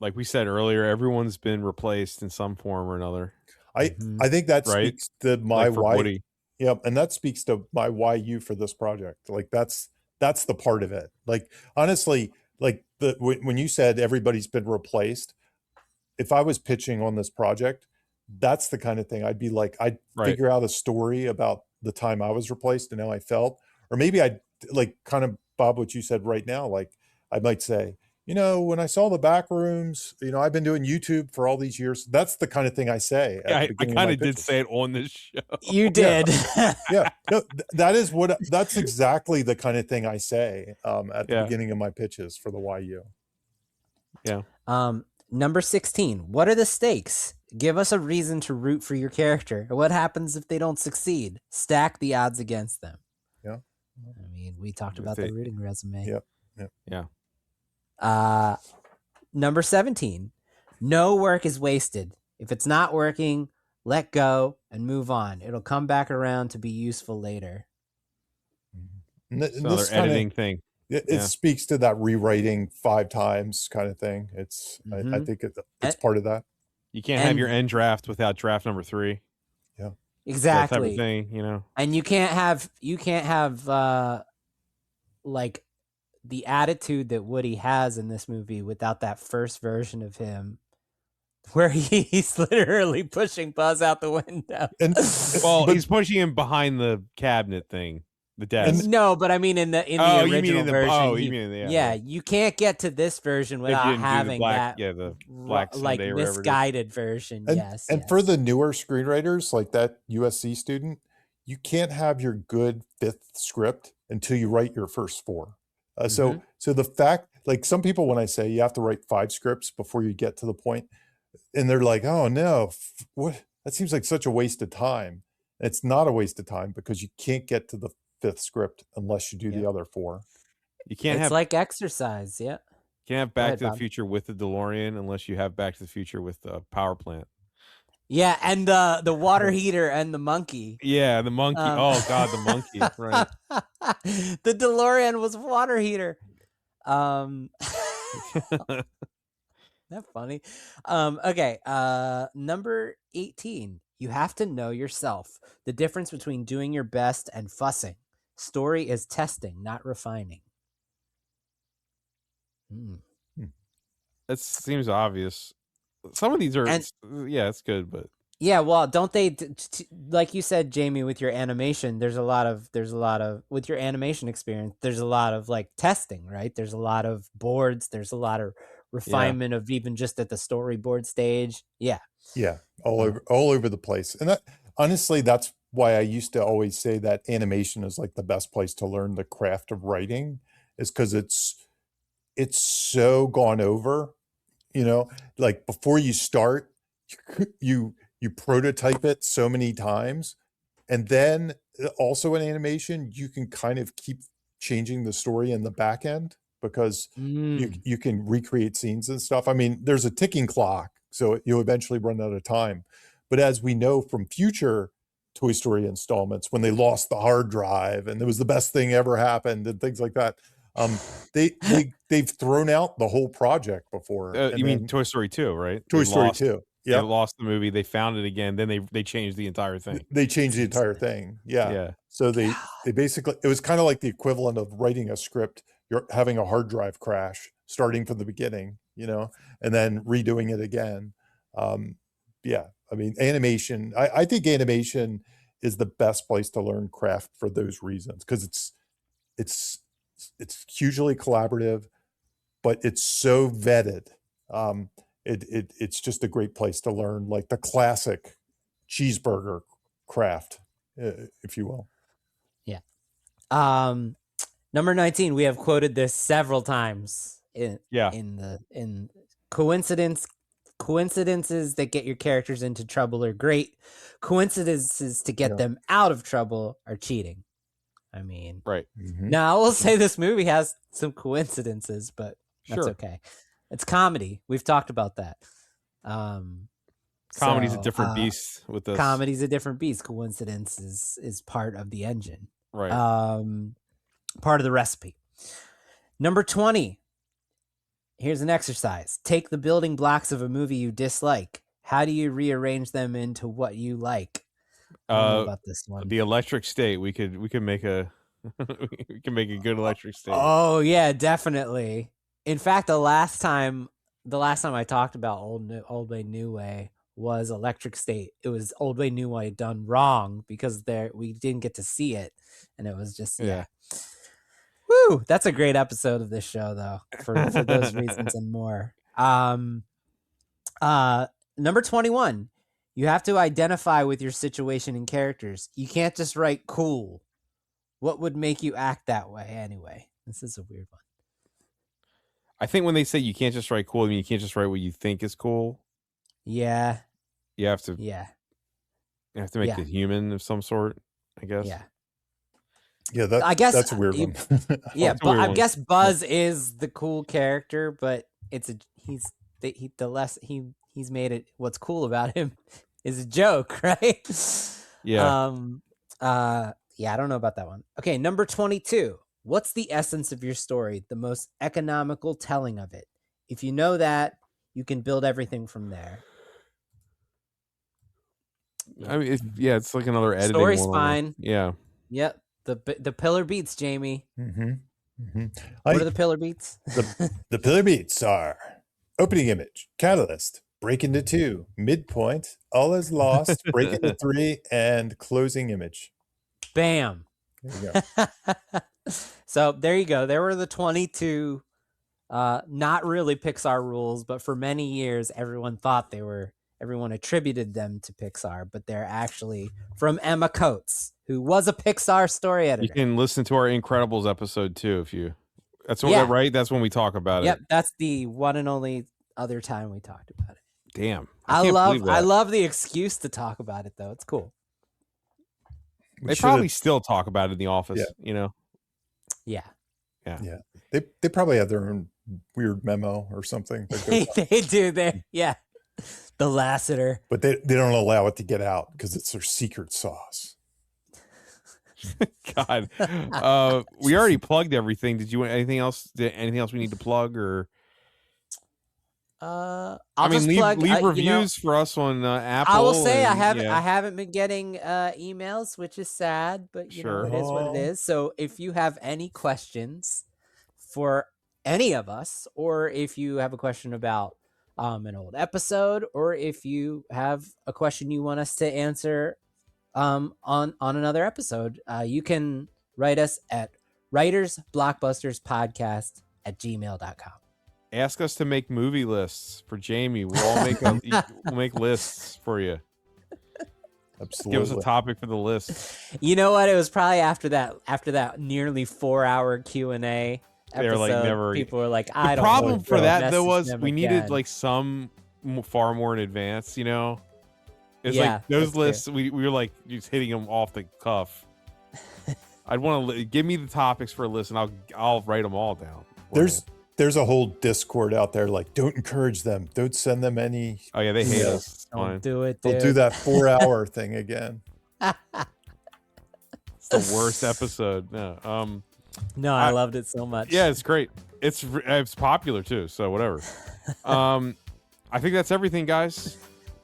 Like we said earlier, everyone's been replaced in some form or another. I think that Right? speaks to my Like for why. Woody. Yeah, and that speaks to my why you for this project. Like that's the part of it. Like honestly, like when you said everybody's been replaced, if I was pitching on this project, that's the kind of thing I'd be like, I'd Right. figure out a story about the time I was replaced and how I felt. Or maybe I'd like kind of Bob, what you said right now, like I might say, when I saw the back rooms, I've been doing YouTube for all these years. That's the kind of thing I say. At the I beginning kind my of did pitches. say it on this show. You did. Yeah, no, that's exactly the kind of thing I say at the beginning of my pitches for the YU. Yeah. Number 16. What are the stakes? Give us a reason to root for your character. What happens if they don't succeed? Stack the odds against them. Yeah. I mean, we talked about the rooting resume. Yep. Yeah. Number 17. No work is wasted. If it's not working, let go and move on. It'll come back around to be useful later. It's another editing thing. It speaks to that rewriting 5 times kind of thing. It's I think it's part of that. You can't have your end draft without draft number 3. Yeah, exactly. That type of thing, And you can't have like the attitude that Woody has in this movie without that first version of him where he's literally pushing Buzz out the window. Well, he's pushing him behind the cabinet thing, the desk. No, but I mean in the original version. You can't get to this version without having the black like misguided version. And for the newer screenwriters, like that USC student, you can't have your good 5th script until you write your first 4. So the fact, like some people, when I say you have to write 5 scripts before you get to the point, and they're like, oh no, what? That seems like such a waste of time. It's not a waste of time because you can't get to the 5th script unless you do the other 4. You can't it's like exercise. Yeah. You can't have Back to the Future with the DeLorean unless you have Back to the Future with the power plant. Yeah, and the water heater and the monkey. Yeah, the monkey. Oh God, the monkey. Right. The DeLorean was a water heater. That funny. Okay. Number 18. You have to know yourself. The difference between doing your best and fussing. Story is testing, not refining. That seems obvious. Some of these are, it's good, but yeah, well, don't they? Like you said, Jamie, with your animation, there's a lot of with your animation experience. There's a lot of like testing, right? There's a lot of boards. There's a lot of refinement of even just at the storyboard stage. Yeah, all over the place. And that honestly, that's why I used to always say that animation is like the best place to learn the craft of writing, is because it's so gone over. Like before you start, you prototype it so many times, and then also in animation you can kind of keep changing the story in the back end because you can recreate scenes and stuff. I mean, there's a ticking clock, so you'll eventually run out of time. But as we know from future Toy Story installments, when they lost the hard drive and it was the best thing ever happened and things like that, they've thrown out the whole project before. You mean Toy Story 2, right? Toy Story 2. Yeah, they lost the movie. They found it again. Then they changed the entire thing. They changed the entire thing. Yeah. So they basically, it was kind of like the equivalent of writing a script. You're having a hard drive crash, starting from the beginning, and then redoing it again. I mean, animation. I think animation is the best place to learn craft for those reasons, because it's hugely collaborative, but it's so vetted. It's just a great place to learn like the classic cheeseburger craft, if you will. Yeah. Number 19, we have quoted this several times in Yeah. in coincidences that get your characters into trouble are great. Coincidences to get them out of trouble are cheating. I mean, Right. now I will say this movie has some coincidences, but that's Sure. okay. It's comedy. We've talked about that. Comedy's a different beast with this. Comedy's a different beast. Coincidence is part of the engine. Right. Part of the recipe. Number 20. Here's an exercise. Take the building blocks of a movie you dislike. How do you rearrange them into what you like? I don't know about this one. The electric state. We could make a we can make a good electric state. Oh yeah, definitely. In fact, the last time I talked about Old Way New Way was Electric State. It was Old Way New Way done wrong because we didn't get to see it, and it was just yeah. Woo! That's a great episode of this show, though, for those reasons and more. Number 21. You have to identify with your situation and characters. You can't just write cool. What would make you act that way anyway? This is a weird one. I think when they say you can't just write cool, I mean you can't just write what you think is cool. Yeah. You have to. Yeah. You have to make it human of some sort, I guess. Yeah. Yeah, I guess that's a weird one. Yeah, but I guess Buzz is the cool character, but he's made it. What's cool about him is a joke, right? Yeah. Yeah, I don't know about that one. Okay, number 22. What's the essence of your story? The most economical telling of it. If you know that, you can build everything from there. I mean, it's like another editing. Story spine. Yeah. Yep. The pillar beats, Jamie. Mm-hmm. What are the pillar beats? The pillar beats are opening image, catalyst, break into 2, midpoint, all is lost, break into 3, and closing image. Bam. There you go. So there you go. There were the 22, not really Pixar rules, but for many years, everyone attributed them to Pixar, but they're actually from Emma Coates, who was a Pixar story editor. You can listen to our Incredibles episode too, right? That's when we talk about it. Yep, that's the one and only other time we talked about it. Damn, I love the excuse to talk about it though. It's cool. They probably still talk about it in the office, you know. Yeah. They probably have their own weird memo or something. They do. The Lassiter. But they don't allow it to get out because it's their secret sauce. God, we already plugged everything. Did you want anything else? Anything else we need to plug or? Leave reviews for us on Apple. I will say I haven't been getting emails, which is sad, but you know, it is what it is. So if you have any questions for any of us, or if you have a question about an old episode, or if you have a question you want us to answer on another episode, you can write us at writersblockbusterspodcast@gmail.com. Ask us to make movie lists for Jamie. We'll all we'll make lists for you. Absolutely. Give us a topic for the list. You know what? It was probably after that nearly 4-hour Q&A episode. They're like never. People were like, I the don't. Problem for that though was we again. needed like some far more in advance. You know, it's Yeah, like those lists. true. We were like just hitting them off the cuff. I'd want to give me the topics for a list, and I'll write them all down. There's a whole Discord out there like, don't encourage them. Don't send them any. Oh yeah, they hate us. Don't do it. Dude. They'll do that 4-hour thing again. It's the worst episode. No, I loved it so much. Yeah, it's great. It's popular too. So whatever. I think that's everything, guys.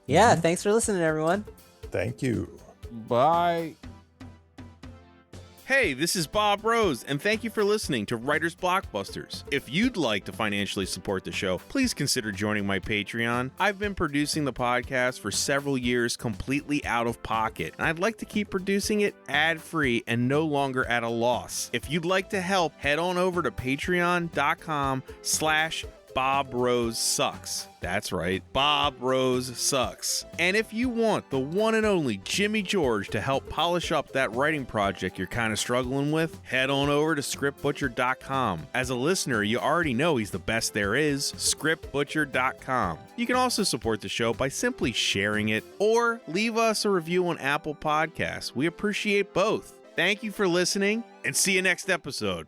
Yeah. Thanks for listening, everyone. Thank you. Bye. Hey, this is Bob Rose, and thank you for listening to Writers Blockbusters. If you'd like to financially support the show, please consider joining my Patreon. I've been producing the podcast for several years completely out of pocket, and I'd like to keep producing it ad-free and no longer at a loss. If you'd like to help, head on over to patreon.com/ Bob Rose Sucks. That's right, Bob Rose Sucks. And if you want the one and only Jimmy George to help polish up that writing project you're kind of struggling with, head on over to scriptbutcher.com. As a listener, you already know he's the best there is, scriptbutcher.com. You can also support the show by simply sharing it or leave us a review on Apple Podcasts. We appreciate both. Thank you for listening and see you next episode.